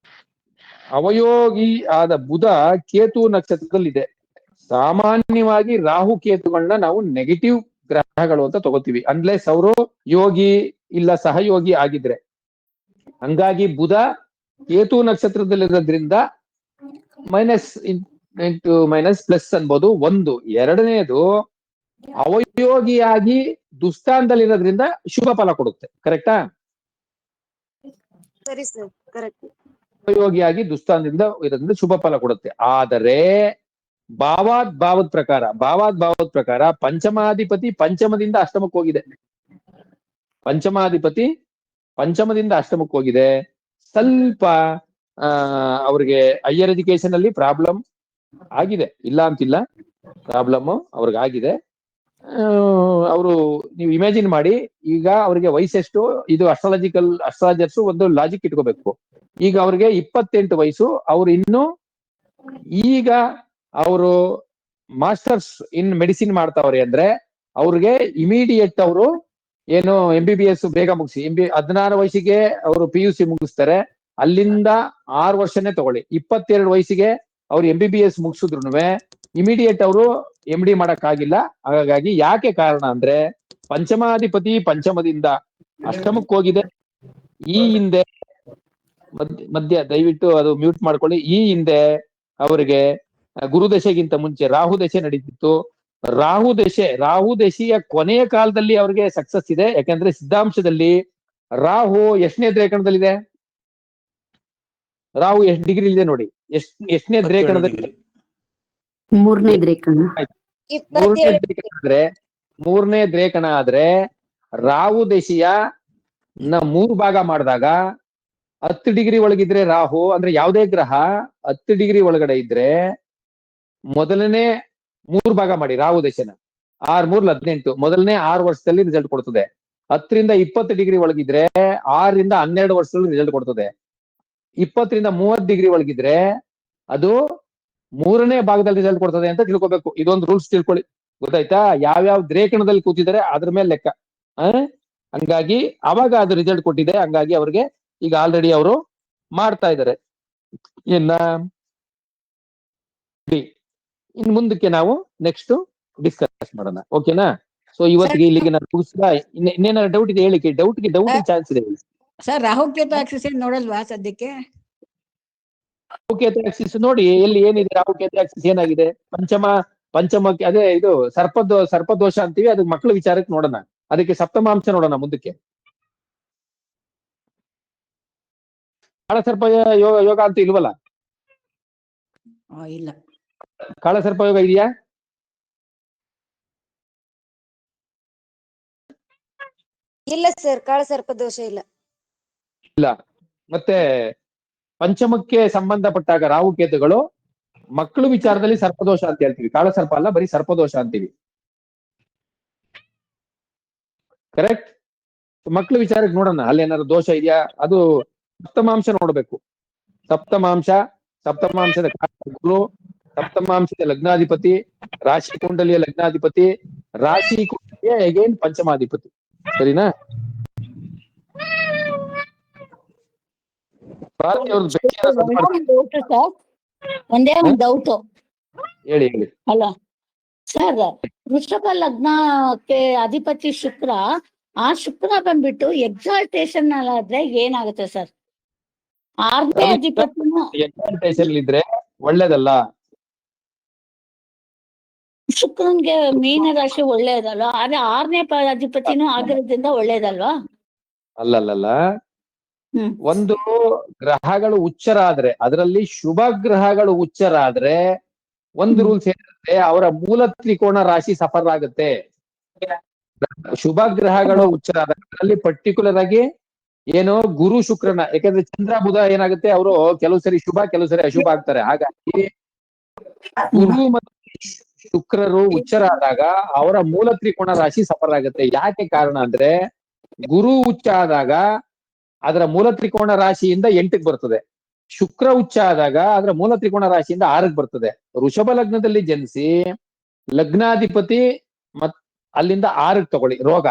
ಅವಯೋಗಿ ಆದ ಬುಧ ಕೇತು ನಕ್ಷತ್ರದಲ್ಲಿದೆ. ಸಾಮಾನ್ಯವಾಗಿ ರಾಹು ಕೇತುಗಳನ್ನ ನಾವು ನೆಗೆಟಿವ್ ಗ್ರಹಗಳು ಅಂತ ತಗೋತೀವಿ, ಅನ್ಲೆಸ್ ಅವರು ಯೋಗಿ ಇಲ್ಲ ಸಹಯೋಗಿ ಆಗಿದ್ರೆ. ಹಂಗಾಗಿ ಬುಧ ಕೇತು ನಕ್ಷತ್ರದಲ್ಲಿರೋದ್ರಿಂದ ಇಂಟು ಮೈನಸ್ ಪ್ಲಸ್ ಅನ್ಬೋದು ಒಂದು. ಎರಡನೇದು ಅವಯೋಗಿಯಾಗಿ ದುಸ್ಥಾನದಲ್ಲಿರೋದ್ರಿಂದ ಶುಭ ಫಲ ಕೊಡುತ್ತೆ. ಕರೆಕ್ಟಾ? ಸರಿ ಸರ್, ಕರೆಕ್ಟ್. ಉಪಯೋಗಿಯಾಗಿ ದುಸ್ಥಾನದಿಂದ ಇರೋದ್ರಿಂದ ಶುಭ ಫಲ ಕೊಡುತ್ತೆ. ಆದರೆ ಭಾವದ ಪ್ರಕಾರ ಪಂಚಮಾಧಿಪತಿ ಪಂಚಮದಿಂದ ಅಷ್ಟಮಕ್ಕೆ ಹೋಗಿದೆ. ಪಂಚಮದಿಂದ ಅಷ್ಟಮಕ್ಕೆ ಹೋಗಿದೆ. ಸ್ವಲ್ಪ ಅವ್ರಿಗೆ ಹೈಯರ್ ಎಜುಕೇಶನ್ ಅಲ್ಲಿ ಪ್ರಾಬ್ಲಮ್ ಆಗಿದೆ, ಇಲ್ಲ ಅಂತಿಲ್ಲ, ಪ್ರಾಬ್ಲಮ್ ಅವ್ರಿಗೆ ಆಗಿದೆ. ಅವರು ನೀವು ಇಮ್ಯಾಜಿನ್ ಮಾಡಿ, ಈಗ ಅವ್ರಿಗೆ ವಯಸ್ಸೆಷ್ಟು, ಇದು ಅಸ್ಟ್ರಾಲಜರ್ಸ್ ಒಂದು ಲಾಜಿಕ್ ಇಟ್ಕೋಬೇಕು. ಈಗ ಅವ್ರಿಗೆ 28 ವಯಸ್ಸು, ಅವ್ರು ಇನ್ನು ಈಗ ಅವರು ಮಾಸ್ಟರ್ಸ್ ಇನ್ ಮೆಡಿಸಿನ್ ಮಾಡ್ತಾವ್ರೆ ಅಂದ್ರೆ ಅವ್ರಿಗೆ ಇಮಿಡಿಯೇಟ್ ಅವರು ಏನು MBBS ಬೇಗ ಮುಗಿಸಿ 16 ವಯಸ್ಸಿಗೆ ಅವರು PUC ಮುಗಿಸ್ತಾರೆ. ಅಲ್ಲಿಂದ 6 ವರ್ಷನೇ ತಗೊಳ್ಳಿ. 22 ವಯಸ್ಸಿಗೆ ಅವ್ರು MBBS ಮುಗಿಸಿದ್ರು ಇಮಿಡಿಯೇಟ್ ಅವರು MD ಮಾಡಕ್ಕಾಗಿಲ್ಲ. ಹಾಗಾಗಿ ಯಾಕೆ ಕಾರಣ ಅಂದ್ರೆ ಪಂಚಮಾಧಿಪತಿ ಪಂಚಮದಿಂದ ಅಷ್ಟಮಕ್ಕೆ ಹೋಗಿದೆ. ಈ ಹಿಂದೆ ಮಧ್ಯ ದಯವಿಟ್ಟು ಅದು ಮ್ಯೂಟ್ ಮಾಡ್ಕೊಳ್ಳಿ. ಈ ಹಿಂದೆ ಅವರಿಗೆ ಗುರುದಶೆಗಿಂತ ಮುಂಚೆ ರಾಹು ದಶೆ ನಡೀತಿತ್ತು. ರಾಹು ದಶೆಯ ಕೊನೆಯ ಕಾಲದಲ್ಲಿ ಅವ್ರಿಗೆ ಸಕ್ಸಸ್ ಇದೆ. ಯಾಕಂದ್ರೆ ಸಿದ್ಧಾಂಶದಲ್ಲಿ ರಾಹು ಎಷ್ಟನೇ ದ್ರೇಕಣದಲ್ಲಿದೆ? ರಾಹು ಎಷ್ಟು ಡಿಗ್ರಿ ಇದೆ ನೋಡಿ, ಎಷ್ಟನೇ ದ್ರೇಕಣದಲ್ಲಿ? 3ನೇ ದ್ರೇಕಣ. ಮೂರನೇ ದ್ರೇಕಣ ಆದ್ರೆ ರಾಹು ದಶೆಯ 3 ಭಾಗ ಮಾಡಿದಾಗ 10 ಡಿಗ್ರಿ ಒಳಗಿದ್ರೆ ರಾಹು ಅಂದ್ರೆ ಯಾವುದೇ ಗ್ರಹ 10 ಡಿಗ್ರಿ ಒಳಗಡೆ ಇದ್ರೆ ಮೊದಲನೇ 3 ಭಾಗ ಮಾಡಿ ರಾಹು ದಶೆನ 6 3 18 ಮೊದಲನೇ 6 ವರ್ಷದಲ್ಲಿ ರಿಸಲ್ಟ್ ಕೊಡ್ತದೆ. 10 ರಿಂದ 20 ಡಿಗ್ರಿ ಒಳಗಿದ್ರೆ 6 ರಿಂದ 12 ವರ್ಷದಲ್ಲಿ ರಿಸಲ್ಟ್ ಕೊಡ್ತದೆ. 20 ರಿಂದ 30 ಡಿಗ್ರಿ ಒಳಗಿದ್ರೆ ಅದು 3ನೇ ಭಾಗದಲ್ಲಿ ರಿಸಲ್ಟ್ ಕೊಡ್ತದೆ ಅಂತ ತಿಳ್ಕೊಬೇಕು. ಇದೊಂದು ರೂಲ್ಸ್ ತಿಳ್ಕೊಳ್ಳಿ, ಗೊತ್ತಾಯ್ತಾ? ಯಾವ್ಯಾವ ದ್ರೇಕಣದಲ್ಲಿ ಕೂತಿದ್ದಾರೆ ಅದ್ರ ಮೇಲೆ ಲೆಕ್ಕ. ಹಂಗಾಗಿ ಅವಾಗ ಅದು ರಿಸಲ್ಟ್ ಕೊಟ್ಟಿದೆ. ಹಂಗಾಗಿ ಅವ್ರಿಗೆ ಈಗ ಆಲ್ರೆಡಿ ಅವರು ಮಾಡ್ತಾ ಇದ್ದಾರೆ. ಇನ್ ಮುಂದಕ್ಕೆ ನಾವು ನೆಕ್ಸ್ಟ್ ಡಿಸ್ಕಸ್ ಮಾಡೋಣ, ಓಕೆನಾ? ಸೊ ಇವತ್ತಿಗೆ ಇಲ್ಲಿಗೆ ನಾನು ಮುಗಿಸ್ತಾ, ಇನ್ನೇನಾದ್ರು ಡೌಟ್ ಇದೆ ಹೇಳಿಕೆ? ಡೌಟ್ ಚಾನ್ಸ್ ಇದೆ ಸರ್. ರಾಹುಕೇತು ಆಕ್ಸಿಸ್ ನೋಡಲ್ವಾ ಸದ್ಯಕ್ಕೆ? ರಾಹುಕೇತು ಆಕ್ಸಿಸ್ ನೋಡಿ, ಎಲ್ಲಿ ಏನಿದೆ ರಾಹುಕೇತು ಆಕ್ಸಿಸ್ ಏನಾಗಿದೆ? ಪಂಚಮಕ್ಕೆ ಅದೇ ಇದು ಸರ್ಪದೋಷ ಅಂತೀವಿ, ಅದು ಮಕ್ಕಳ ವಿಚಾರಕ್ಕೆ ನೋಡೋಣ. ಅದಕ್ಕೆ ಸಪ್ತಮಾಂಶ ನೋಡೋಣ ಮುಂದಕ್ಕೆ. ಕಾಳಸರ್ಪ ಯೋಗ ಅಂತ ಇಲ್ವಲ್ಲ? ಇಲ್ಲ. ಕಾಳಸರ್ಪ ಯೋಗ ಇದೆಯಾ? ಇಲ್ಲ ಸರ್, ಕಾಳಸರ್ಪ ದೋಷ ಇಲ್ಲ. ಮತ್ತೆ ಪಂಚಮಕ್ಕೆ ಸಂಬಂಧಪಟ್ಟಾಗ ರಾಹುಕೇತುಗಳು ಮಕ್ಕಳು ವಿಚಾರದಲ್ಲಿ ಸರ್ಪದೋಷ ಅಂತ ಹೇಳ್ತೀವಿ. ಕಾಳಸರ್ಪ ಅಲ್ಲ, ಬರೀ ಸರ್ಪದೋಷ ಅಂತೀವಿ. ಕರೆಕ್ಟ್? ಮಕ್ಕಳ ವಿಚಾರಕ್ಕೆ ನೋಡೋಣ, ಅಲ್ಲಿ ಏನಾದ್ರು ದೋಷ ಇದೆಯಾ? ಅದು ಸಪ್ತಮಾಂಶ ನೋಡ್ಬೇಕು. ಸಪ್ತಮಾಂಶದ ಗುರು, ಸಪ್ತಮಾಂಶದ ಲಗ್ನಾಧಿಪತಿ, ರಾಶಿ ಕುಂಡಲಿಯ ಲಗ್ನಾಧಿಪತಿ, ರಾಶಿ ಕುಂಡಲಿಯ ಅಗೇನ್ ಪಂಚಮಾಧಿಪತಿ. ಸರಿನಾ? ಒಂದೇ ಒಂದು ಡೌಟ್ ಹೇಳಿ. ಅಲ್ಲ ಸರ್, ವೃಷಭ ಲಗ್ನಕ್ಕೆ ಅಧಿಪತಿ ಶುಕ್ರ, ಆ ಶುಕ್ರ ಬಂದ್ಬಿಟ್ಟು ಎಕ್ಸಾಲ್ಟೇಷನ್ ಆದ್ರೆ ಏನಾಗುತ್ತೆ ಸರ್? 6ನೇ ಅಧಿಪತಿನೂ ಎಕ್ಸಾಲ್ಟೇಷನ್ ಇದ್ರೆ ಒಳ್ಳೇದಲ್ಲ. ಶುಕ್ರನ್ಗೆ ಮೀನ ರಾಶಿ ಒಳ್ಳೇದಲ್ವಾ? ಆದ್ರೆ 6ನೇ ಅಧಿಪತಿನೂ ಆಗಿರೋದ್ರಿಂದ ಒಳ್ಳೇದಲ್ವಾ? ಅಲ್ಲಲ್ಲ, ಒಂದು ಗ್ರಹಗಳು ಉಚ್ಚರಾದ್ರೆ, ಅದರಲ್ಲಿ ಶುಭ ಗ್ರಹಗಳು ಉಚ್ಚರಾದ್ರೆ ಒಂದು ರೂಲ್ಸ್ ಏನಂದ್ರೆ ಅವರ ಮೂಲ ತ್ರಿಕೋಣ ರಾಶಿ ಸಫರ್ ಆಗುತ್ತೆ. ಶುಭ ಗ್ರಹಗಳು ಉಚ್ಚರಾದ ಅದರಲ್ಲಿ ಪರ್ಟಿಕ್ಯುಲರ್ ಆಗಿ ಏನೋ ಗುರು ಶುಕ್ರನ, ಯಾಕಂದ್ರೆ ಚಂದ್ರ ಬುಧ ಏನಾಗುತ್ತೆ, ಅವರು ಕೆಲವು ಸರಿ ಶುಭ ಕೆಲವು ಸರಿ ಅಶುಭ ಆಗ್ತಾರೆ. ಹಾಗಾಗಿ ಗುರು ಮತ್ತು ಶುಕ್ರರು ಉಚ್ಚರಾದಾಗ ಅವರ ಮೂಲ ತ್ರಿಕೋಣ ರಾಶಿ ಸಫರ್ ಆಗುತ್ತೆ. ಯಾಕೆ ಕಾರಣ ಅಂದ್ರೆ ಗುರು ಉಚ್ಚ ಆದಾಗ ಅದರ ಮೂಲ ತ್ರಿಕೋಣ ರಾಶಿಯಿಂದ 8ಕ್ಕೆ ಬರ್ತದೆ. ಶುಕ್ರ ಉಚ್ಚ ಆದಾಗ ಅದರ ಮೂಲ ತ್ರಿಕೋಣ ರಾಶಿಯಿಂದ 6ಕ್ಕೆ ಬರ್ತದೆ. ವೃಷಭ ಲಗ್ನದಲ್ಲಿ ಜನಿಸಿ ಲಗ್ನಾಧಿಪತಿ ಅಲ್ಲಿಂದ 6ಕ್ಕೆ ತಗೊಳ್ಳಿ ರೋಗ,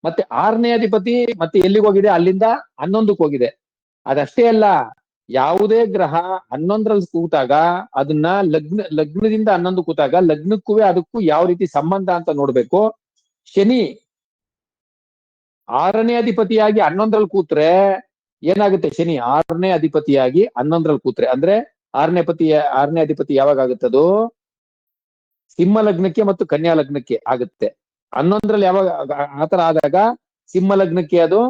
ಮತ್ತೆ 6ನೇ ಅಧಿಪತಿ ಮತ್ತೆ ಎಲ್ಲಿಗೆ ಹೋಗಿದೆ? ಅಲ್ಲಿಂದ 11ಕ್ಕೆ ಹೋಗಿದೆ. ಅದಷ್ಟೇ ಅಲ್ಲ, ಯಾವುದೇ ಗ್ರಹ 11ರಲ್ಲಿ ಕೂತಾಗ ಅದನ್ನ ಲಗ್ನದಿಂದ 11 ಕೂತಾಗ ಲಗ್ನಕ್ಕೂ ಅದಕ್ಕೂ ಯಾವ ರೀತಿ ಸಂಬಂಧ ಅಂತ ನೋಡ್ಬೇಕು. ಶನಿ 6ನೇ ಅಧಿಪತಿಯಾಗಿ 11ರಲ್ಲಿ ಕೂತ್ರೆ ಏನಾಗುತ್ತೆ? ಶನಿ 6ನೇ ಅಧಿಪತಿಯಾಗಿ 11ರಲ್ಲಿ ಕೂತ್ರೆ ಅಂದ್ರೆ ಆರನೇ ಅಧಿಪತಿ ಯಾವಾಗ ಆಗುತ್ತದು? ಸಿಂಹ ಲಗ್ನಕ್ಕೆ ಮತ್ತು ಕನ್ಯಾ ಲಗ್ನಕ್ಕೆ ಆಗುತ್ತೆ. 11ರಲ್ಲಿ ಯಾವಾಗ ಆತರ ಆದಾಗ ಸಿಂಹ ಲಗ್ನಕ್ಕೆ ಅದು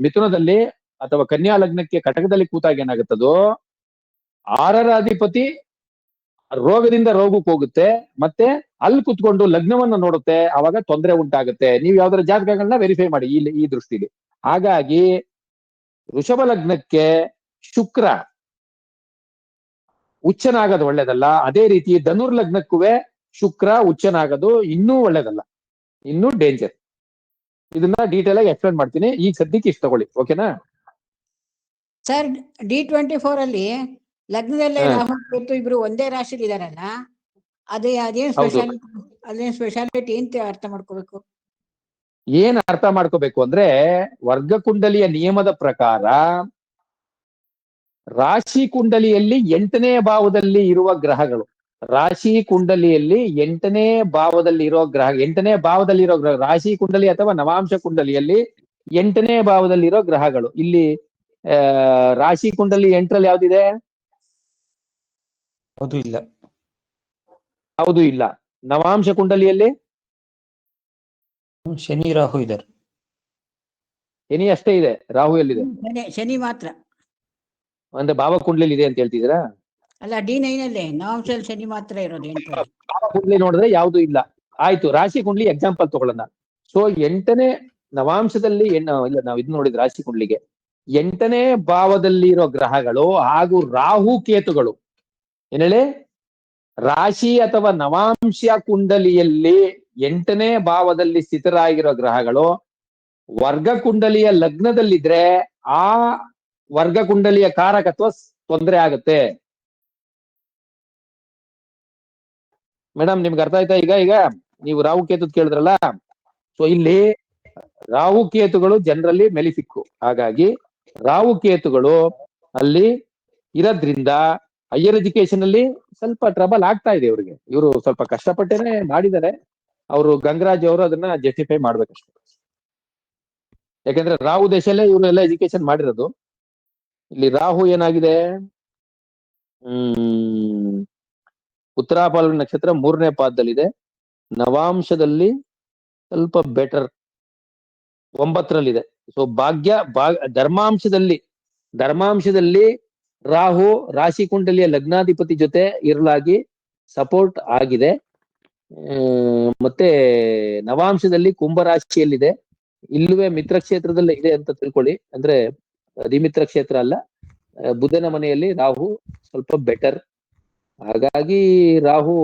ಮಿಥುನದಲ್ಲಿ ಅಥವಾ ಕನ್ಯಾ ಲಗ್ನಕ್ಕೆ ಕಟಕದಲ್ಲಿ ಕೂತಾಗ ಏನಾಗುತ್ತದು 6ರ ಅಧಿಪತಿ ರೋಗದಿಂದ ರೋಗಕ್ಕೆ ಹೋಗುತ್ತೆ, ಮತ್ತೆ ಅಲ್ಲಿ ಕುತ್ಕೊಂಡು ಲಗ್ನವನ್ನ ನೋಡುತ್ತೆ, ಅವಾಗ ತೊಂದರೆ ಉಂಟಾಗುತ್ತೆ. ನೀವು ಯಾವ್ದಾರ ಜಾತಕಗಳನ್ನ ವೆರಿಫೈ ಮಾಡಿ ಈ ದೃಷ್ಟಿಲಿ. ಹಾಗಾಗಿ ವೃಷಭ ಲಗ್ನಕ್ಕೆ ಶುಕ್ರ ಉಚ್ಚನಾಗೋದು ಒಳ್ಳೇದಲ್ಲ. ಅದೇ ರೀತಿ ಧನುರ್ ಲಗ್ನಕ್ಕೂ ಶುಕ್ರ ಉಚ್ಚನಾಗೋದು ಇನ್ನೂ ಒಳ್ಳೇದಲ್ಲ, ಇನ್ನೂ ಡೇಂಜರ್. ಇದನ್ನ ಡೀಟೇಲ್ ಆಗಿ ಎಕ್ಸ್ಪ್ಲೇನ್ ಮಾಡ್ತೀನಿ. ಈಗ ಸದ್ಯಕ್ಕೆ ಇಷ್ಟ ತಗೊಳ್ಳಿ, ಓಕೆನಾ? ಸರ್ D24 ಅಲ್ಲಿ ಲಗ್ನದಲ್ಲೇ ರಾಹು ಕೇತು ಇಬ್ರು ಒಂದೇ ರಾಶಿಲಿ ಇದಾರಲ್ಲ, ಅದೇನ್ ಸ್ಪೆಷಾಲಿಟಿ? ಅದೇನ್ ಸ್ಪೆಷಾಲಿಟಿ ಅಂತ ಅರ್ಥ ಮಾಡ್ಕೋಬೇಕು? ಏನ್ ಅರ್ಥ ಮಾಡ್ಕೋಬೇಕು ಅಂದ್ರೆ, ವರ್ಗ ಕುಂಡಲಿಯ ನಿಯಮದ ಪ್ರಕಾರ ರಾಶಿ ಕುಂಡಲಿಯಲ್ಲಿ 8ನೇ ಭಾವದಲ್ಲಿ ಇರುವ ಗ್ರಹಗಳು, ರಾಶಿ ಕುಂಡಲಿಯಲ್ಲಿ 8ನೇ ಭಾವದಲ್ಲಿ ಇರೋ ಗ್ರಹ, 8ನೇ ಭಾವದಲ್ಲಿರೋ ಗ್ರಹ, ರಾಶಿ ಕುಂಡಲಿ ಅಥವಾ ನವಾಂಶ ಕುಂಡಲಿಯಲ್ಲಿ 8ನೇ ಭಾವದಲ್ಲಿರೋ ಗ್ರಹಗಳು. ಇಲ್ಲಿ ರಾಶಿ ಕುಂಡಲಿ 8ರಲ್ಲಿ ಯಾವ್ದಿದೆ? ಯಾವುದು ಇಲ್ಲ. ನವಾಂಶ ಕುಂಡಲಿಯಲ್ಲಿ ಶನಿ ರಾಹು ಇದ್ದಾರೆ. ಶನಿ ಅಷ್ಟೇ ಇದೆ, ರಾಹು ಎಲ್ಲಿದೆ? ಶನಿ ಮಾತ್ರ. ಅಂದ್ರೆ ಭಾವ ಕುಂಡಲಿ ಇದೆ ಅಂತ ಹೇಳ್ತಿದ್ದೀರಾ? ಅಲ್ಲ, D9 ಅಲ್ಲೇ ನವಾಂಶದಲ್ಲಿ ಶನಿ ಮಾತ್ರ ಇರೋದು. ಭಾವ ಕುಂಡಲಿ ನೋಡಿದ್ರೆ ಯಾವ್ದು ಇಲ್ಲ. ಆಯ್ತು, ರಾಶಿ ಕುಂಡಲಿ ಎಕ್ಸಾಂಪಲ್ ತಗೊಳ್ಳೋಣ. ಸೊ 8ನೇ ನವಾಂಶದಲ್ಲಿ ಇಲ್ಲ, ನಾವು ಇದು ನೋಡಿದ್ ರಾಶಿ ಕುಂಡಲಿಗೆ 8ನೇ ಭಾವದಲ್ಲಿರೋ ಗ್ರಹಗಳು ಹಾಗೂ ರಾಹು ಕೇತುಗಳು, ಏನ್ ಹೇಳಿ, ರಾಶಿ ಅಥವಾ ನವಾಂಶ ಕುಂಡಲಿಯಲ್ಲಿ 8ನೇ ಭಾವದಲ್ಲಿ ಸ್ಥಿತರಾಗಿರೋ ಗ್ರಹಗಳು ವರ್ಗ ಕುಂಡಲಿಯ ಲಗ್ನದಲ್ಲಿದ್ರೆ ಆ ವರ್ಗ ಕುಂಡಲಿಯ ಕಾರಕತ್ವ ತೊಂದರೆ ಆಗುತ್ತೆ. ಮೇಡಮ್, ನಿಮ್ಗೆ ಅರ್ಥ ಆಯ್ತಾ? ಈಗ ನೀವು ರಾಹು ಕೇತು ಕೇಳಿದ್ರಲ್ಲ, ಸೊ ಇಲ್ಲಿ ರಾಹು ಕೇತುಗಳು ಜನರಲಿ ಮೆಲಿಫಿಕ್ಕು. ಹಾಗಾಗಿ ರಾಹು ಕೇತುಗಳು ಅಲ್ಲಿ ಇರೋದ್ರಿಂದ ಹೈಯರ್ ಎಜುಕೇಶನ್ ಅಲ್ಲಿ ಸ್ವಲ್ಪ ಟ್ರಬಲ್ ಆಗ್ತಾ ಇದೆ ಇವ್ರಿಗೆ. ಇವರು ಸ್ವಲ್ಪ ಕಷ್ಟಪಟ್ಟೇನೆ ಮಾಡಿದ್ದಾರೆ. ಅವರು ಗಂಗರಾಜ್ ಅವರು ಅದನ್ನ ಜಸ್ಟಿಫೈ ಮಾಡ್ಬೇಕಷ್ಟೆ. ಯಾಕಂದ್ರೆ ರಾಹು ದೇಶಲ್ಲೇ ಇವರೆಲ್ಲ ಎಜುಕೇಶನ್ ಮಾಡಿರೋದು. ಇಲ್ಲಿ ರಾಹು ಏನಾಗಿದೆ, ಉತ್ತರಾಫಾಲ್ಗುಣಿ ನಕ್ಷತ್ರ 3ನೇ ಪಾದದಲ್ಲಿದೆ. ನವಾಂಶದಲ್ಲಿ ಸ್ವಲ್ಪ ಬೆಟರ್ 9ರಲ್ಲಿದೆ. ಸೊ ಧರ್ಮಾಂಶದಲ್ಲಿ ರಾಹು ರಾಶಿ ಕುಂಡಲಿಯ ಲಗ್ನಾಧಿಪತಿ ಜೊತೆ ಇರಲಾಗಿ ಸಪೋರ್ಟ್ ಆಗಿದೆ. ಮತ್ತೆ ನವಾಂಶದಲ್ಲಿ ಕುಂಭರಾಶಿಯಲ್ಲಿದೆ. ಇಲ್ಲುವೆ ಮಿತ್ರ ಕ್ಷೇತ್ರದಲ್ಲೇ ಇದೆ ಅಂತ ತಿಳ್ಕೊಳ್ಳಿ. ಅಂದ್ರೆ ಅಧಿಮಿತ್ರ ಕ್ಷೇತ್ರ ಅಲ್ಲ, ಬುಧನ ಮನೆಯಲ್ಲಿ ರಾಹು ಸ್ವಲ್ಪ ಬೆಟರ್. ಹಾಗಾಗಿ ರಾಹು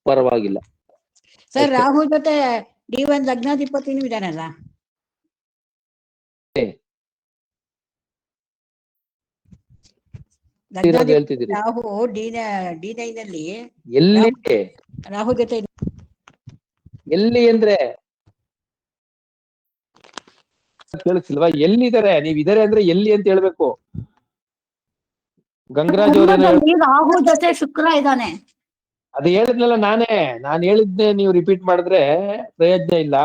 ಪರವಾಗಿಲ್ಲ. ಸರ್, ರಾಹು ಜೊತೆ D1 ಲಗ್ನಾಧಿಪತಿನೂ ಇದಾನಲ್ಲ? ಹೇಳ್ತಿದ್ದೀರಿ ರಾಹು D9 ಅಲ್ಲಿ ಎಲ್ಲಿ ರಾಹು ಜೊತೆ ಎಲ್ಲಿ ಅಂದ್ರೆ ಕೇಳಿಸಿಲ್ವಾ? ಎಲ್ಲಿದ್ದಾರೆ? ನೀವ್ ಇದಾರೆ ಅಂದ್ರೆ ಎಲ್ಲಿ ಅಂತ ಹೇಳ್ಬೇಕು. ಗಂಗರಾಜ್ ಅವ್ರೇನೋ ರಾಹು ಜೊತೆ ಶುಕ್ರ ಇದ್ದಾನೆ. ಅದು ಹೇಳಿದ್ನಲ್ಲ ನಾನು ಹೇಳಿದ್ದೆ, ನೀವು ರಿಪೀಟ್ ಮಾಡಿದ್ರೆ ಪ್ರಯೋಜನ ಇಲ್ಲ.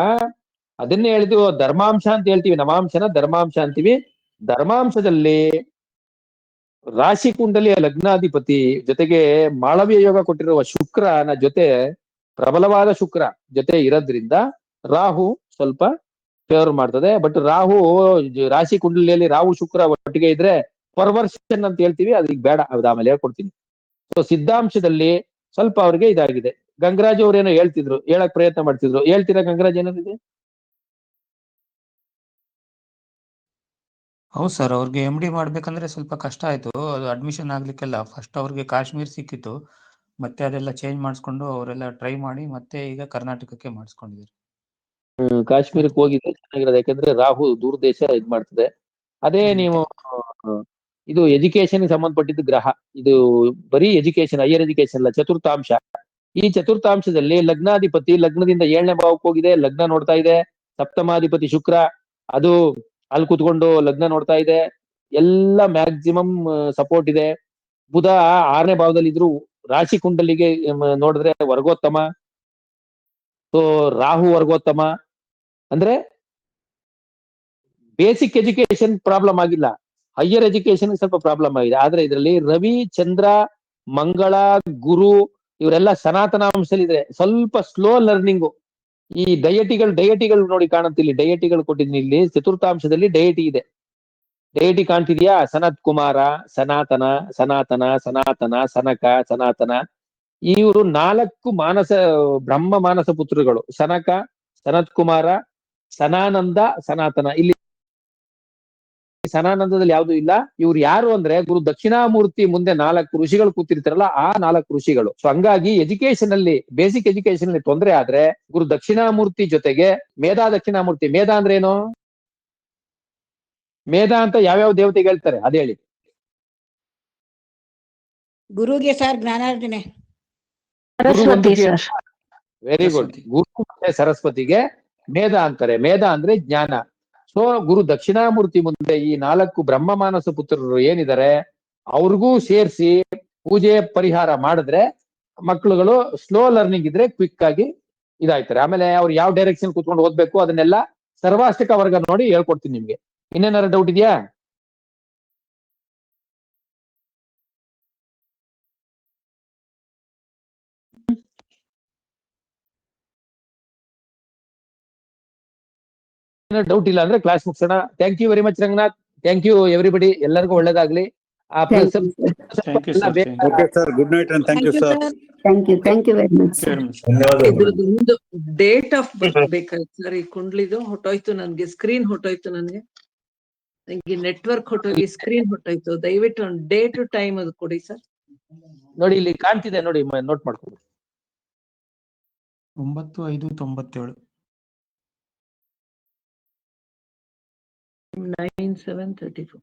ಅದನ್ನೇ ಹೇಳಿದ್ವಿ, ಧರ್ಮಾಂಶ ಅಂತ ಹೇಳ್ತೀವಿ, ನವಾಂಶನ ಧರ್ಮಾಂಶ ಅಂತೀವಿ. ಧರ್ಮಾಂಶದಲ್ಲಿ ರಾಶಿ ಕುಂಡಲಿಯ ಲಗ್ನಾಧಿಪತಿ ಜೊತೆಗೆ ಮಾಳವ್ಯ ಯೋಗ ಕೊಟ್ಟಿರುವ ಶುಕ್ರನ ಜೊತೆ, ಪ್ರಬಲವಾದ ಶುಕ್ರ ಜೊತೆ ಇರೋದ್ರಿಂದ ರಾಹು ಸ್ವಲ್ಪ ಫೇವರ್ ಮಾಡ್ತದೆ. ಬಟ್ ರಾಹು ರಾಶಿ ಕುಂಡಲಿಯಲ್ಲಿ ರಾಹು ಶುಕ್ರ ಒಟ್ಟಿಗೆ ಇದ್ರೆ ಪರ್ವರ್ಷನ್ ಅಂತ ಹೇಳ್ತೀವಿ, ಅದಕ್ಕೆ ಬೇಡ, ಅದು ಆಮೇಲೆ ಹೇಳ್ಕೊಡ್ತೀನಿ. ಸೊ ಸಿದ್ಧಾಂಶದಲ್ಲಿ ಸ್ವಲ್ಪ ಅವ್ರಿಗೆ ಇದಾಗಿದೆ. ಗಂಗರಾಜ್ ಅವ್ರೇನೋ ಹೇಳಕ್ ಪ್ರಯತ್ನ ಮಾಡ್ತಿದ್ರು. ಹೇಳ್ತೀರಾ ಗಂಗರಾಜ್ ಏನಾಗಿದೆ? ಹೌದು ಸರ್, ಅವ್ರಿಗೆ MD ಮಾಡ್ಬೇಕಂದ್ರೆ ಸ್ವಲ್ಪ ಕಷ್ಟ ಆಯ್ತು. ಅದು ಅಡ್ಮಿಷನ್ ಆಗ್ಲಿಕ್ಕೆಲ್ಲ ಫಸ್ಟ್ ಅವ್ರಿಗೆ ಕಾಶ್ಮೀರ್ ಸಿಕ್ಕಿತ್ತು, ಮತ್ತೆ ಅದೆಲ್ಲ ಚೇಂಜ್ ಮಾಡಿಸ್ಕೊಂಡು ಅವರೆಲ್ಲ ಟ್ರೈ ಮಾಡಿ ಮತ್ತೆ ಈಗ ಕರ್ನಾಟಕಕ್ಕೆ ಮಾಡಿಸ್ಕೊಂಡಿದ್ದಾರೆ. ಕಾಶ್ಮೀರಕ್ಕೆ ಹೋಗಿದ್ರೆ ಚೆನ್ನಾಗಿರೋದು. ಯಾಕಂದ್ರೆ ರಾಹು ದೂರ ದೇಶ ಇದ್ ಮಾಡ್ತದೆ. ಅದೇ ನೀವು ಇದು ಎಜುಕೇಶನ್ ಸಂಬಂಧಪಟ್ಟಿದ್ದು ಗ್ರಹ. ಇದು ಬರೀ ಎಜುಕೇಶನ್, ಹೈಯರ್ ಎಜುಕೇಶನ್ ಅಲ್ಲ, ಚತುರ್ಥಾಂಶ. ಈ ಚತುರ್ಥಾಂಶದಲ್ಲಿ ಲಗ್ನಾಧಿಪತಿ ಲಗ್ನದಿಂದ 7ನೇ ಭಾವಕ್ಕೆ ಹೋಗಿದೆ, ಲಗ್ನ ನೋಡ್ತಾ ಇದೆ. ಸಪ್ತಮಾಧಿಪತಿ ಶುಕ್ರ ಅದು ಅಲ್ಲಿ ಕೂತ್ಕೊಂಡು ಲಗ್ನ ನೋಡ್ತಾ ಇದೆ. ಎಲ್ಲ ಮ್ಯಾಕ್ಸಿಮಮ್ ಸಪೋರ್ಟ್ ಇದೆ. ಬುಧ 6ನೇ ಭಾವದಲ್ಲಿ ಇದ್ರು ರಾಶಿ ಕುಂಡಲಿಗೆ ನೋಡಿದ್ರೆ ವರ್ಗೋತ್ತಮ. ಸೊ ರಾಹು ವರ್ಗೋತ್ತಮ ಅಂದ್ರೆ ಬೇಸಿಕ್ ಎಜುಕೇಶನ್ ಪ್ರಾಬ್ಲಮ್ ಆಗಿಲ್ಲ, ಹೈಯರ್ ಎಜುಕೇಶನ್ ಸ್ವಲ್ಪ ಪ್ರಾಬ್ಲಮ್ ಆಗಿದೆ. ಆದ್ರೆ ಇದರಲ್ಲಿ ರವಿ, ಚಂದ್ರ, ಮಂಗಳ, ಗುರು ಇವರೆಲ್ಲ ಸನಾತನ ಅಂಶದಲ್ಲಿದೆ. ಸ್ವಲ್ಪ ಸ್ಲೋ ಲರ್ನಿಂಗು. ಈ ಡಯಟಿಗಳು ನೋಡಿ ಕಾಣುತ್ತಿಲ್ಲಿ, ಡಯಟಿಗಳು ಕೊಟ್ಟಿದ್ದೀನಿ ಇಲ್ಲಿ. ಚತುರ್ಥಾಂಶದಲ್ಲಿ ಡಯಟಿ ಇದೆ. ಡಯಟಿ ಕಾಣ್ತಿದ್ಯಾ? ಸನತ್ ಕುಮಾರ, ಸನಾತನ, ಸನಾತನ, ಸನಾತನ, ಸನಕ, ಸನಾತನ. ಇವರು 4 ಬ್ರಹ್ಮ ಮಾನಸ ಪುತ್ರಗಳು. ಸನಕ, ಸನತ್ ಕುಮಾರ, ಸನಾನಂದ, ಸನಾತನ. ಇಲ್ಲಿ ಸನಾನಂದದಲ್ಲಿ ಯಾವ್ದು ಇಲ್ಲ. ಇವ್ರು ಯಾರು ಅಂದ್ರೆ ಗುರು ದಕ್ಷಿಣಾಮೂರ್ತಿ ಮುಂದೆ 4 ಋಷಿಗಳು ಕೂತಿರ್ತಾರಲ್ಲ, ಆ 4 ಋಷಿಗಳು. ಸೊ ಹಂಗಾಗಿ ಎಜುಕೇಶನ್ ಅಲ್ಲಿ, ಬೇಸಿಕ್ ಎಜುಕೇಶನ್ ಅಲ್ಲಿ ತೊಂದರೆ ಆದ್ರೆ ಗುರು ದಕ್ಷಿಣಾಮೂರ್ತಿ ಜೊತೆಗೆ ಮೇಧಾ ದಕ್ಷಿಣಾಮೂರ್ತಿ. ಮೇಧಾ ಅಂದ್ರೆ ಏನು? ಮೇಧಾ ಅಂತ ಯಾವ್ಯಾವ ದೇವತೆಗೆ ಹೇಳ್ತಾರೆ ಅದ್ ಹೇಳಿ. ಗುರುಗೆ ಸರ್ ಜ್ಞಾನಾರ್ಜನೆ. ಸರಸ್ವತಿ ಸರ್. Very good. ಗುರು ಮತ್ತೆ ಸರಸ್ವತಿಗೆ ಮೇಧಾ ಅಂತಾರೆ. ಮೇಧಾ ಅಂದ್ರೆ ಜ್ಞಾನ. ಸೊ ಗುರು ದಕ್ಷಿಣಾಮೂರ್ತಿ ಮುಂದೆ ಈ 4 ಬ್ರಹ್ಮ ಮಾನಸ ಪುತ್ರರು ಏನಿದ್ದಾರೆ ಅವ್ರಿಗೂ ಸೇರಿಸಿ ಪೂಜೆ ಪರಿಹಾರ ಮಾಡಿದ್ರೆ ಮಕ್ಕಳುಗಳು ಸ್ಲೋ ಲರ್ನಿಂಗ್ ಇದ್ರೆ ಕ್ವಿಕ್ ಆಗಿ ಇದಾಯ್ತಾರೆ. ಆಮೇಲೆ ಅವ್ರು ಯಾವ ಡೈರೆಕ್ಷನ್ ಕೂತ್ಕೊಂಡು ಓದ್ಬೇಕು ಅದನ್ನೆಲ್ಲ ಸರ್ವಾಷ್ಟಕ ವರ್ಗ ನೋಡಿ ಹೇಳ್ಕೊಡ್ತೀನಿ ನಿಮ್ಗೆ. ಇನ್ನೇನಾರ ಡೌಟ್ ಇದೆಯಾ? ಡೌಟ್ ಇಲ್ಲ ಅಂದ್ರೆ ಕ್ಲಾಸ್ ಮುಗಿಸೋಣ. Thank you very much Ranganath. Thank you everybody. ಎಲ್ಲರಿಗೂ ಒಳ್ಳೇದಾಗ್ಲಿ. Thank you, sir. Okay, sir. Good night and thank you, sir. Thank you very much, sir. ಇದ್ರದ್ದು ಒಂದು ಡೇಟ್ ಆಫ್ ಬರ್ತ್ ಬೇಕಾಯ್ತು ಸರ್. ಈ ಕುಂಡ್ಲಿದು ಹೊಟ್ಟೋಯ್ತು ನನ್ಗೆ, ಸ್ಕ್ರೀನ್ ಹೊಟ್ಟೋಯ್ತು ನನಗೆ ನೆಟ್ವರ್ಕ್ ಹೊಟ್ಟೋಗಿ ಸ್ಕ್ರೀನ್ ಹೊಟ್ಟೋಯ್ತು. ದಯವಿಟ್ಟು ಒಂದು ಡೇಟ್ ಟೈಮ್ ಅದು ಕೊಡಿ ಸರ್. ನೋಡಿ ಇಲ್ಲಿ ಕಾಣ್ತಿದೆ ನೋಡಿ, ನೋಟ್ ಮಾಡ್ಕೊಳ್ಳಿ. 9/5/97. 9/7/34.